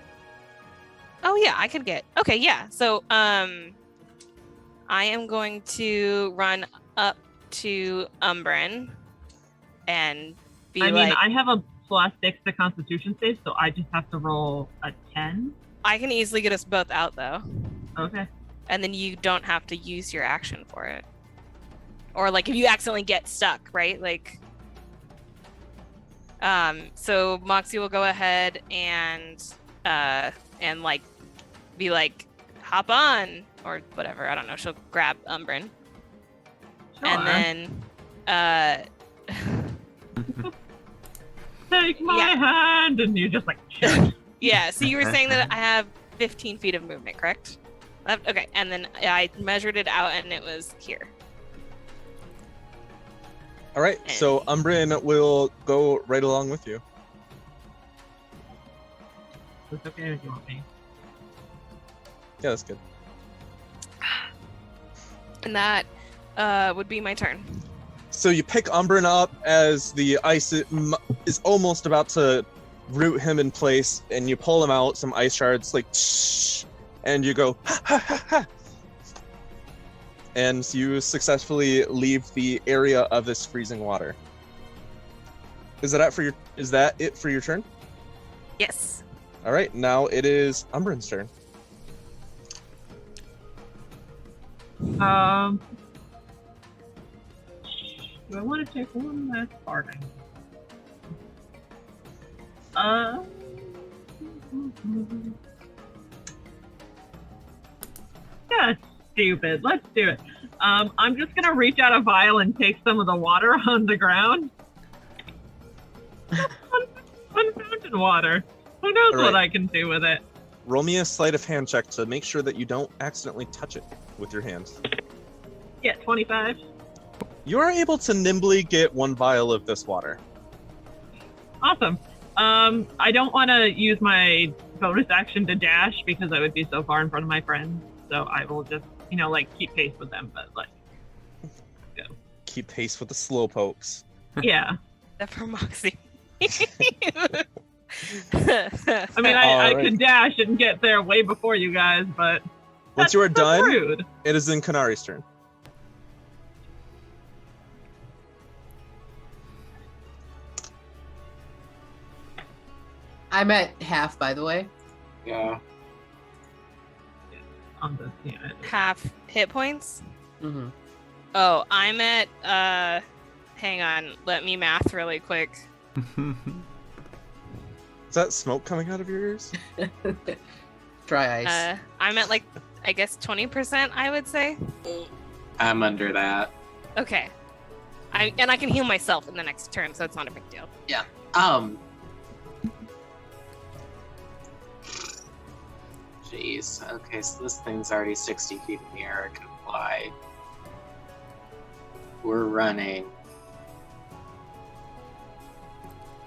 Oh yeah, I could get. Okay, yeah. So I am going to run up to Umbrin and be I mean, like, I have a +6 to Constitution save, so I just have to roll a 10. I can easily get us both out though. Okay. And then you don't have to use your action for it. Or like if you accidentally get stuck, right? Like so Moxie will go ahead and like be like hop on or whatever. I don't know. She'll grab Umbrin. Sure. And then Take my Yeah. hand, and you just like shoot. yeah, so you were saying that I have 15 feet of movement, correct? Okay, and then I measured it out and it was here. All right, so Umbrin will go right along with you. It's okay if you want me. Yeah, that's good. And that would be my turn. So you pick Umbrin up as the ice is almost about to root him in place, and you pull him out, some ice shards, like, and you go, ha, ha, ha, ha. And you successfully leave the area of this freezing water. Is that it for your turn? Yes. All right, now it is Umbrin's turn. Do I want to take one last part? That's stupid. Let's do it. I'm just gonna reach out a vial and take some of the water on the ground. Fun fountain water. Who knows what I can do with it? Roll me a sleight of hand check to make sure that you don't accidentally touch it with your hand. Yeah, 25. You are able to nimbly get one vial of this water. Awesome. I don't want to use my bonus action to dash because I would be so far in front of my friends. So I will just, keep pace with them, but go. Keep pace with the slow pokes. Yeah. Except for Moxie. I mean, I could dash and get there way before you guys, but once you are done, rude. It is then Kanari's turn. I'm at half, by the way. Yeah. Half hit points? Mm-hmm. Oh, I'm at, hang on, let me math really quick. Is that smoke coming out of your ears? Dry ice. I'm at, I guess 20%, I would say. I'm under that. Okay. I can heal myself in the next turn, so it's not a big deal. Yeah. Jeez. Okay, so this thing's already 60 feet in the air. It can fly. We're running.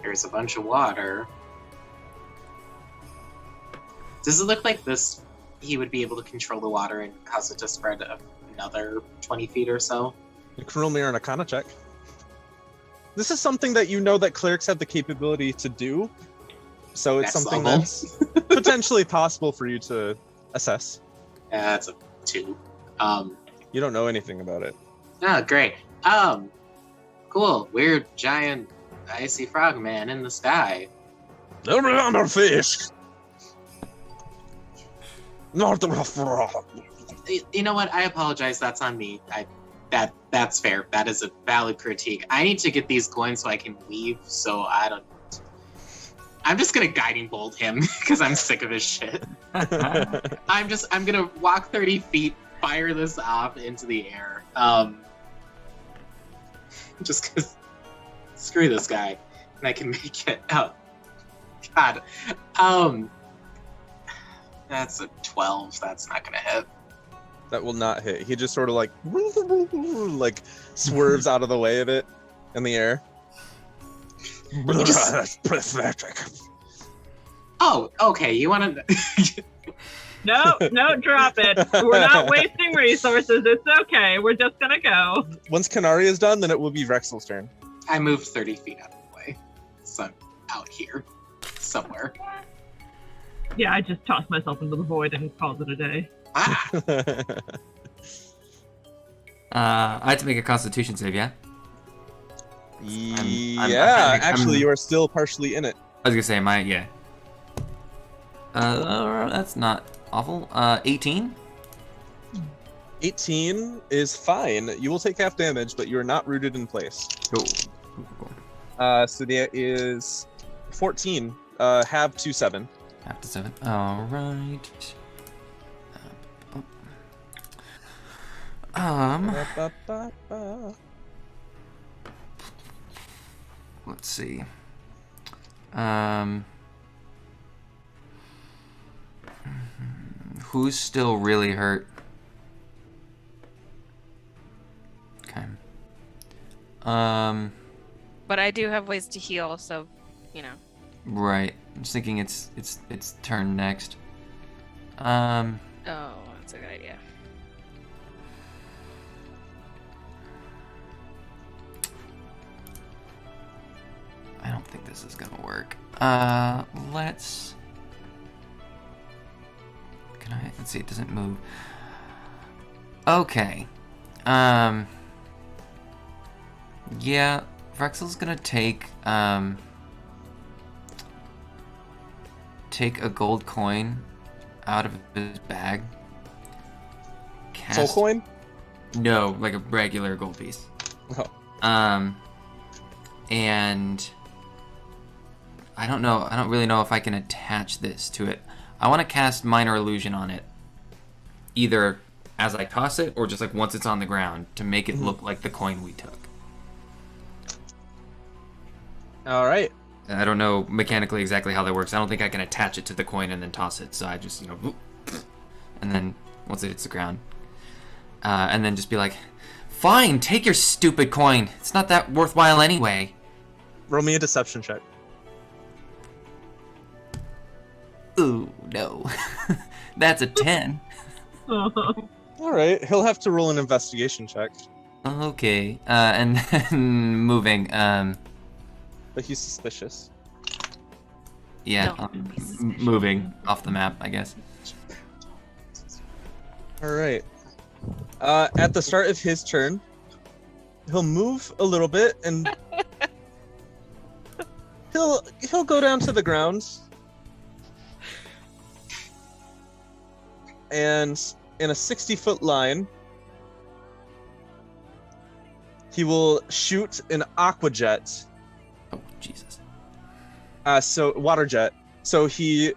There's a bunch of water. Does it look like this? He would be able to control the water and cause it to spread another 20 feet or so? You can roll me an Arcana check. This is something that you know that clerics have the capability to do. So it's something that's potentially possible for you to assess. Yeah, that's a 2. You don't know anything about it. Oh, great. Cool. Weird, giant, icy frogman in the sky. Remember fish. Not the frog. You know what? I apologize. That's on me. That's fair. That is a valid critique. I need to get these going so I can leave. So I'm just gonna guiding bolt him because I'm sick of his shit. I'm gonna walk 30 feet, fire this off into the air. Just because screw this guy, and I can make it. Oh, God. That's a 12. That's not gonna hit. That will not hit. He just sort of like swerves out of the way of it in the air. That's pathetic. Oh, okay. You want to? No, drop it. We're not wasting resources. It's okay. We're just gonna go. Once Kanari is done, then it will be Rexel's turn. I moved 30 feet out of the way, so I'm out here somewhere. Yeah, I just tossed myself into the void and called it a day. Ah. I had to make a Constitution save, yeah? Actually, you are still partially in it. I was gonna say, yeah. That's not awful. 18? 18 is fine. You will take half damage, but you are not rooted in place. Cool. So that is 14. Half to 7. Half to 7. All right. Let's see. Who's still really hurt? Okay. But I do have ways to heal, so, Right. I'm just thinking it's turn next. Oh, that's a good idea. I don't think this is gonna work. Let's see, it doesn't move. Okay. Yeah, Vrexel's gonna take a gold coin out of his bag. Soul coin? No, like a regular gold piece. Oh. And I don't really know if I can attach this to it. I want to cast Minor Illusion on it, either as I toss it or just like once it's on the ground to make it look like the coin we took. All right. I don't know mechanically exactly how that works. I don't think I can attach it to the coin and then toss it. So I just, and then once it hits the ground, and then just be like, fine, take your stupid coin. It's not that worthwhile anyway. Roll me a deception check. Ooh, no. That's a 10. All right. He'll have to roll an investigation check. Okay. And then moving. But he's suspicious. Yeah, Don't be suspicious. moving off the map, I guess. All right. At the start of his turn, he'll move a little bit and he'll go down to the ground. And in a 60-foot line, he will shoot an aqua jet. Oh, Jesus. So water jet. So he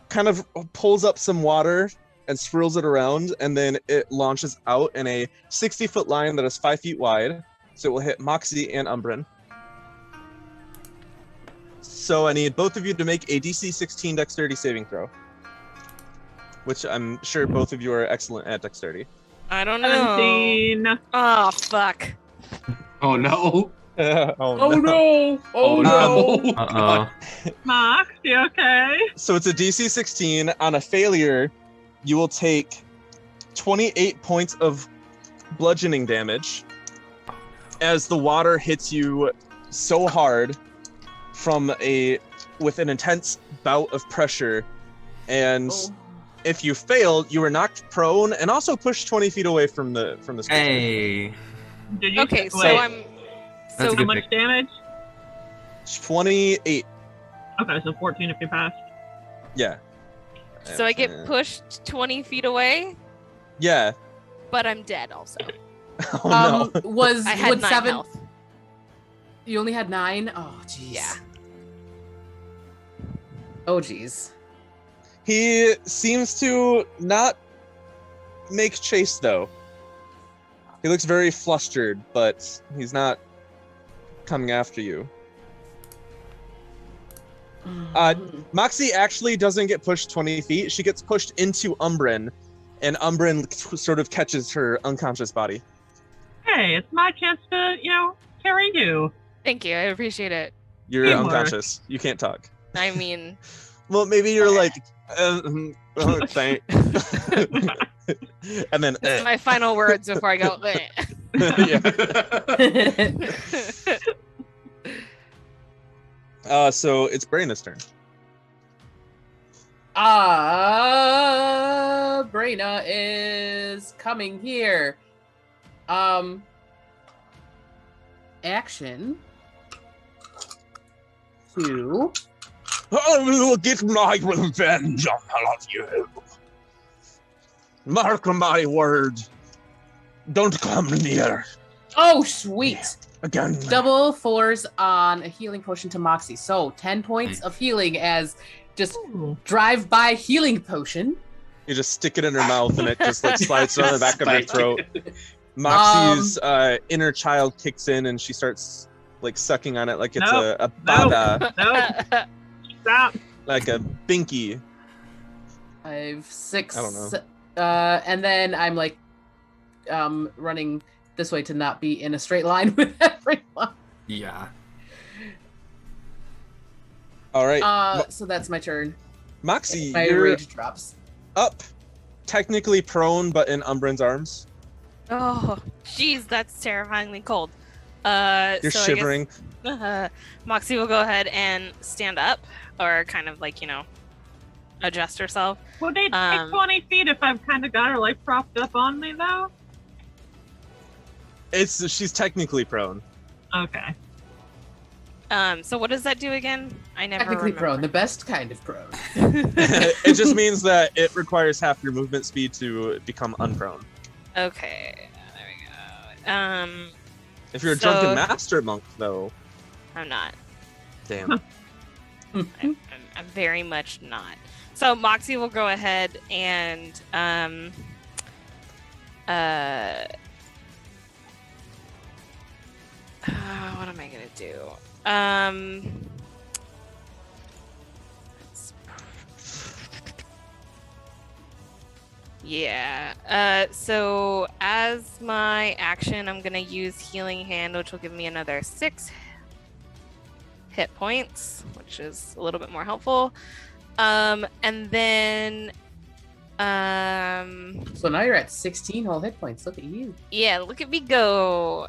kind of pulls up some water and swirls it around, and then it launches out in a 60-foot line that is 5 feet wide. So it will hit Moxie and Umbrin. So I need both of you to make a DC 16 dexterity saving throw. Which I'm sure both of you are excellent at dexterity. I don't know. 17. Oh, fuck. Oh no! Oh no! Oh no! Uh-oh. Max, you okay? So it's a DC 16. On a failure, you will take 28 points of bludgeoning damage as the water hits you so hard with an intense bout of pressure. And if you fail, you are knocked prone and also pushed 20 feet away from the screen. Hey. Did you Okay, so wait, I'm. That's So a how good much pick. damage? 28. Okay, so 14 if you passed. Yeah. So I get pushed 20 feet away, Yeah. but I'm dead also. Oh no. Was I had would 9 7? health. You only had 9. Oh jeez. Yeah. Oh jeez. He seems to not make chase though. He looks very flustered, but he's not coming after you. Moxie actually doesn't get pushed 20 feet. She gets pushed into Umbrin, and Umbrin sort of catches her unconscious body. Hey, it's my chance to, carry you. Thank you. I appreciate it. You're Teamwork. unconscious. You can't talk. I mean, Well, maybe you're like, thank. And then, this is my final words before I go. yeah. So it's Brayna's turn. Brayna is coming here. Action. 2. I will get my revenge on all of you. Mark my word. Don't come near Oh, sweet. again. Double 4s on a healing potion to Moxie. So 10 points of healing as just Ooh. drive-by healing potion. You just stick it in her mouth and it just like slides on the back of her Spike. throat. Moxie's inner child kicks in and she starts like sucking on it like it's Nope. a baba, Nope. Stop. like a binky. 5, 6. I don't know. And then I'm like running this way to not be in a straight line with everyone. Yeah. All right, So that's my turn. Moxie, My you're rage drops. up, technically prone, but in Umbrin's arms. Oh, jeez, that's terrifyingly cold. You're so shivering. I guess, Moxie will go ahead and stand up, or kind of like adjust herself. Would it take Um, 20 feet if I've kind of got her like propped up on me though? She's technically prone. Okay. So what does that do again? I never Technically remember. prone, the best kind of prone. It just means that it requires half your movement speed to become unprone. Okay, there we go. If you're a So- drunken master monk, though, I'm not. damn. I'm very much not. So Moxie will go ahead and what am I gonna do? Yeah. So as my action, I'm gonna use Healing Hand, which will give me another 6 hit points, which is a little bit more helpful. And then So now you're at 16 whole hit points. Look at you. yeah, look at me go.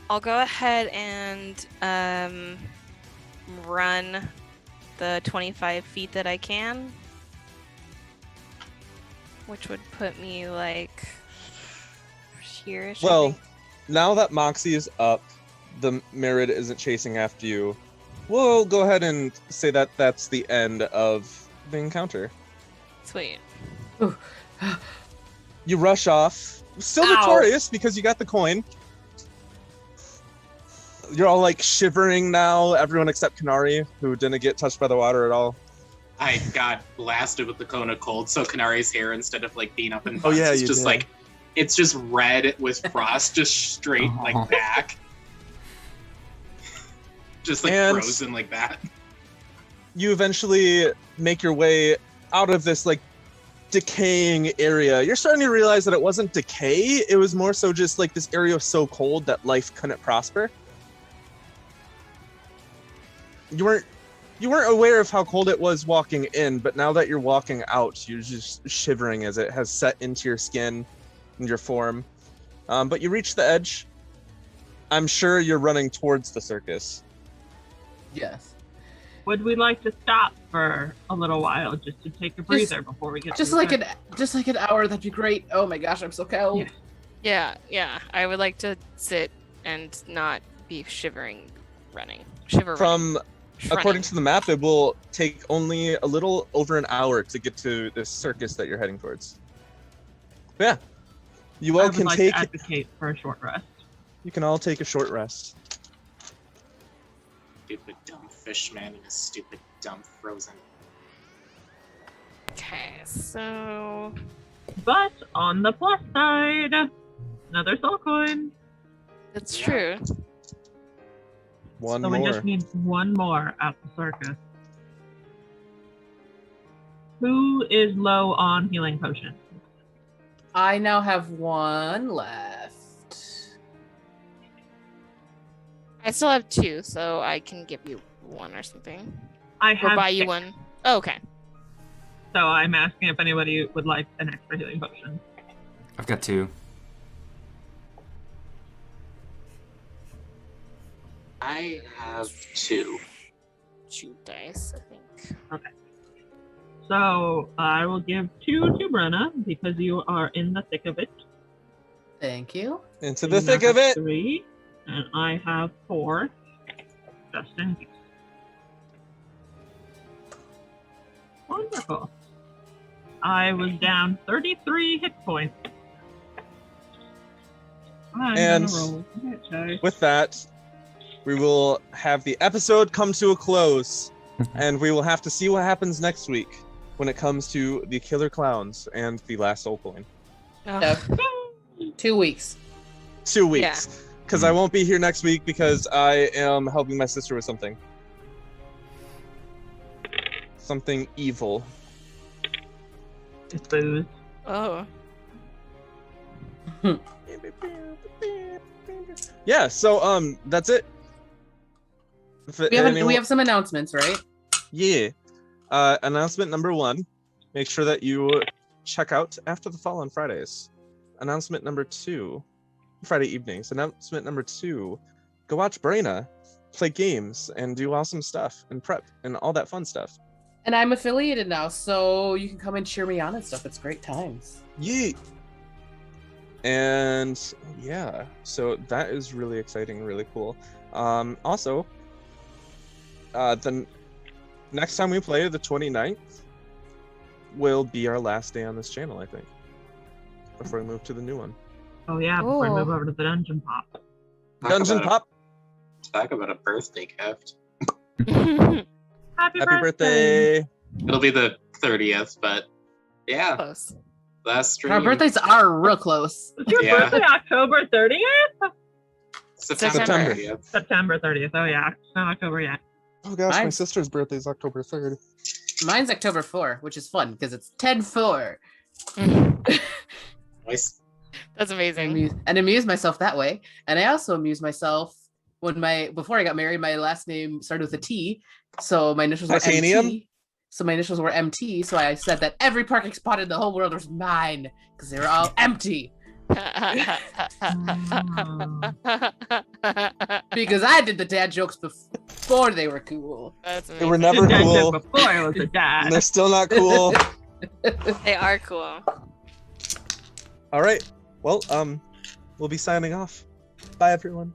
I'll go ahead and run the 25 feet that I can, which would put me like here. Well, now that Moxie is up, the Merid isn't chasing after you. We'll go ahead and say that that's the end of the encounter. sweet. You rush off, still Ow. victorious because you got the coin. You're all like shivering now, everyone except Kanari, who didn't get touched by the water at all. I got blasted with the cone of cold, so Kanari's hair, instead of like being up in Oh, buns, yeah, it's you just did. like it's just red with frost, just straight Oh. like back, just like And- frozen like that. You eventually make your way out of this like decaying area. You're starting to realize that it wasn't decay, it was more so just like this area was so cold that life couldn't prosper. You weren't aware of how cold it was walking in, but now that you're walking out, you're just shivering as it has set into your skin and your form. But you reach the edge. I'm sure you're running towards the circus. Yes. Would we like to stop for a little while just to take a breather before we get Just to like the an hour, that'd be great. Oh my gosh, I'm so cold. Yeah. Yeah. I would like to sit and not be shivering. From according to the map, it will take only a little over an hour to get to this circus that you're heading towards. But yeah, you I all would can like take. to advocate for a short rest. You can all take a short rest. Stupid dumb fishman and his stupid dumb frozen. Okay, so But on the plus side, another soul coin. that's Yeah. true. One So more. we just need one more at the circus. Who is low on healing potion? I now have one left. I still have 2, so I can give you 1 or something. I Or have buy you 6. 1. Oh, okay. So I'm asking if anybody would like an extra healing potion. I've got 2. I have 2. 2 dice, I think. So I will give 2 to Brenna because you are in the thick of it. Thank you. Into You the now thick of have it. 3, and I have 4. Just in case. Wonderful. I was down 33 hit points. I'm And gonna roll a hit dice. With that, we will have the episode come to a close, and we will have to see what happens next week when it comes to the killer clowns and the last soul coin. Yeah. 2 weeks. 2 weeks. Because I won't be here next week because I am helping my sister with something. Something evil. It's booze. Oh. Yeah, so that's it. We have some announcements, right? Yeah. Announcement number 1. Make sure that you check out After the Fall on Fridays. Announcement number 2. Friday evenings. Announcement number 2. Go watch Braina play games and do awesome stuff and prep and all that fun stuff. And I'm affiliated now, so you can come and cheer me on and stuff. It's great times. Yeah. And yeah, so that is really exciting, really cool. Also, the next time we play, the 29th, will be our last day on this channel, I think, before we move to the new one. Oh yeah, before we Cool. move over to the dungeon pop. Dungeon Pop! Talk about a birthday gift. Happy Happy birthday! It'll be the 30th, but yeah, Close. last stream. Our birthdays are real close. Is your Yeah. birthday October 30th? September September. 30th. September 30th. Oh yeah, it's not October yet. Oh gosh, my Nice. sister's birthday is October 3rd. Mine's October 4, which is fun because it's 10-4. Nice. That's amazing. And amuse myself that way. And I also amuse myself when before I got married, my last name started with a T, so my initials were Titanium? MT. So my initials were MT. So I said that every parking spot in the whole world was mine because they were all empty. Because I did the dad jokes before they were cool. That's They were amazing. never Dad cool, joke before I was a and dad. they're still not cool. They are cool. All right, well, we'll be signing off. Bye, everyone.